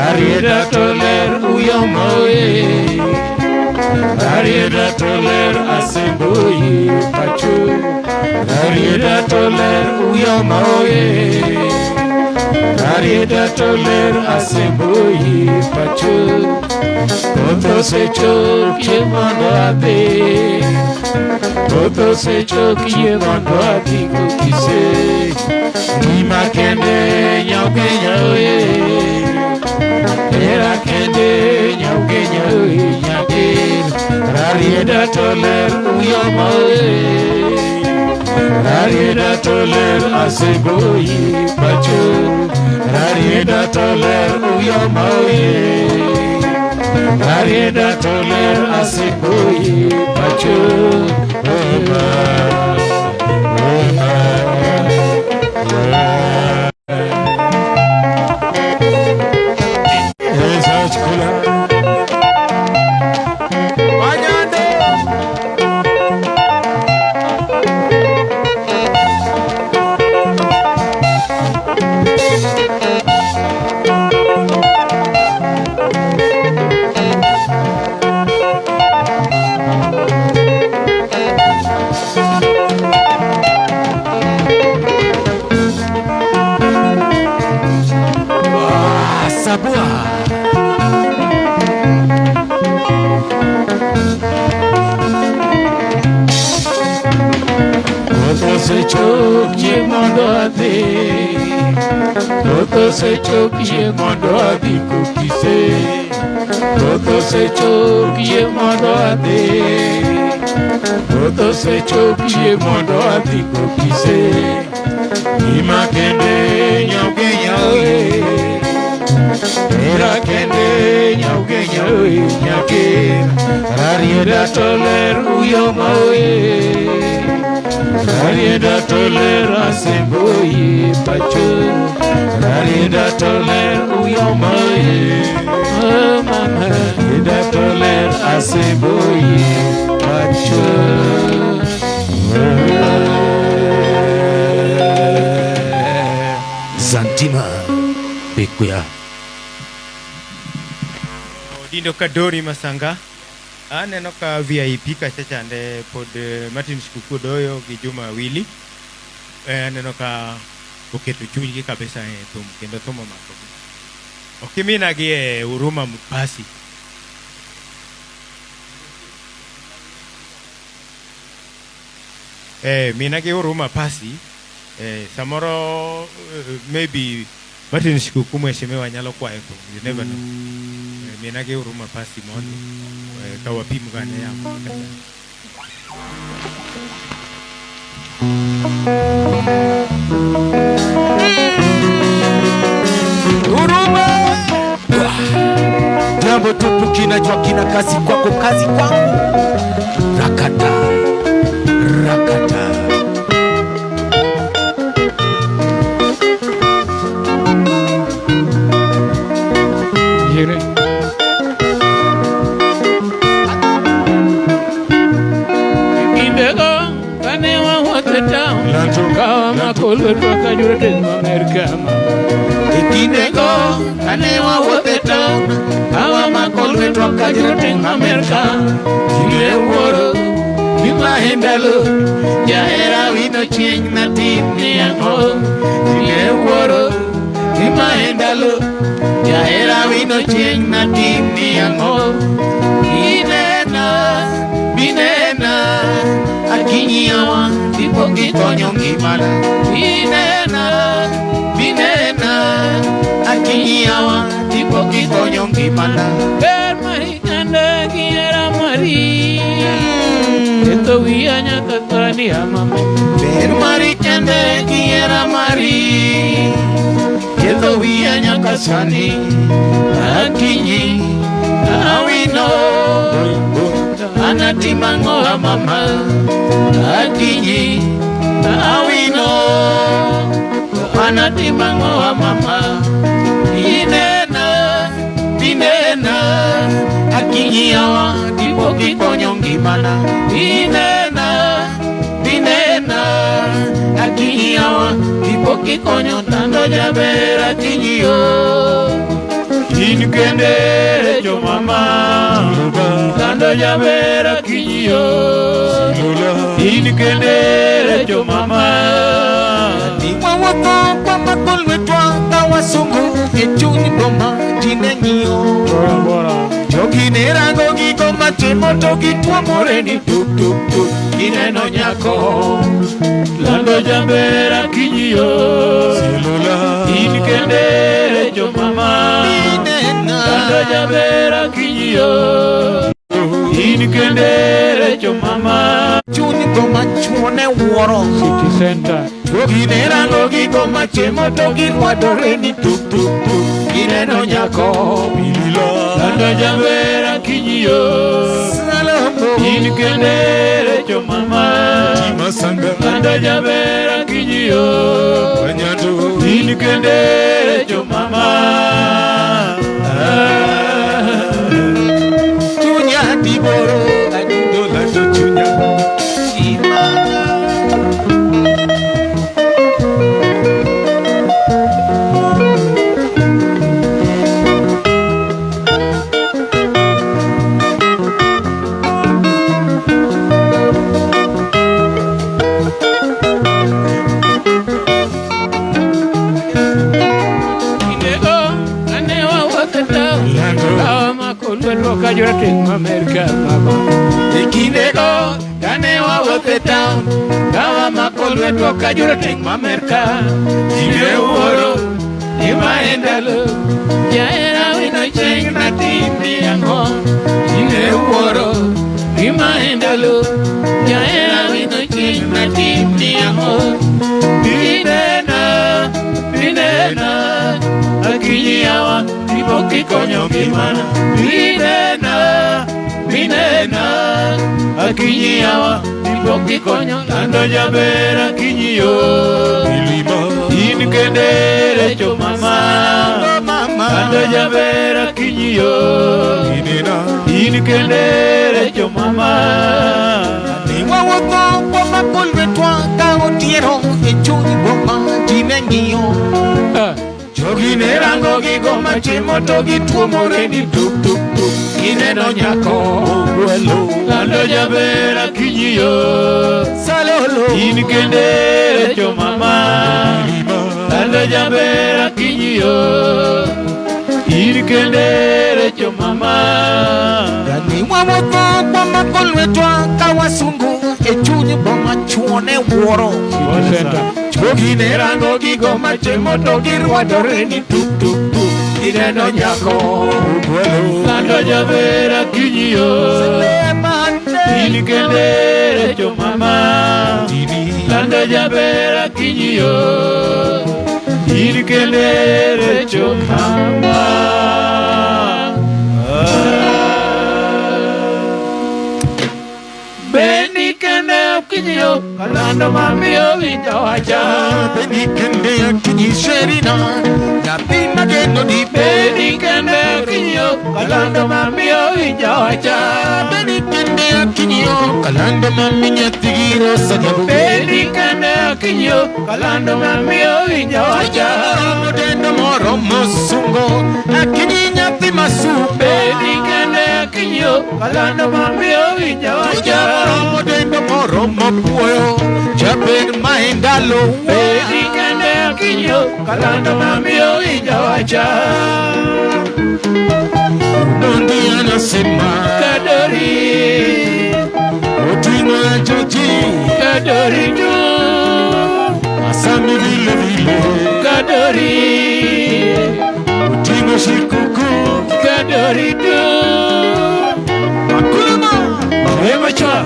Arieda toler uyomoe Arieda toler asemboye pacho Arieda toler uyomoe Arieda toler asemboye pacho Kotho sechokie mondo adhi Kotho sechokie mondo adhi kokise Gima kende nyauke nyawe Era kende nyauke nyawe nyager Rarieda toler uyomoe Rarieda toler aseboye pacho Rarieda toler uyomoe Rarieda toler aseboye pacho Oma Oma osechok chieng' mondo adhi, osechok chieng' mondo adhi Kokise, osechok chieng' mondo adhi, osechok chieng' mondo adhi Kokise, gima kende nyauge nyawe, era kende nyauge nyawe nyake, rarieda toler uyo mawe, rarieda toler asemboye pacho, rarieda toler uyo mawe, mama rarieda toler asemboye pacho. Zantima Bekuya Dindo Kadori Masanga aneno ka VIP kacha chande pod Martin Shikuku doyo gi Juma Willy aneno ka oketo chunygi kabisa e thum kendo thum omako okimina gi e Huruma Mupasi mina gi Huruma Pasi samoro maybe Martin Shikuku mheshimiwa nyalo kwayo thum, you never know. Mina ge Huruma Pasi mondo kawapimu gane yamo Huruma jambo tupu kinajua kina kazi kwako kazi kwangu rakata rakata Kawa makolo toka jurete Amerika Ikinego kanewa wote town Kawa makolo toka jurete Amerika Chile woro Bima hendalo Jaera wino ching na tini yango Chile woro Bima hendalo Jaera wino ching na tini yango Binena Akinyawa Dipoki konyo ngimana Binena Akinyawa Dipoki konyo ngimana Ber mari kanda kiera mari Eto wia nyaka tani amame Ber mari kanda kiera mari Eto wia nyaka sani Akinyi Awino Anatimango mama Akinyi Awino Anatimango mama Binena Akinyi awa Dipoki konyo ngimana Binena Akinyi awa Dipoki konyo tando jaber Akinyi yo In kende jo mama Tando jaber Akinyi yo In kende jo mama Diwa wako kwa makolwe twa Kawa sungu Kechuni goma Jine nyo Jogi nerango gigo matemo Togi tuwa moreni Tuk tuk tuk Kineno nyako Tando jaber Akinyi yo In kende jo mama Tando jaber Akinyi yo In kende jo mama Chuni goma chuone woro City Center Togi nerango gigo machemo Togi wadoreni tuk tuk tuk Kineno nyako Tando jaber Akinyi yo In kende jo mama Tando jaber Akinyi yo In kende jo mama Chunya tiboro Adudola to chunya Kawa makolo toka jurete Amerika mama Ikinego kane wawuothe town kawa mako lwetwa ka jorateng' ma Amerka jiwe wuoro gima e ndalo jahera wino chieng' natimi ang'o jiwe wuoro gima e ndalo jahera wino chieng' natimi ang'o binena akinyi yawa iboki konyo gimana binena akinyi yawa iboki konyo lando jaber akinyi yo in kendere cho mama lando jaber akinyi yo in kendere cho mama wawuotho kwamako lwetwa ka otieno e chuny boma time ng'iyo jogi ne rango gigo matimo to gituomore ni tuk tuk tuk gineno nyako gwelo lando jaber akinyi yo salolo in kende jo mama lando jaber akinyi yo in kende jo mama gani wawuotho kwamako lwetwa ka wasungu e chuny boma chuone wuoro jogi ne rango gigo matimo to girwadore ni tuk tuk tuk gineno nyako gwelo lando jaber akinyi yo in kende jo mama lando jaber akinyi yo in kende jo mama Beni kende akinyi yo kalando mamiyo winjo wacha Beni kende akinyi sherina nyathi mageno di Beni kende akinyi yo kalando mamiyo winjo wacha Beni kende akinyi yo kalando mami nyathi giro sadabo Beni kende akinyi yo kalando mamiyo winjo wacha Modendo moro mosungo akinyi nyathi masu Beni kende akinyi yo kalando mamiyo winjo wacha Modendo moro mopuoyo jaber maendalo Beni kende akinyi yo kalando mamiyo winjo wacha Nondi anasema Kadori Otima joji Kadori tu Asami vile vile Kadori Otima shikuku Kadori tu Makulama Ewa chwa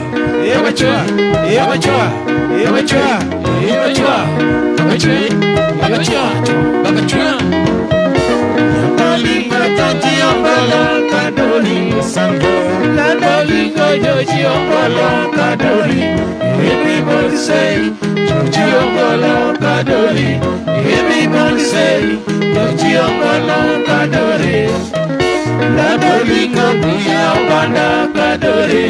Ladolingo joji ombolo kadori sango Ladolingo joji ombolo kadori Everybody say joji ombolo kadori Everybody say joji ombolo kadori Ladolingo buya obanda kadori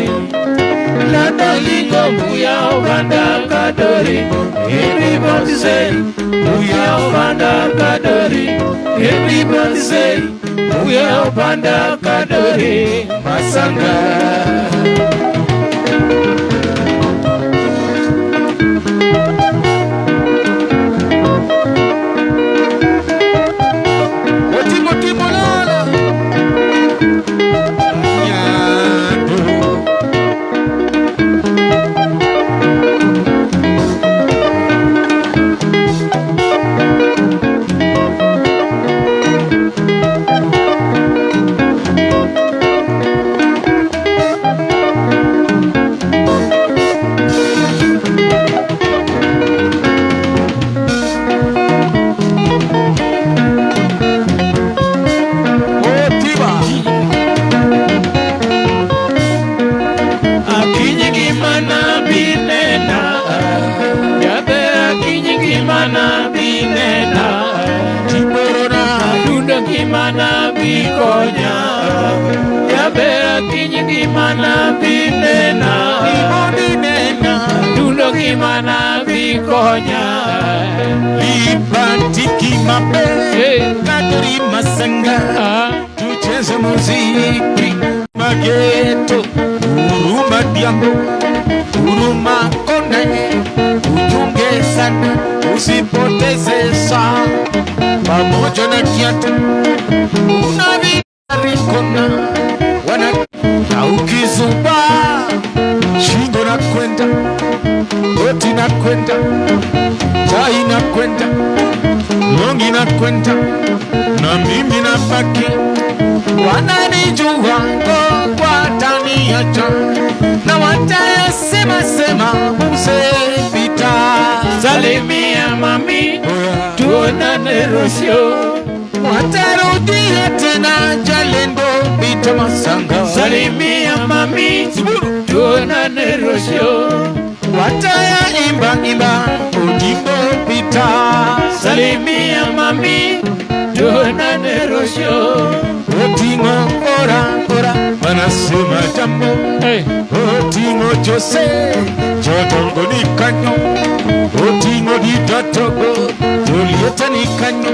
Ladolingo buya obanda kadori Everybody say buya obanda kadori Everybody say buya obanda kadori Masanga konya Yabera kinyi gimana binena Dundo gimana bikonya Lipantiki mape Kadri masanga Tucheze muziki Mageto Uruma diambo Uruma kone Ujunge sana Usipoteze saa pamoja na kiatu unavikona wana na ukizuba shingo na kwenda, goti na kwenda, tai na kwenda, longi na kwenda, na mimi na baki. Wananijua wataniacha, na watayasema sema msepita. Salimia mami, tuonane Rosio. Watarudia tena Jalendo Bita Masanga. Salimia mami, tuonane Rosio. Wataya imba Odingo Bita. Salimia mami, tuonane Rosio. Odingo ora wanasema jambo. Odingo Jose Jotongo ni kanyo. Odingo di Dotogo Julieta ni kanyo.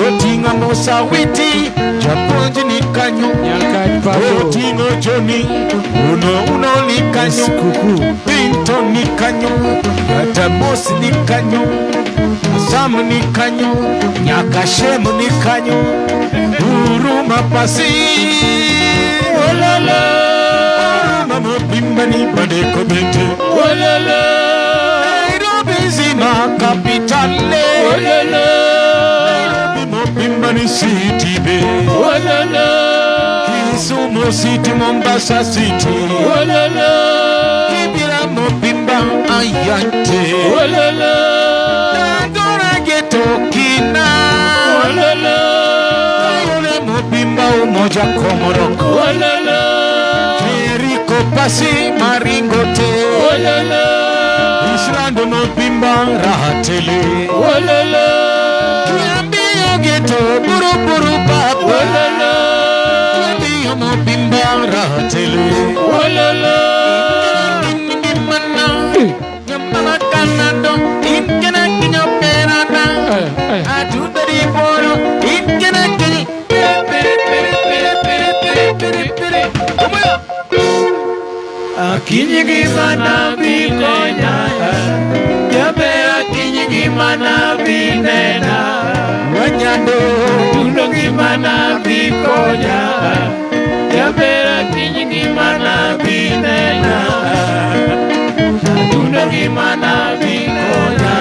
Odingo Mosawiti Japonji ni kanyo. Odingo Johnny Uno ni kanyo. Pinto ni kanyo. Gatamosi ni kanyo. Samu ni kanyo. Nyakashemu ni kanyo. Uruma pasi Olala Mama Bimba ni Badeko Bente Olala Nairobi zima kapitale Olala Mama Bimba ni City Bay Olala Kisumu City Mombasa City Olala Kibira Mobimba Ayante Olala Nandora Geto Kina Olala Mobimba umoja Komoroko Olala Jericho Pasi Maringote Olala Islando Mobimba Rahatele Olala Kiambio Geto Buru Baba Olala Kiambio Mobimba Rahatele Olala Ingimana Nyamama Kanado Inkena Kinyo Perada Atudari Poro Inkena Kinyo Akinyi gimana bikonya Yabe akinyi gimana binena Wanyando Tundo gimana bikonya Yabe akinyi gimana binena Tundo gimana bikonya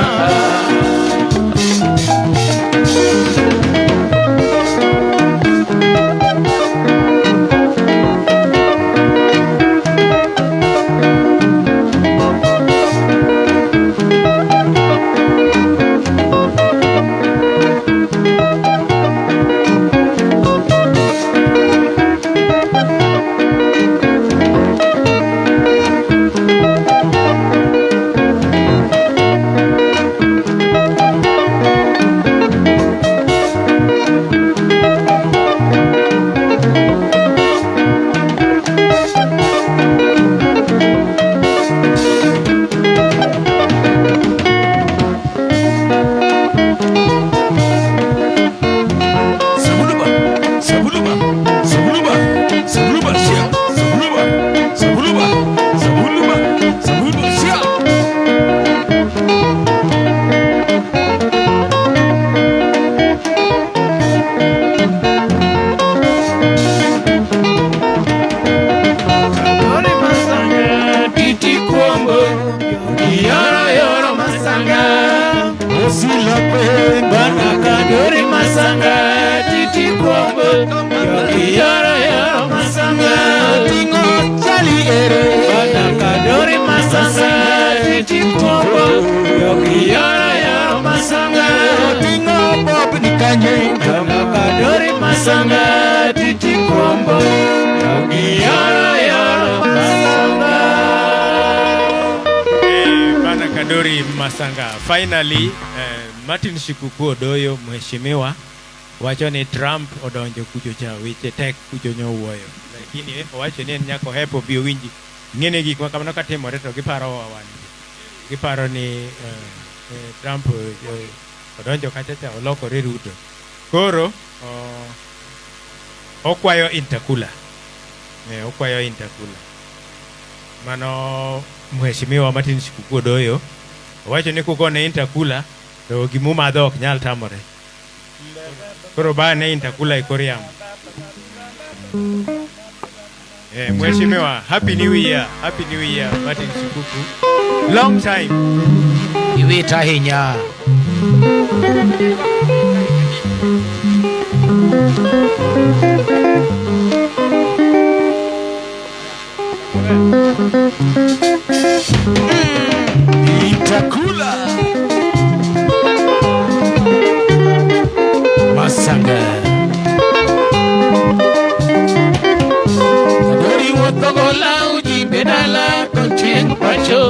Finally, Martin Shikuku Odoyo mheshimiwa wacho ni Trump odonjo kucho cha weche tek kucho nyowuoyo lakini wacho ni nyako hepo bio winji ngene gik makamano katimore to giparo ni Trump odonjo kacha cha olokore Ruto koro okwayo Intercooler mano mheshimiwa Martin Shikuku Odoyo wacho ni kukone Intercooler to gimuma dhok nyal tamore koro bane Intercooler ikoriam Mheshimiwa, Happy New Year. Happy New Year, Martin Shikuku. Long time. Iwita hinya. Itakula Masanga Kadori wotogola uji bedala konchen pacho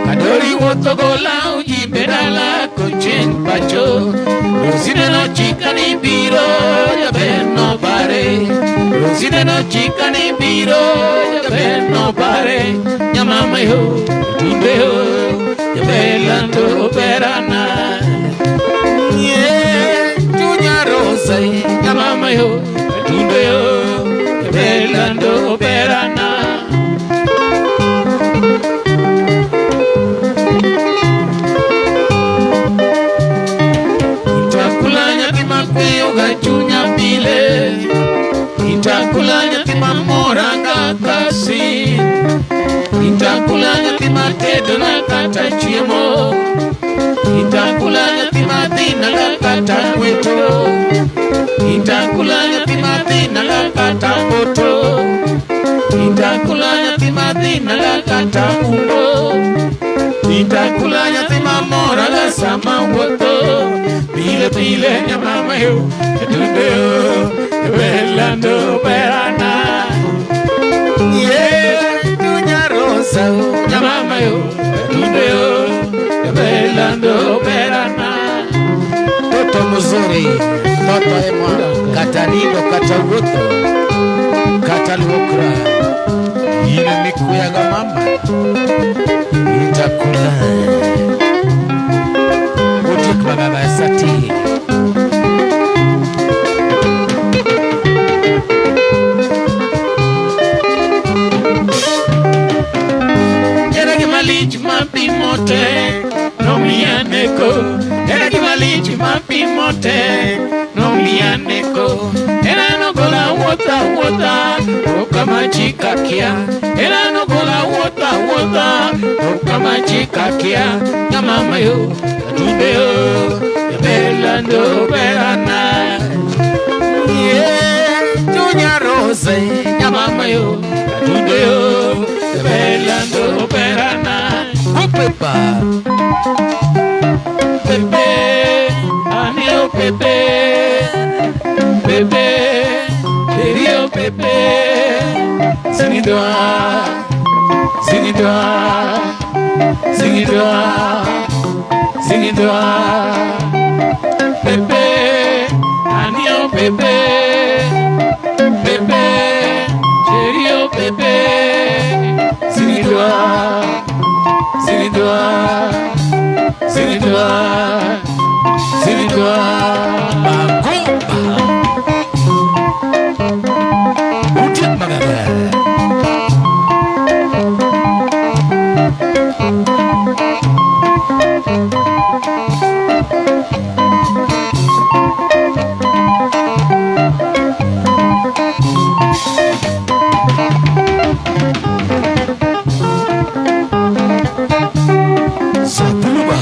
Kadori wotogola uji bedala konchen pacho Rosine no chica ni biro ya ben no pare Rosine no chica ni biro ya ben no pare Nyamama yo tunde yo ya belando perana Yeah tunya rosa nyamama yo tunde yo ya belando perana Itakulanya timakuyo gachunya bile Itakulanya timamoranga kasi Itakulanya timatedo na kata chiemo Itakulanya timatina la kata kweto Itakulanya timatina la kata koto Itakulanya timatina la kata umbo Itakulanya timamora la sama woto Pile pile nyamama yo Tudeo Belando perana Yeah Tunya rosa Nyamama yo Tudeo Belando perana Toto mzuri Toto emwa Katanido katawuto Katalukra Ile mikuyaga mama Itakula Utik bagaba sati Era gimalich mapi mote No mianeko Era gimalich mapi mote No mianeko Era no gola wota Okama chika kia Era no gola wota Okama chika kia Nyamama yo Tunde yo Belando perana Yeah Tunya rose Nyamama yo Tunde yo Belando perana Pepa Pepe Anio Pepe Pepe Querido Pepe Singidwa Singidwa Singidwa Singidwa Pepe Anio Pepe Pepe Querido Pepe Singidwa Singidwa Singidwa Singidwa Bakumba Utit maganda Sapuluba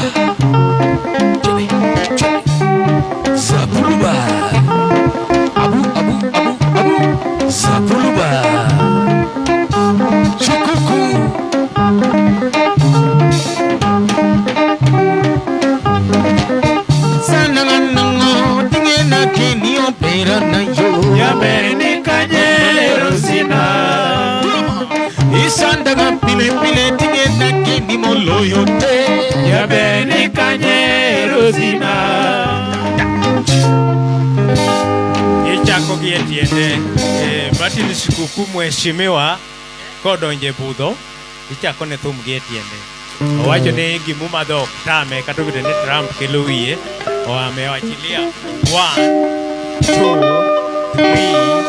Sapuluba Abu Sapuluba Shikuku Sananganango Tingena kini opera na yo Ya beni kanyero sina Isandaga pile pile tingena kini moloyote Ya beni kanyero sina Ichako gietiende Martin Shikuku mheshimiwa kodonje budho Ichako ne thum gietiende Owacho ni gimumadho tame katobide ni Trump kelo wiye Oame wachilia 1, 2, 3,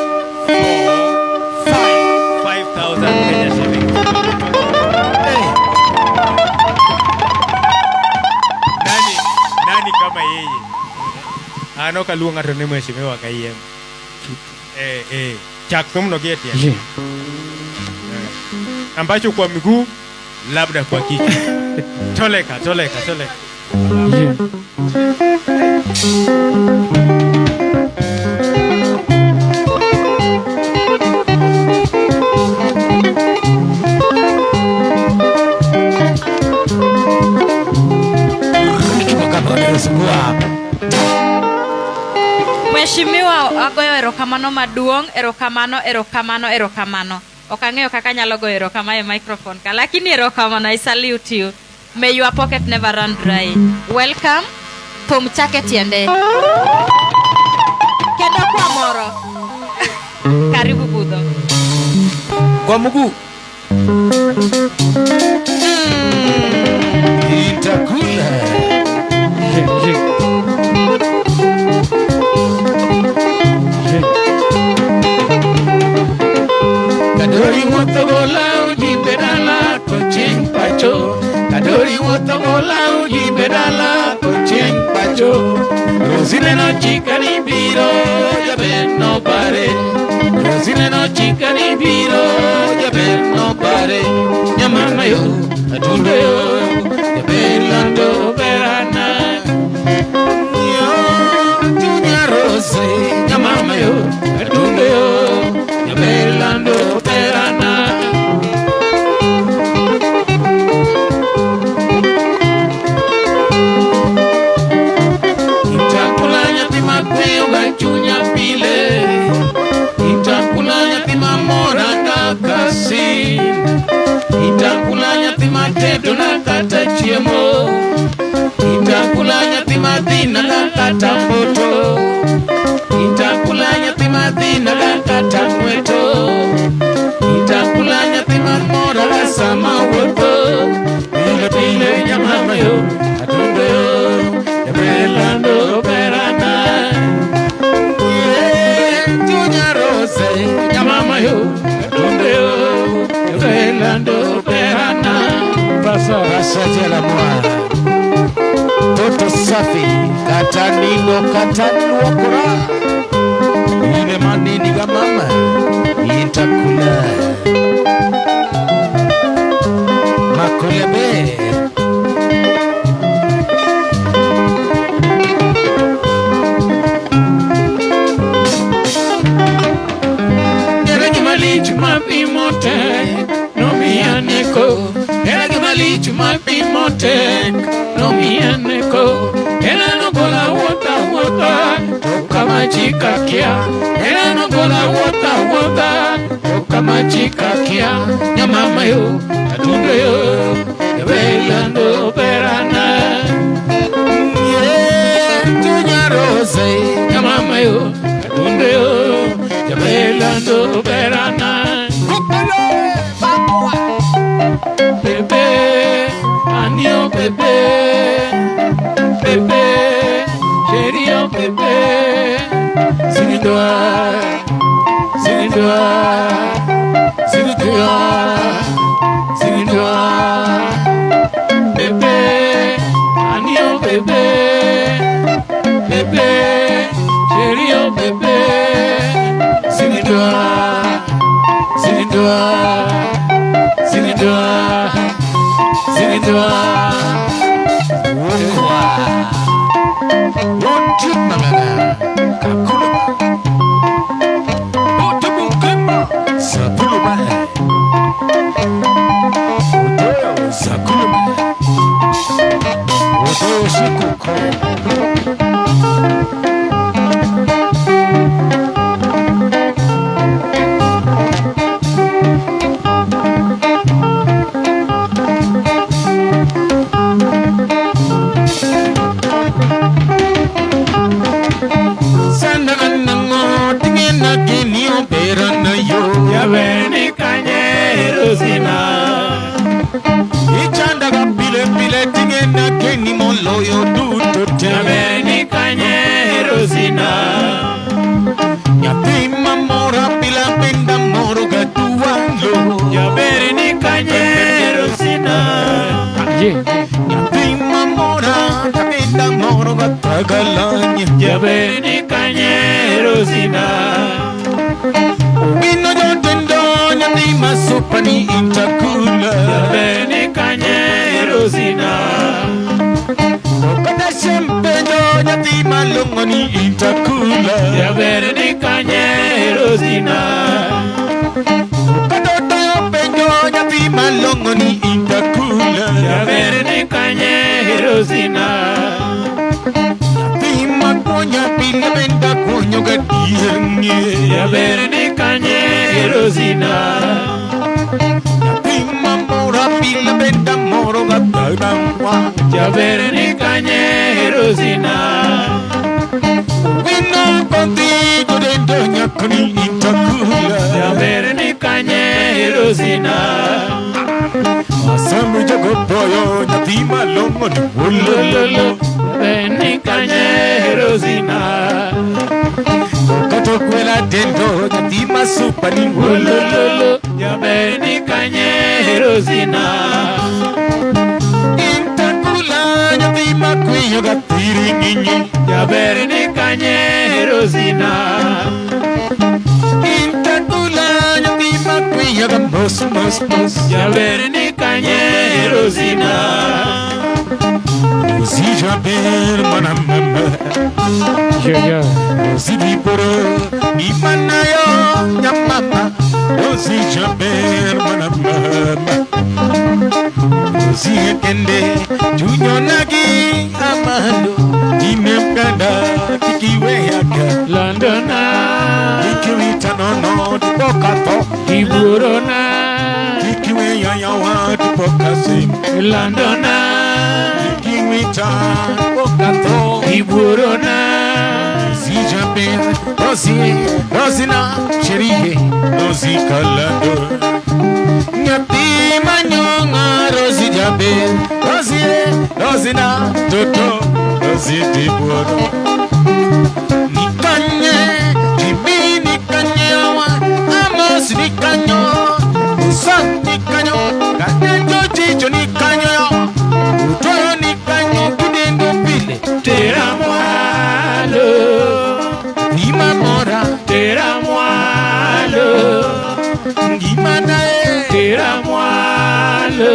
4, 5,000 Kenya shillings Nani kama yeye Ano kaluonga to ni mheshimiwa kayem chak thumno gi tiende. Yeah. Ambacho kwa miguu labda kwa kichwa. Toleka. Yeah. Mheshimiwa, agoyo erokamano maduong', erokamano. Ok ang'eyo kaka nyalo goyo erokamano e microphone ka, lakini erokamano, I salute you. May your pocket never run dry. Welcome. Thum chake tiende. Kendo kwa moro. Karibu budho. Kwa mguu. Itakula. Kadori motogola uji bedala kocheng pacho. Kadori motogola uji bedala kocheng pacho. Rosine no chica ni biro ya ben no pare. Rosine no chica ni biro ya ben no pare. Ya mama yo atunde yo ya ben lando verana. Yo tunya rose ya mama yo atunde yo ya ben lando verana. Chunya pile itakulanya tima mora kakasi itakulanya tima tedo na kata chiemo itakulanya tima dina na kata moto itakulanya tima dina na kata mweto itakulanya tima mora sama woto pile ya mama yo atunde yo ya belando berana. Ya mama yo, donde yo, velando perana. Pasa jela mwa. Toto safi, katanino wakura. Ine manini ga mama, itakula. Makulebe. No mi aneko, era que malich my pimote. No mi aneko, era no gola wota, kama chica kia. Era no gola wota, kama chica kia. Ya mama yo, atunde yo, ya velando perana. Yeah, tunya rose, ya mama yo, atunde yo, ya velando perana. Bebé, anio bebé, bebé, chério bebé, zinidoa, bebé, anio bebé, bebé, chério bebé, zinidoa. intakula. Jaber ni kanye Rosina. Okada sempenyo nyathi malongo ni intakula. Jaber ni kanye Rosina. Okada penyo nyathi malongo ni intakula. Jaber ni kanye Rosina. Nyathi makonya pile benda konyo gadienge. Jaber ni kanye Rosina. Nyathi mamora pile benda moro gadangwa. Jaber ni kanye Rosina. Wino contigo dentro nyakoni intakula. Jaber ni kanye Rosina. Asamu jago boyo nyathi malongo ni wolololo. Jaber ni kanye Rosina. Kokato kwela dentro nyathi masupa ni wolololo. Jaber ni kanye Rosina. Intakula nyathi makwiyo gatiri nginyi. Jaber ni kanye Rosina. Intakula nyathi makwiyo gamos mos mos. Jaber ni kanye Rosina. Rosi Jaber mana mama. Rosi Diporo ni mana yo nyamama. Rosi Jaber mana mama. Rosi Kende Junior Nagi Amando Nimemkanda Kikiwe yaka Londona Kikiwita nono Dipokato Kiburona Kikiwe yayawa Dipokasi Londona Kikiwita Dipokato Kiburona Rosi Jaber Rosina Cherie Rosi Kalando Nyati manyonga Rosi Jaber Rosina Toto Rosi Diporo Nikanye Jimmy Nikanye Amos Nikanyo Usan Nikanyo Katenjo Chicho Nikanyo Utoyo Nikanyo Kidengo Pile Tera Mwalo Nima Mora Tera Mwalo Ngimana Tera Mwalo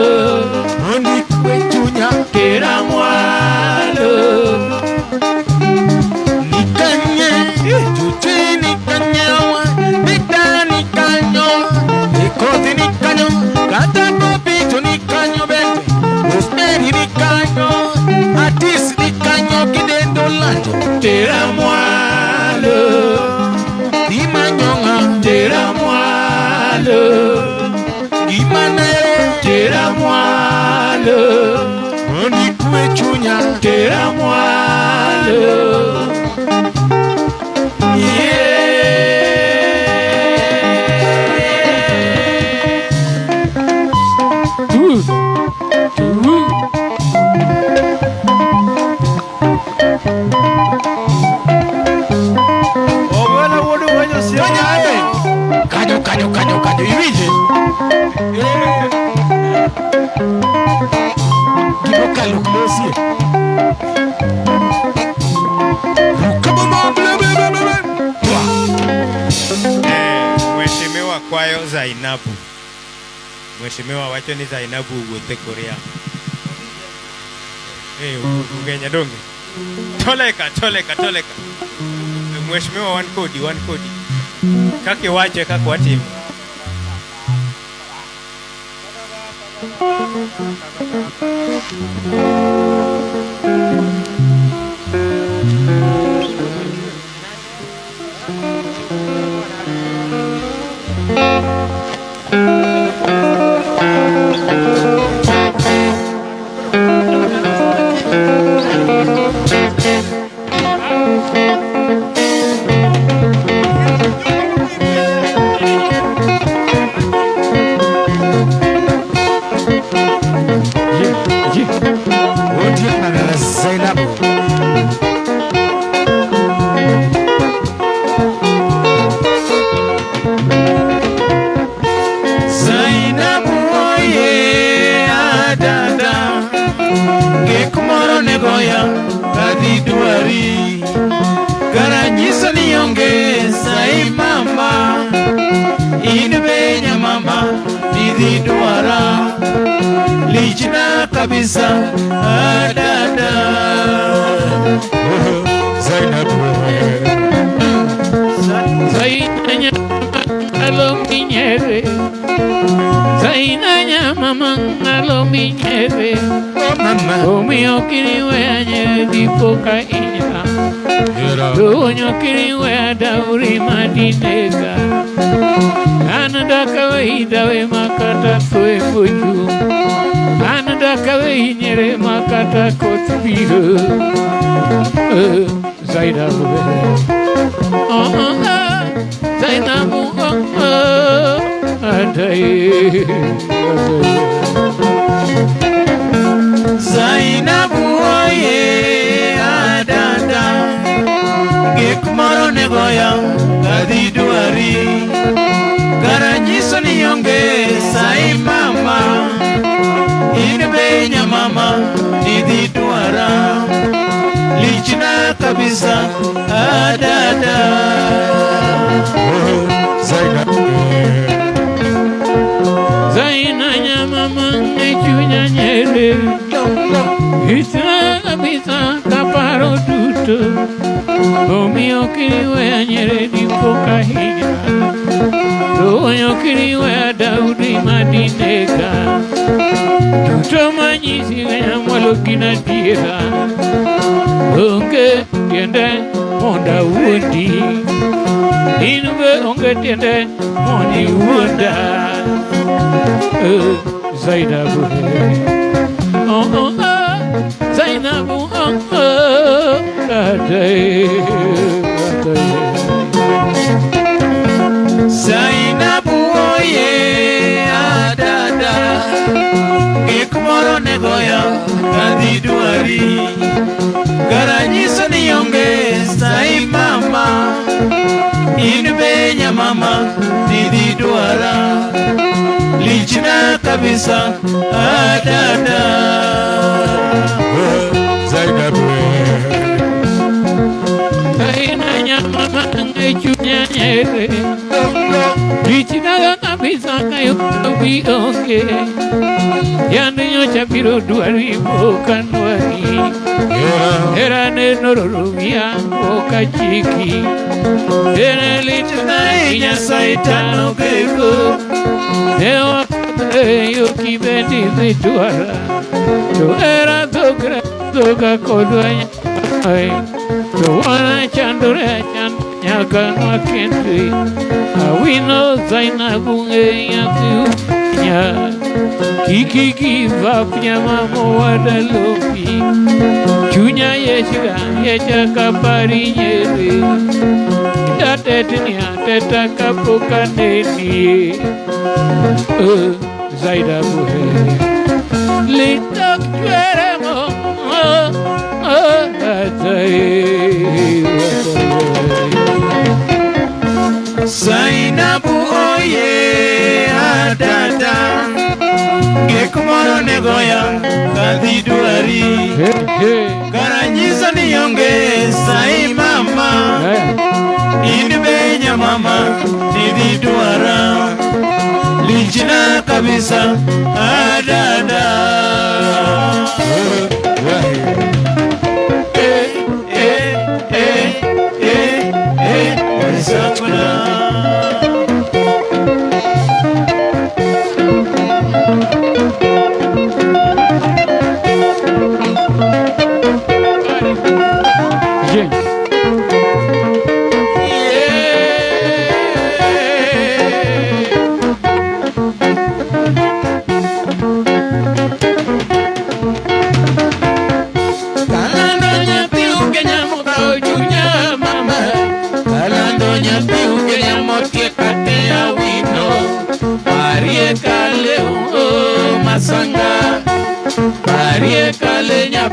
Mondi Kwetunya Tera Mwalo Nikanye Chuchi Nikanye Nikta Nikanyo Nikoti Nikanyo Kata Kopito Nikanyo Bente Rosemary Nikanyo Atis Nikanyo Kidendo Lanjo Tera Mwalo Dimanyonga Tera Mwalo Gimana Tera Mwalo Mondi Kwetunya Tera Mwalo Kanyo iwije Giboka luklosie Mheshimiwa Kwayo Zainabu. Mheshimiwa wacho ni Zainabu ugote Korea. Ugenya donge. Toleka. Mheshimiwa one kodi. Kake wache wati. kadhi dwara lichna kabisa dada Zainab Zainanya alo minyere Zainanya mama alo minyere Omio kiriwe anye dipoka inya Donyo kiriwe dauri madinega Ananda kawaida we makata kwe moju Ananda kawaida nyere makata kotbiru Zainabu Zainabu Adai Zainabu oye adada Gek moro negoya kadhi dwari Garanyiso ni yonge sai mama Inbe nya mama nidhi dwara Lichna kabisa adada Zainanya mama nechunya nyere Lichna kabisa kaparo tuto Omio kiriwe nyere dipoka hinya Donyo kiriwe daudi madineka Tuto manyisi ganya mwalo kina tira Onge tiende monda uondi Inube onge tiende mondi uonda Zainabu Zainabu Zainabu oye adada Gek moro negoya kadhi dwari Garanyiso ni yonge sai mama Inbe nya mama nidhi dwara Lichna kabisa adada Zainabu Zainanya mama ngechunya nyere Lichna kabisa kayo bionge Yandu nyocha biro dwari bokan wari Era ne nororumia boka chiki Era lichna inya saitano keko Ewa yo kibendi zidwara To era dogra doga kodwanya To wana chandore nyaka nwa kendri Awino Zainabu yaku nya Kiki give up nyamamo wadalopi Chunya yecha kapari nyeri Datetnia teta kapoka neni Zainabu Litok chweremo Zainabu oye adada Gek moro negoya kadhi dwari Garanyiso ni yonge sai mama Inbe nya mama nidhi dwara Lichna kabisa adada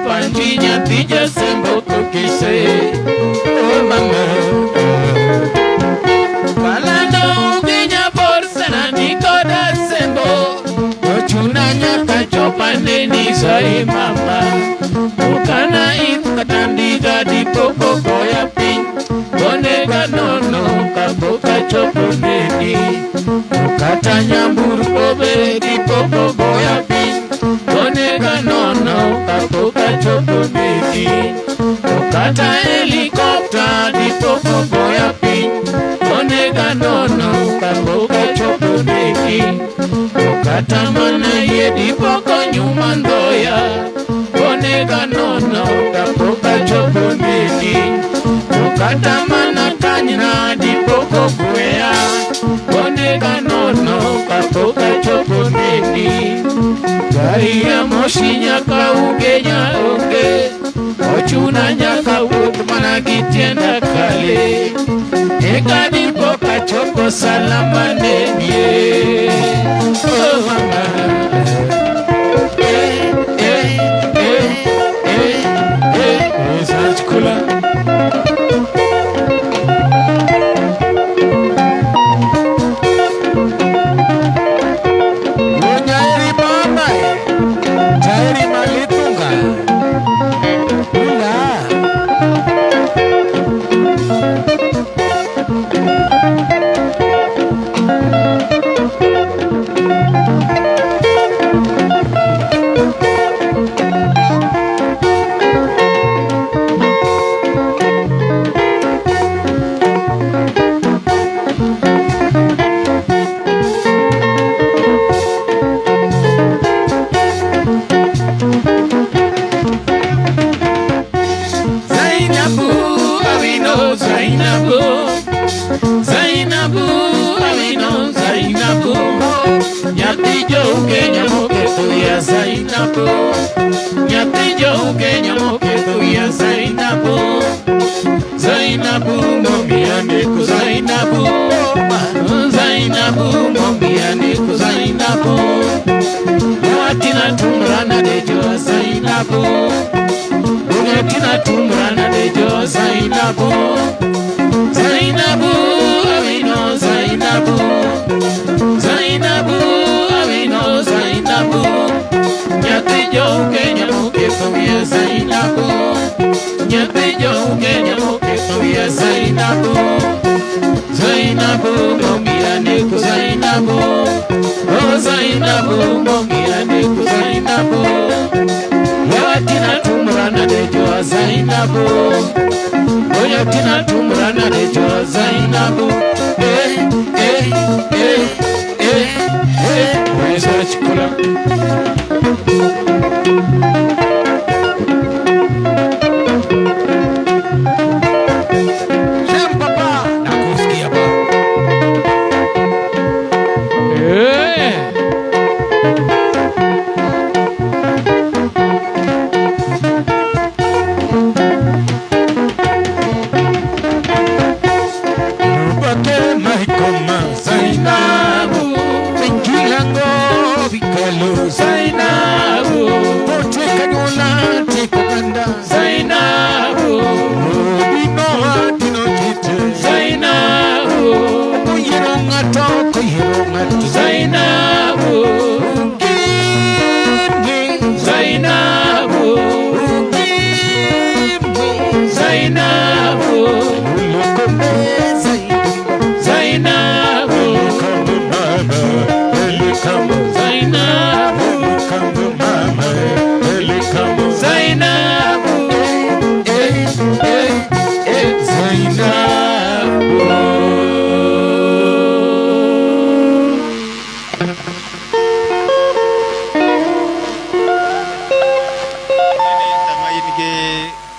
Pantinya tija sembo kokise Oh mama Kalando ugenya borsena nikoda sembo Ochunanya kachopane ni sai mama Ukana itu katandiga di popo koya pin Bonega nono kapoka chopone ni Ukatanya burko be dipoko goya piny. Onega nono kapok achopo meki. Kata helikopta dipoko goya piny. Onega nono kapok achopo meki. Kata mana yie dipoko nyuma ndoya. Onega nono kapok achopo meki. Kata mana kanyna dipoko gwea. Onega nono kapok achopo meki. Gari ya moshi nyaka ugenya onge. Ochuna nyaka wuoth mana gi tienda kale. Eka dipok achopo salama nenie. Oh mama. Kula. Munyairi mama, tairi malitunga. Ula.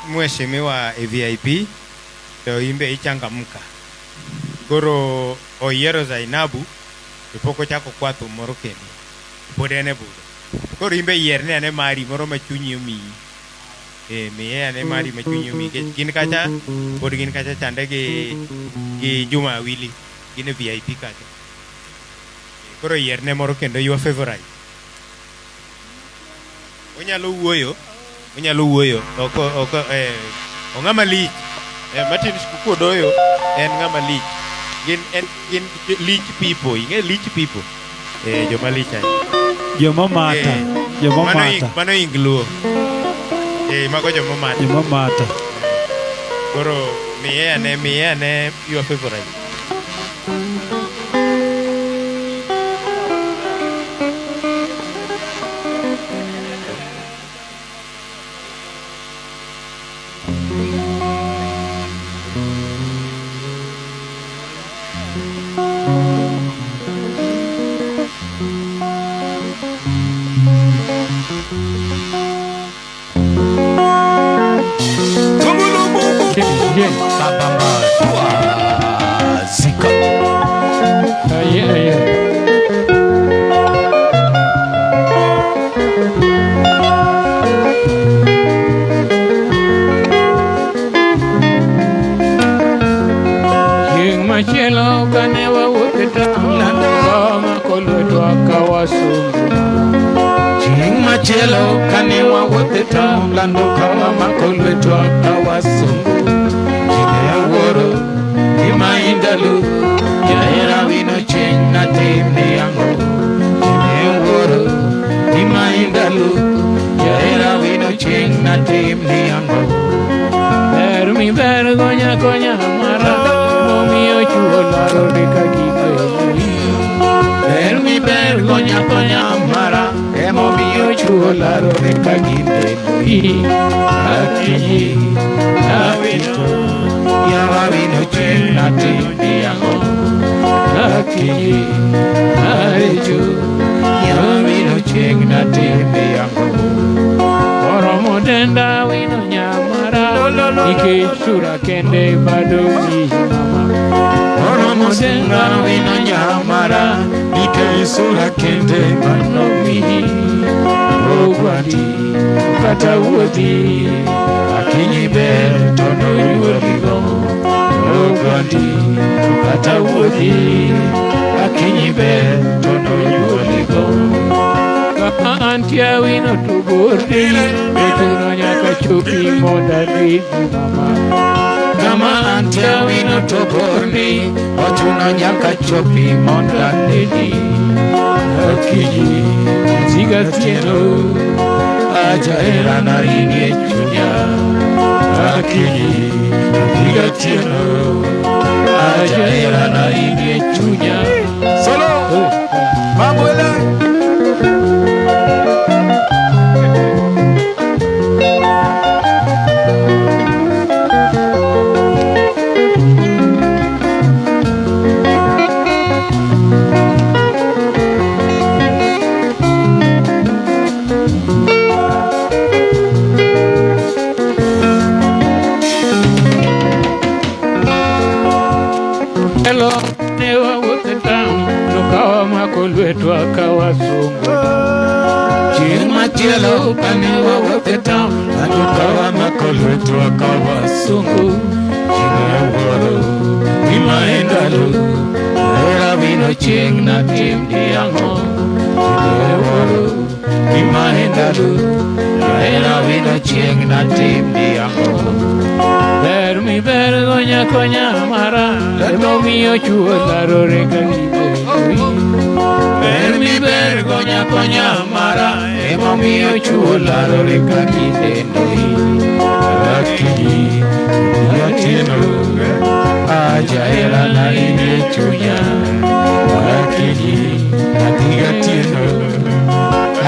Mheshimiwa VIP to imbe ichangamka. Koro oyiero Zainabu ipoko chako kwatho moro kendo. Podene budo. Koro imbe yierne ane mari moro machunyi omi. Miye ane mari machunyi omi. Gin kacha pod gin kacha chande gi Juma Awili. Gin VIP kacha. Koro yierne moro kendo your favorite. Onyalo wuoyo oko ong'ama lich Martin Skukuodoyo en ng'ama lich gin lich people ing'e lich people joma lich joma mata mano ingluo mago joma mata koro miye ane your favorite Machielo kane wawuok e town mako lwetwa ka wasungu. Chieng' machielo kane wawuok e town lando ka wamako lwetwa ka wasungu. Chine wuoro gima indalo jahera wino chieng' natim ni ang'o. Chine wuoro gima indalo jahera wino chieng' natim ni ang'o. Ber mi ber gonya konya mara momiyo chuo laro dika gibeni. Ber mi ber gonya konya mara emomiyo chuo laro dika gibeni. Akinyi awino yawa wino chieng' natim ni ang'o. Akinyi arecho yawa wino chieng' natim ni ang'o. Oromo denda wino nyamara nikech sura kende bado mama. Oromo denda wino nyamara nikech sura kende bado ogwati kata wuodhi akinyi ber to nonyuoligo. Ogwati kata wuodhi akinyi ber to nonyuoligo. Antia wino to bordi Betuno nyaka chopi moda lidi mama. Kama antia wino to bordi Otuno nyaka chopi moda lidi. Akinyi ziga tieno Ajaera na inie chunya. Akinyi ziga tieno Ajaera na inie chunya. Solo Mabuela lwetwa ka wasungu. Chieng' machielo kane wawuok e town lando ka wamako lwetwa ka wasungu. Chieng' wuoro gima indalo hera wino chieng' natim ni ang'o. Chieng' wuoro gima indalo hera wino chieng' natim ni ang'o. Ber mi ber gonya konya mara emomiyo chuo larore ka gibeni. Ber mi ber gonya konya mara emomiyo chuo larore ka gibeni. Akinyi yatieno ajaera na inie chunya. Akinyi yatieno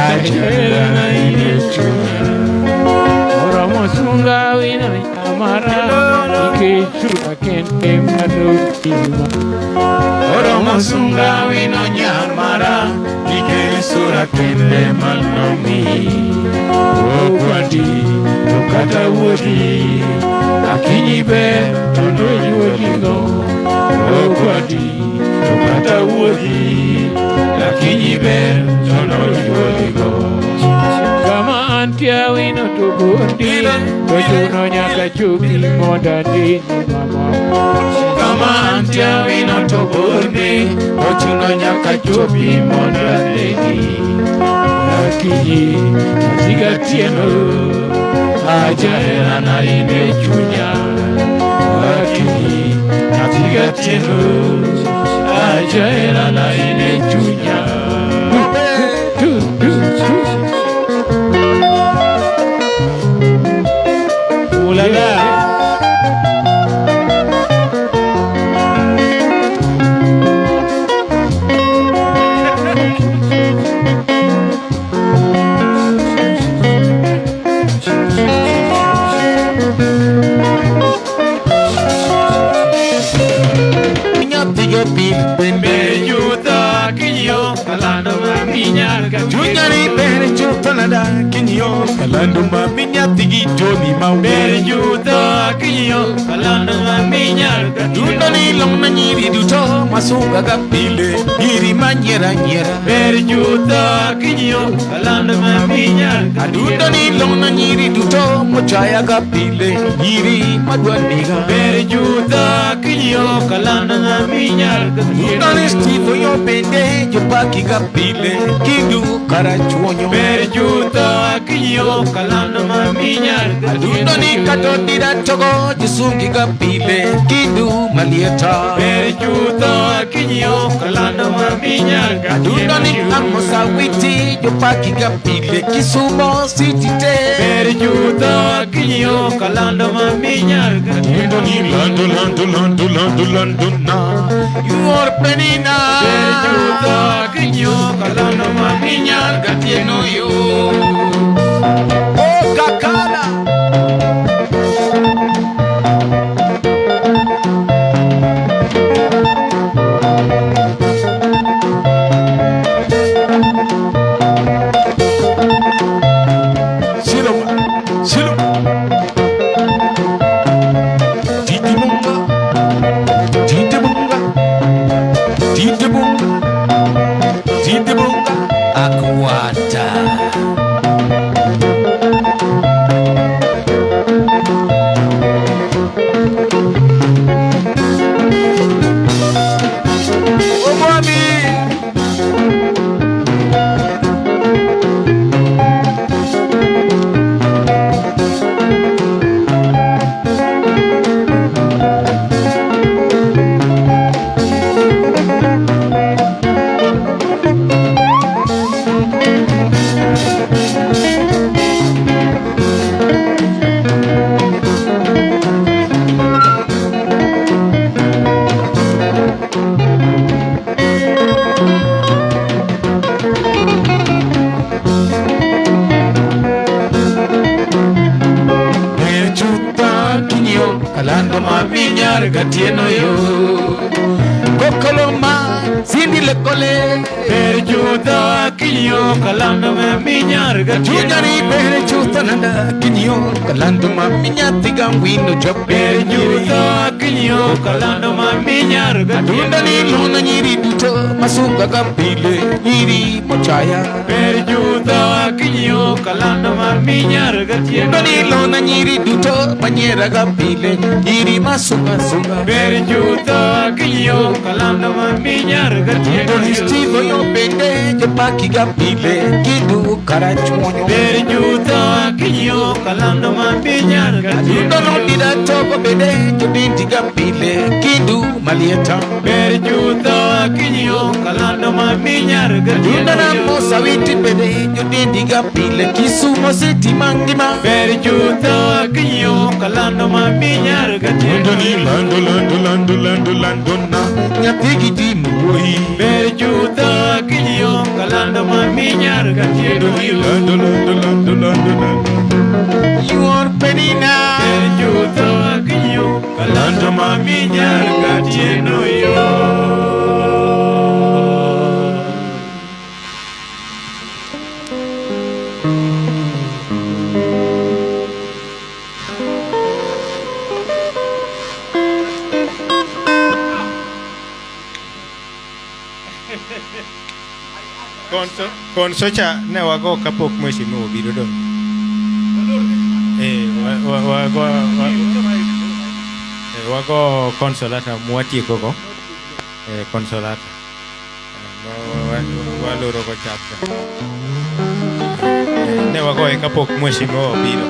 ajaera na inie chunya. Oromo sunga wino nyamara nikech sura kende madokima. Oromo sunga wino nyamara nikech sura kende manomi. Ogwati to kata wuodhi akinyi ber to nonyuoligo. Ogwati to kata wuodhi akinyi ber to nonyuoligo. Kama antia wino to bondi to chuno nyaka chopi moda dini mama. Kama antia wino to bondi to chuno nyaka chopi moda dini. Akinyi ziga tieno ajaera na inie chunya. Akinyi ziga tieno ajaera na inie chunya. Ulala pil bere chuta kinyo kalando maminyar ga chunya ni bere chuta nada kinyo kalando maminya tigi jodi ma bere chuta kinyo kalando maminyar ga dundo ni long na nyiri duto masuga ga pile iri manyera nyera bere chuta kinyo kalando maminyar ga dundo ni long na nyiri duto mochaya ga pile iri madwaniga bere chuta kinyo kalando maminyar ga dundo ni stivo yo pende yo paki ga pile kindu karachuonyo bere chuta kinyo kalando maminyar ga dundo ni katodira togo jisungi ga pile kindu malieta bere chuta kinyo kalando maminyar ga dundo ni amosa witi yo paki ga pile kisumo sitite bere chuta kinyo kalando maminyar ga dundo ni lando na you are penina bere chuta kinyo kalando maminyar ga tieno yo oh kakala kalando maminyar gatieno yo kokoloma sindi lekole per juda kinyo kalando maminyar gatieno ni per juda nanda kinyo kalando maminyar tigangwino job per juda kinyo kalando maminyar gatieno ni luna nyiri duto masuga gapile nyiri mochaya per juda kinyo kalando maminyar gatieno ni luna nyiri duto manyera gapile nyiri masuga suga per juda kinyo kalando maminyar gatieno ni stivo yo pende je paki gapile kindu karachuonyo per juda kinyo kalando maminyar gatieno no dida toko bende je binti gapile kindu malieta per juda kinyo kalando maminyar gatieno na mosa witi bende je binti gapile kisumo seti mangima per juda kinyo kalando maminyar gatieno ni lando na nyapigi timu woi per juda kinyo kalando maminyar gatieno ni lando you are penina per juda kinyo kalando maminyar gatieno yo Konsocha ne wago kapok mheshimiwa obiro dong. Wago konsolata mwatieko go. Konsolata. Waloro go chapter. Ne wago kapok mheshimiwa obiro.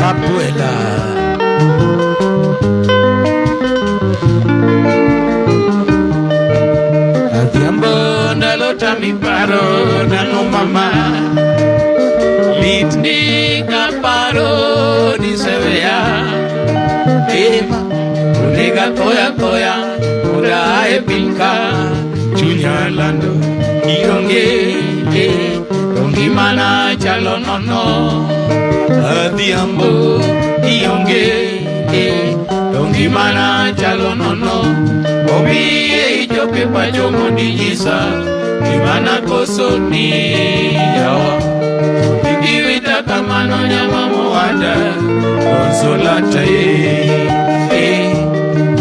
Abuela Adhiambo ndalo tamiparo nano mama litni kaparo diseveya ema unega koya uda epilka chunya Muya lando ionge Tongimana chalo nono Adhiambo ionge Tongimana chalo nono Omiye ijope pacho mondijisa Imana koso ni yawa Ikiwita kamano nyama mwada Konsolata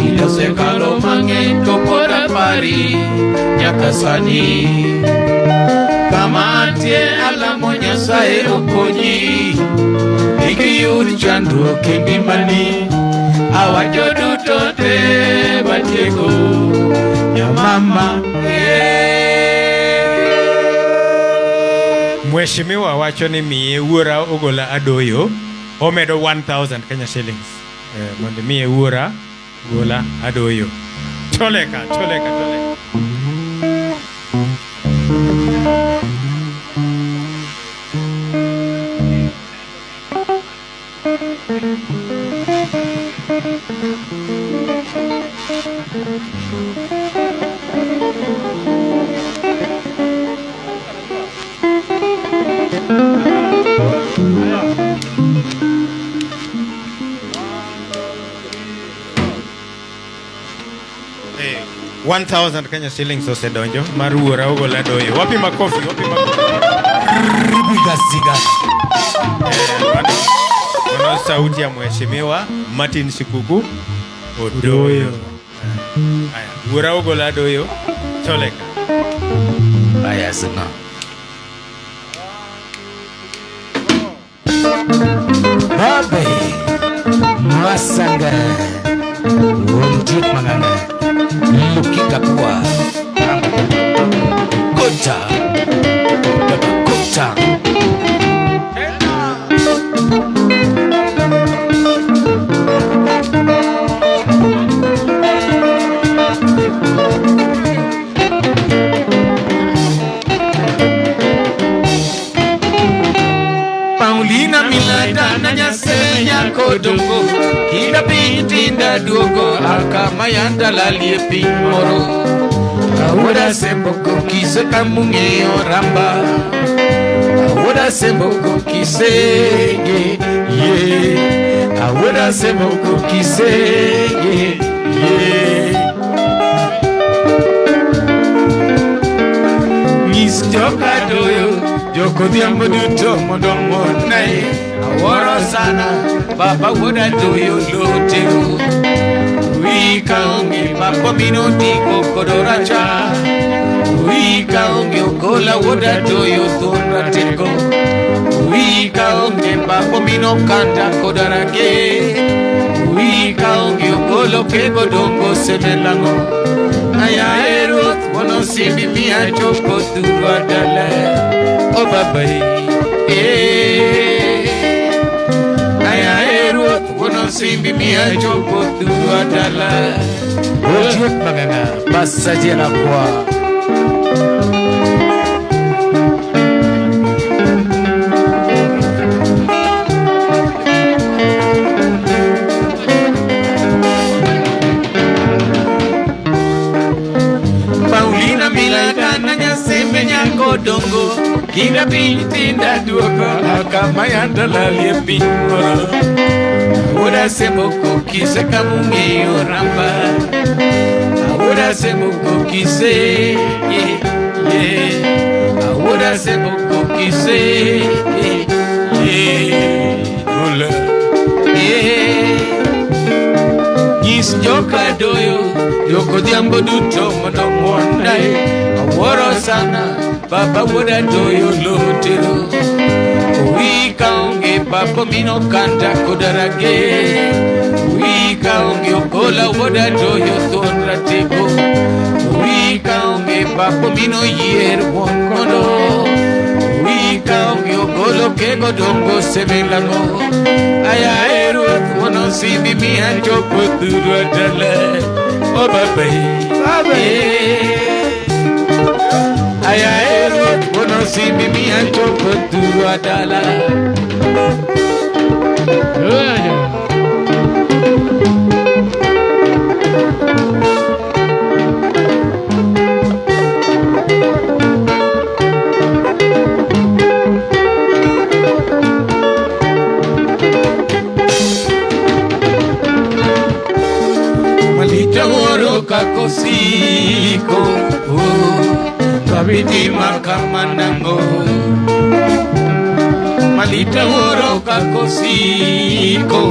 Ilose kalo mange topora pari Nyakasani Kamatie alamo nyasae okonyi Ikiyuri chandu kendimani Awajodu tote batieko Nyamama Mheshimiwa wacho ni miye wuora ogola adoyo omedo 1000 Kenya shillings mondo miye wuora gola adoyo toleka Hey, 1000 Kenya shillings osedonjo mar wuora ogola doyo. Wapi makofi? Wana sauti ya mheshimiwa Martin Shikuku Odoyo. Haya, wuora ogola doyo choleka. Haya zina. Babe Masanga Wonjit manganga Lukika kuwa Kota Kota Paulina Milada Nanyase Nyakodongo Kida Pitinda Duogo Akamayanda Lalie Pimoro Awoda Semboko Kise Kamunge Oramba Awoda Semboko Kise Awoda Semboko Kise Miss Joka Doyo Joko diambo duto modomo nae Aworo sana Baba woda doyo lotero Wika onge Bako minoti kokodoracha Wika onge Okola woda doyo thonra teko Wika onge Bako minokanda kodarage Wika onge Okolo kego dongo semelango Aya erot Wono simbi miya joko durwa dale Oh babai, aya erot, wono simbi miya joko dua dala. Ojek manganga, basa jela kwa. Paulina Milada nanya sembe nyako dongo. Kida Pitinda Duogo Akamayanda Lalie Pimoro Awoda Semboko Kise Kamunge Oramba Awoda Semboko Kise Awoda Semboko Kise Ola Nyis Joka Doyo Joko diambo duto mono mwondae Aworo sana Baba woda doyo lotero Wika onge Baba mino kanta kodarage Wika onge Okola woda doyo thonra teko Wika onge Baba mino yer wokono Wika onge Okolo kego dongo semelango Aya erot wono simbi miya joko durwa dale Oh Baba Aya erot wono simbi miya joko durwa dala babidi makamanango malita oro kakosiko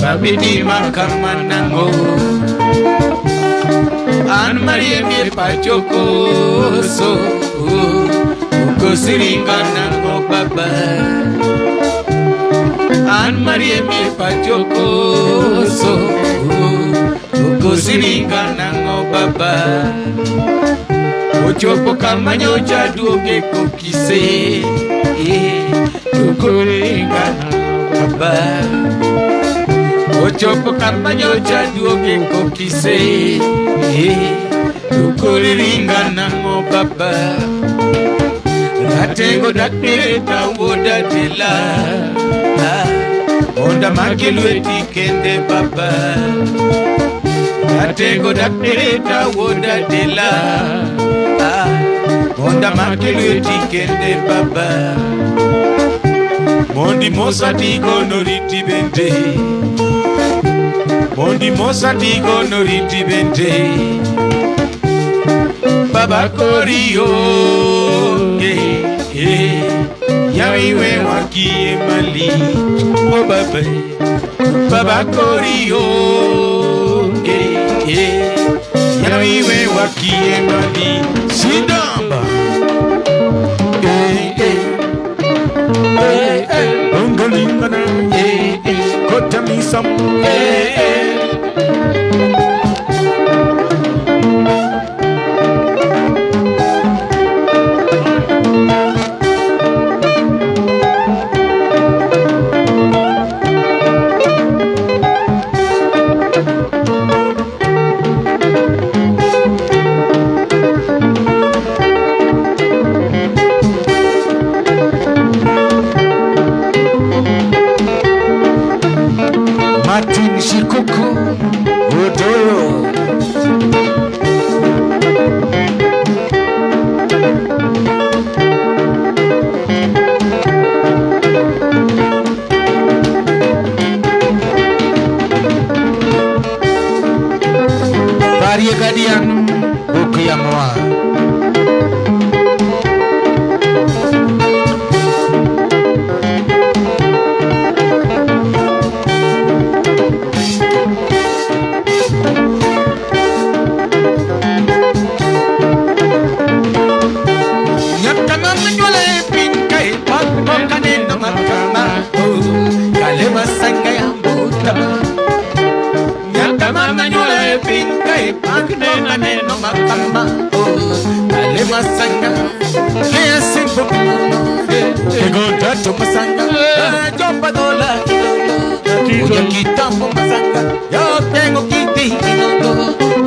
babidi makamanango an marie mi pachokoso ukosiringanango baba an marie mi pachokoso ukosiringanango baba ochopo kamanyo chaduoge kokise ukosiringanango baba ochopo kamanyo chaduoge kokise ukosiringanango baba ratengo dakneta woda dela onda makelweti kende baba ratengo dakneta woda dela onda makelweti kende baba mondi mosa digo noriti bente mondi mosa digo noriti bente baba korio yawiwe wakie mali o baba baba korio yawiwe wakie mali sidamba ongalingana kotamisam Martin Shikuku Odoyo Varia Gadian Okuyamoa no makama ale masanga kaya simple ego dato masanga jomba dola yo kitambo masanga yo tengo kiti inondo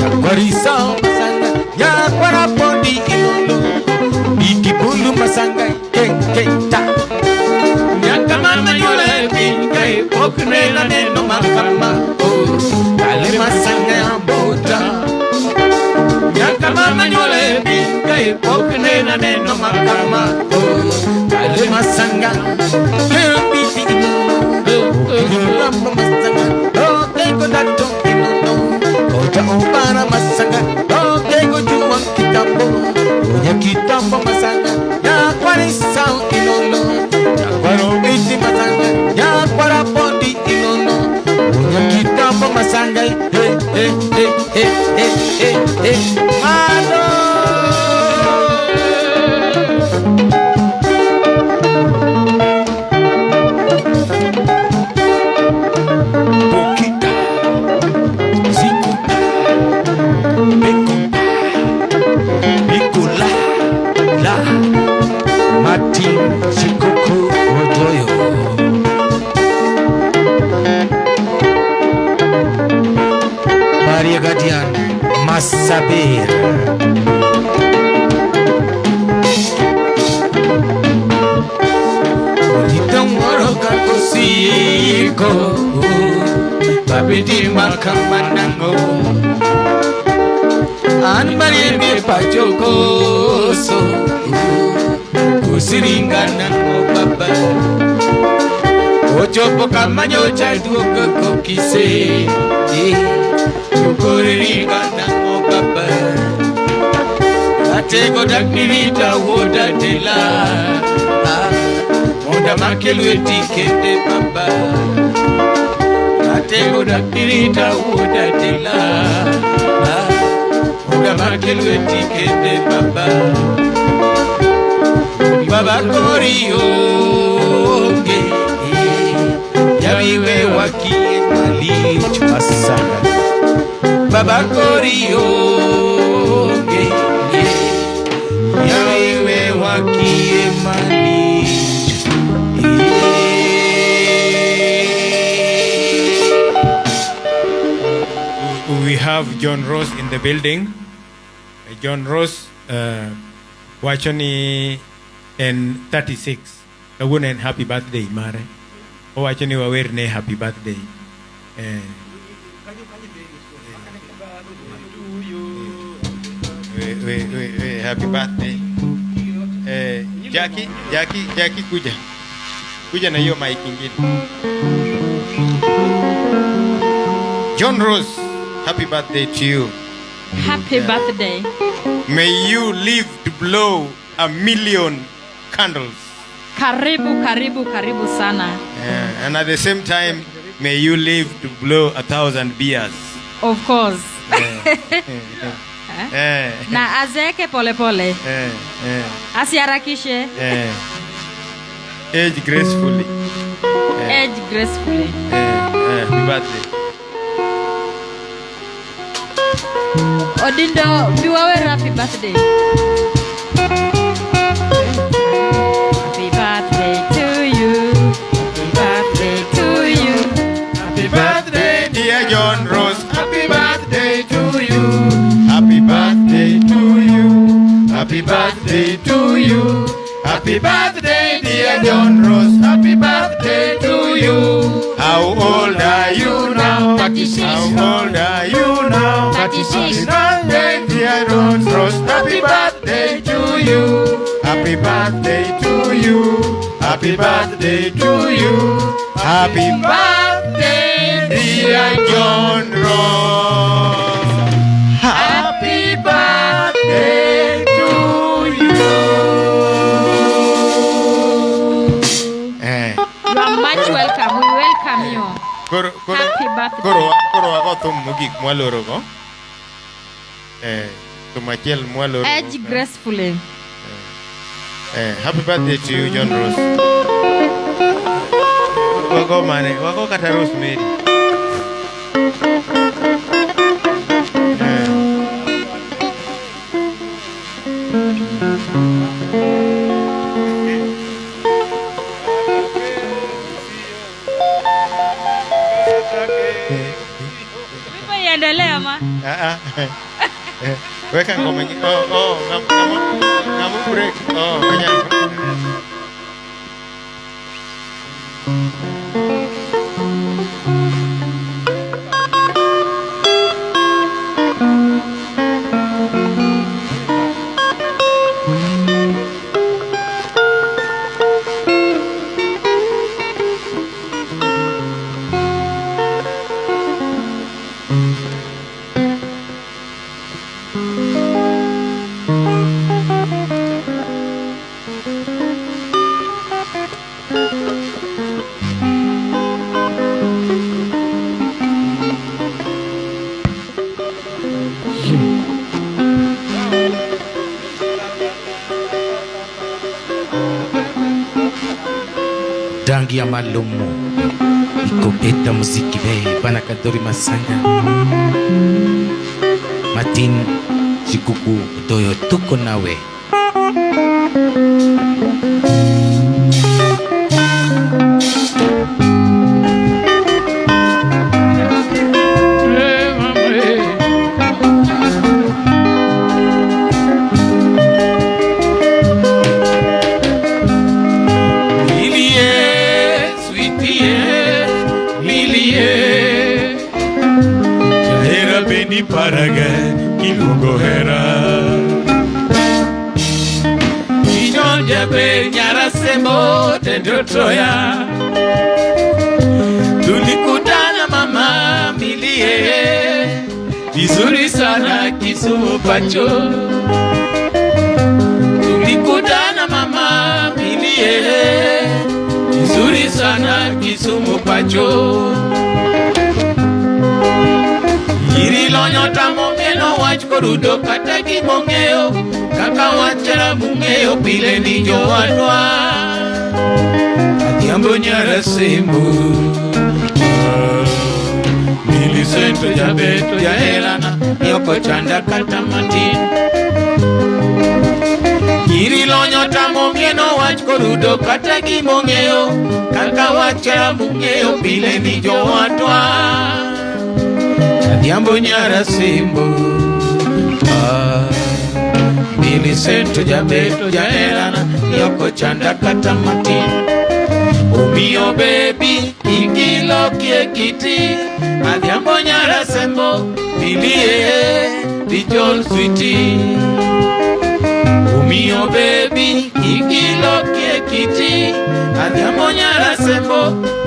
yakwarisa masanga yakwarapondi inondo ikibulu masanga kenkenta nyakamama yole pinkai pokne na no makama ale masanga bota Yakamama nyole binga ipokne na neno makama ale masanga kempiti rambo masanga tengo dato inono kota ubara masanga tengo juwa kitambo ya kitambo masanga ya kwarisa inono ya kwarobiti masanga ya kwarapondi inono ya kitambo masanga Mano Bukita Zikuta Bekuta Bikula La Martin Shikuku Odoyo Maria Gadian Masabir Itong oro kakosiko Babidi makamanango An mariemi pachokoso Kusiringanango baba Ochopo kamanyo chaduoka kokise Kukuringanango baba Atego daknirita woda tela Moda makelweti kende baba Atego daknirita woda tela Moda makelweti kende baba Baba korio Yawiwe wakie malich masanga Baba korio Yawiwe wakie malich We have John Ross in the building. John Ross wachoni en 36 kawuono en happy birthday mare owachoni wawerne happy birthday happy birthday Jackie kuja na hiyo mic ingine. John Ross, happy birthday to you. Happy birthday. May you live to blow 1,000,000 candles. Karibu sana. And at the same time, may you live to blow 1,000 beers. Of course. Na azeke pole. Asiharakishe. Age gracefully. Age gracefully. Happy birthday. Odindo, biwawe happy birthday. Happy birthday to you. Happy birthday to you. Happy birthday, dear John Ross. Happy birthday to you. Happy birthday to you. Happy birthday to you. Happy birthday, dear John Ross. Happy birthday to you. How old are you now? 36. How old are you now? 36. Birthday, dear John Ross. Happy birthday to you. Happy birthday to you. Happy birthday to you. Happy birthday, dear John Ross. Happy birthday to you. You are much welcome. We welcome you. Happy birthday. Koro agothum mogik mwaloro go. Tumachiel mwaloro. Age gracefully. Happy birthday to you, John Ross. Wako kata Rosemary. Vipo iendelea ma? Weka ngoma nyingine. Ngamu break. Kanya. Dangi ya malumu Ikopeta muziki be Banakadori masanga Matin Shikuku Doyo tuko nawe Paraga kilugo hera Ijonja be nyara semo tendotoya Tulikutana mama milie Vizuri sana Kisumu pacho sana Kisumu pacho. Iri lonyo tamo mieno wach korudo kata gimong'eyo kaka wachara bung'eyo pile ni jowadwa. Adhiambo nyara semo Milicento jabeto jaherana yoko chanda kata matin. Iri lonyo tamo mieno wach korudo kata gimong'eyo kaka wachara bung'eyo pile ni jowadwa. Adhiambo nyara semo Milicento jabeto jaherana yoko chanda kata matin. Omiyo baby ikilo kiekiti Adhiambo nyara sembo milie dijol sweetie. Omiyo baby ikilo kiekiti Adhiambo nyara sembo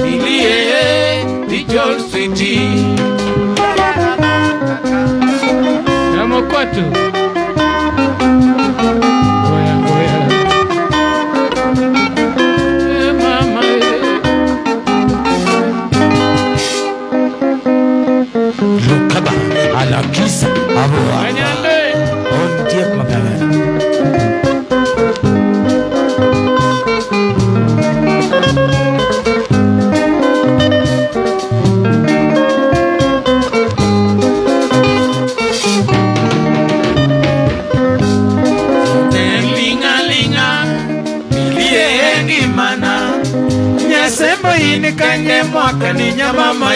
milie dijol sweetie. Namo kwatu Lukaba ala kisa abo Anyale on tiek magana. Sembo ini kanye mwaka ni nyamama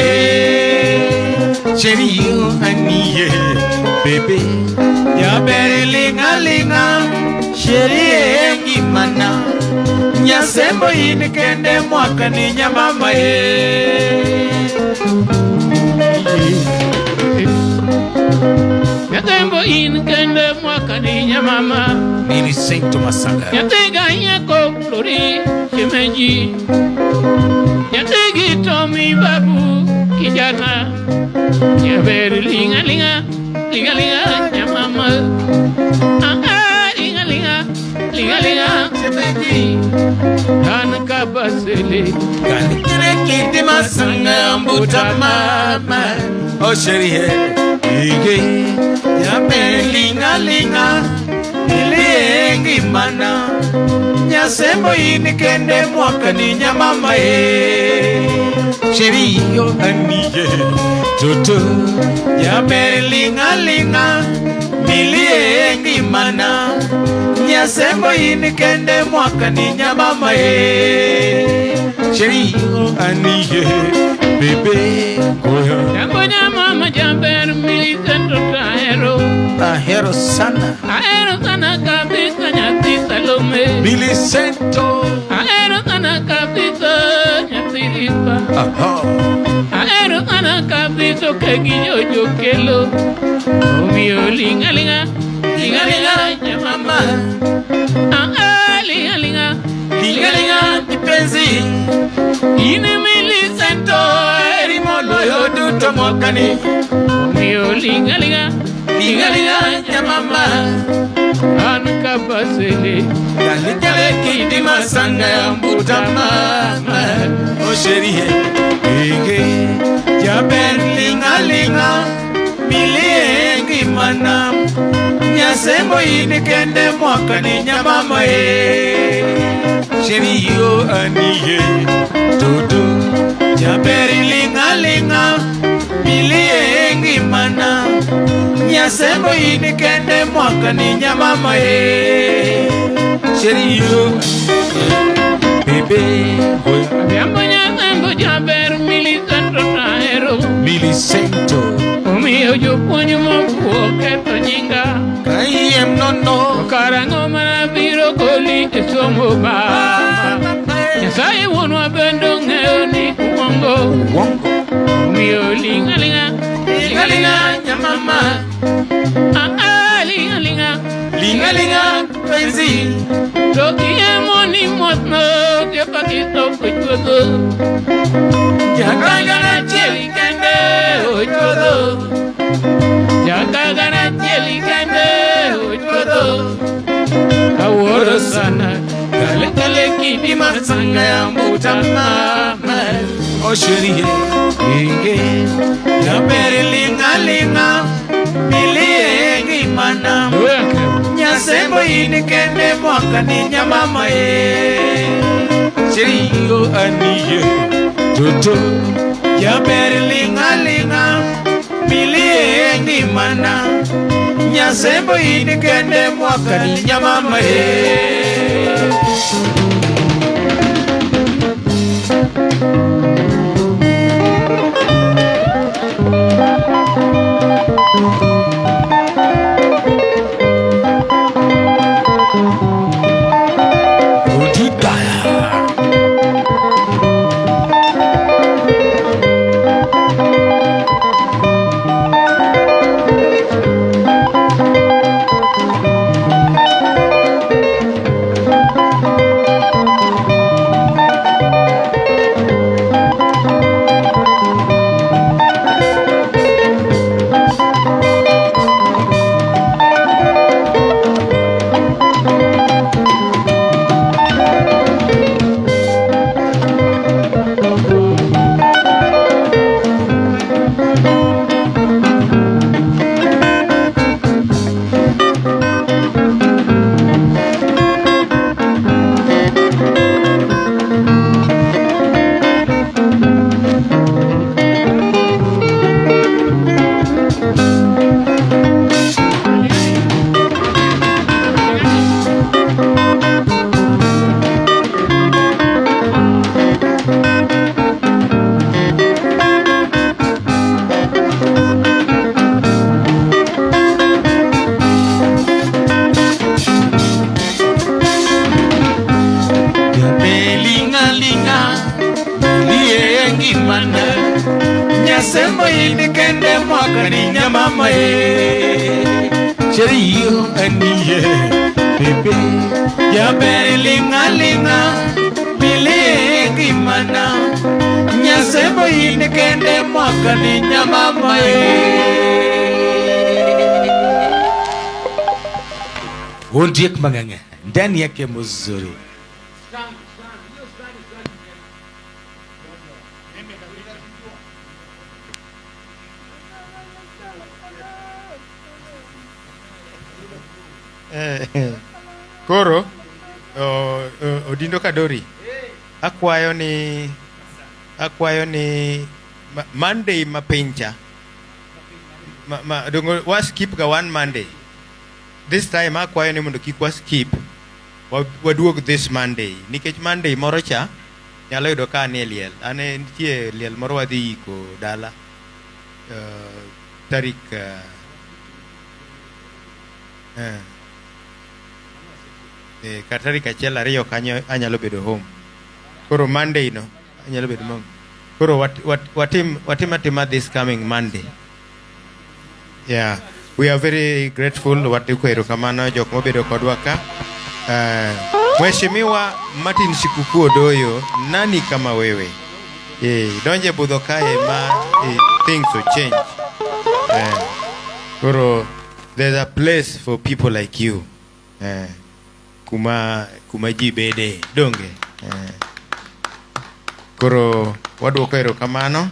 Cheri yu aniye bebe ya beri linga linga Cheri yengi mana Nyasembo ini kende mwaka ni nyamama Nyatembo in kende mwaka ni nyamama Milicento Masanga Nyatega nyako flori shemeji Nyategi Tommy babu kijana Nyaberi linga linga Linga linga nyamama Linga linga Linga linga shemeji Kanaka basele Kanikere kiti masanga mbuta mama O sheri he Ige Nyaberi linga linga Iliengi mana Nyasembo ini kende mwaka ni nyamama Sheri yo aniye Toto Nyaberi linga linga Miliengi mana Nyasembo ini kende mwaka ni nyamama Sheri yo aniye Bebe Goya Jambo nyamama jamber Milicento tahero Tahero sana Tahero sana kabisa nyati Salome Milicento Tahero sana kabisa nyati Lipa Tahero sana kabisa kegiyo jokelo Omiyo linga linga Linga linga nyamama Linga linga Linga linga kipenzi Ine Milicento Erimolo yoduto mwakani Omiyo linga linga Linga linga nyamama Anka basele Galikale kidi masanga ya mbuta mama O sheri he Ege Jaber linga linga Miliengi mana Nyasembo ini kende mwaka ni nyamama Sheri yo aniye Todo Jaberi linga linga Miliengi mana Nyasembo ini kende mwaka ni nyamama Sheri yo Bebe Adhiambo nyasembo jaber Milicento tahero Milicento Omiyo jopuonj mofuo ketho nyinga Kayem nono Karango mana biro goli e somo mama Nyasaye wuonwa bendo ng'eyo ni uongo Omiyo linga linga Linga linga nyamama Linga linga Linga linga penzi To kiemo ni motno Jepa kito kuchwodo Jakagana cheli kende ochodo Jakagana cheli kende ochodo Kaworo sana Kale kale kidi masanga ya mbuta mama sherie jaber linga milie ngimana nyasembo in kende mwaka ni nyamama sherio aniye toto jaber linga milie ngimana nyasembo in kende mwaka ni nyamama Nyasembo in kende mwaka ni nyamama sherio aniye bebe jaber linga milie ngimana nyasembo in kende mwaka ni nyamama Ondiek mang'ang'a ndani yake mzuri. Koro Odindo Kadori akwayo ni Monday mapencha dongo was skip ga one Monday this time akwayo ni mondo kik was skip waduog this Monday nikech Monday moro cha nyalo yudo ka ne liel ane nitie liel moro wadhi iko dala tarik tarik achiel ariyo kanyo anyalo bedo home koro Monday no anyalo bedo home koro watim this coming Monday. Yeah, we are very grateful watikwero kamano jok mobedo kodwa ka Mheshimiwa Martin Shikuku Odoyo, nani kama wewe donje budho kae ma things will change. Koro there's a place for people like you. Kuma ji bede donge. Koro wadwoko erokamano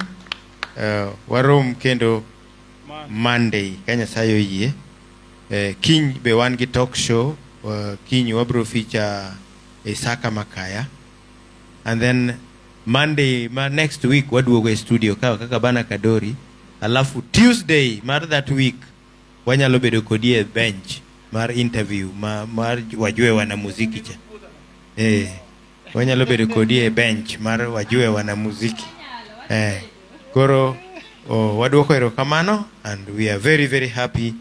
warom kendo Monday Kenya sayo yie kiny be wan gi talk show kiny wabro feature Isaka Makaya and then Monday next week wadwogo e studio kaka bana Kadori alafu Tuesday mar that week wanyalo bedo kodi e bench mar interview mar wajue wana muziki cha wanyalo bedo kodi e bench mar wajue wana muziki koro wadwoko erokamano and we are very very happy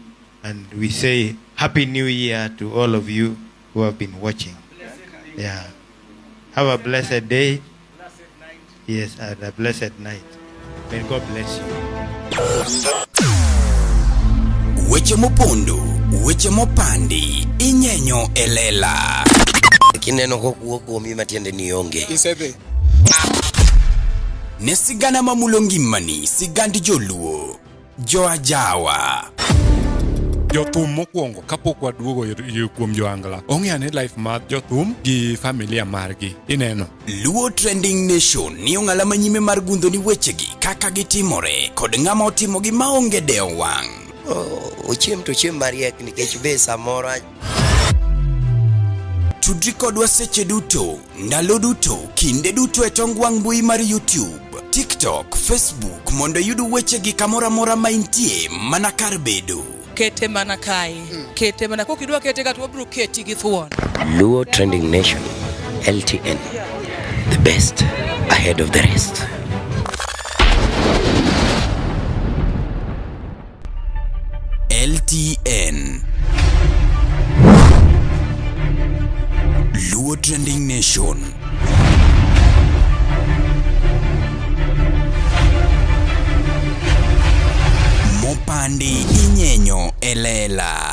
and we say happy new year to all of you who have been watching. Yeah, have a blessed day. Yes, and a blessed night. May God bless you. Weche mopondo, weche mopandi, inyenyo elela. Kineno kokuoko mi matiende ni onge. Isebe. Ne sigana mamulongi mani, sigandi joluo, jo ajawa. Jothum mokwongo kapok waduogo kuom joangla. Ong'eane life mar jothum gi familia margi. Ineno. Luo Trending Nation ni ong'ala manyime mar gundho ni wechegi kaka gitimore kod ng'ama otimogi maonge deo wang'. Ochiem to chiem mariek nikech be samoro Tudri kodwa seche duto, ndalo duto, kinde duto e tong wang' mbui mar YouTube, TikTok, Facebook mondo yud wechegi kamora mora ma intie mana kar bedo. Kete mana kae. Kete mana kokidwa kete ka to wabro keti gi thuon. Luo Trending Nation, LTN, the best ahead of the rest. LTN Luo Trending Nation. Mopandi inyenyo elela.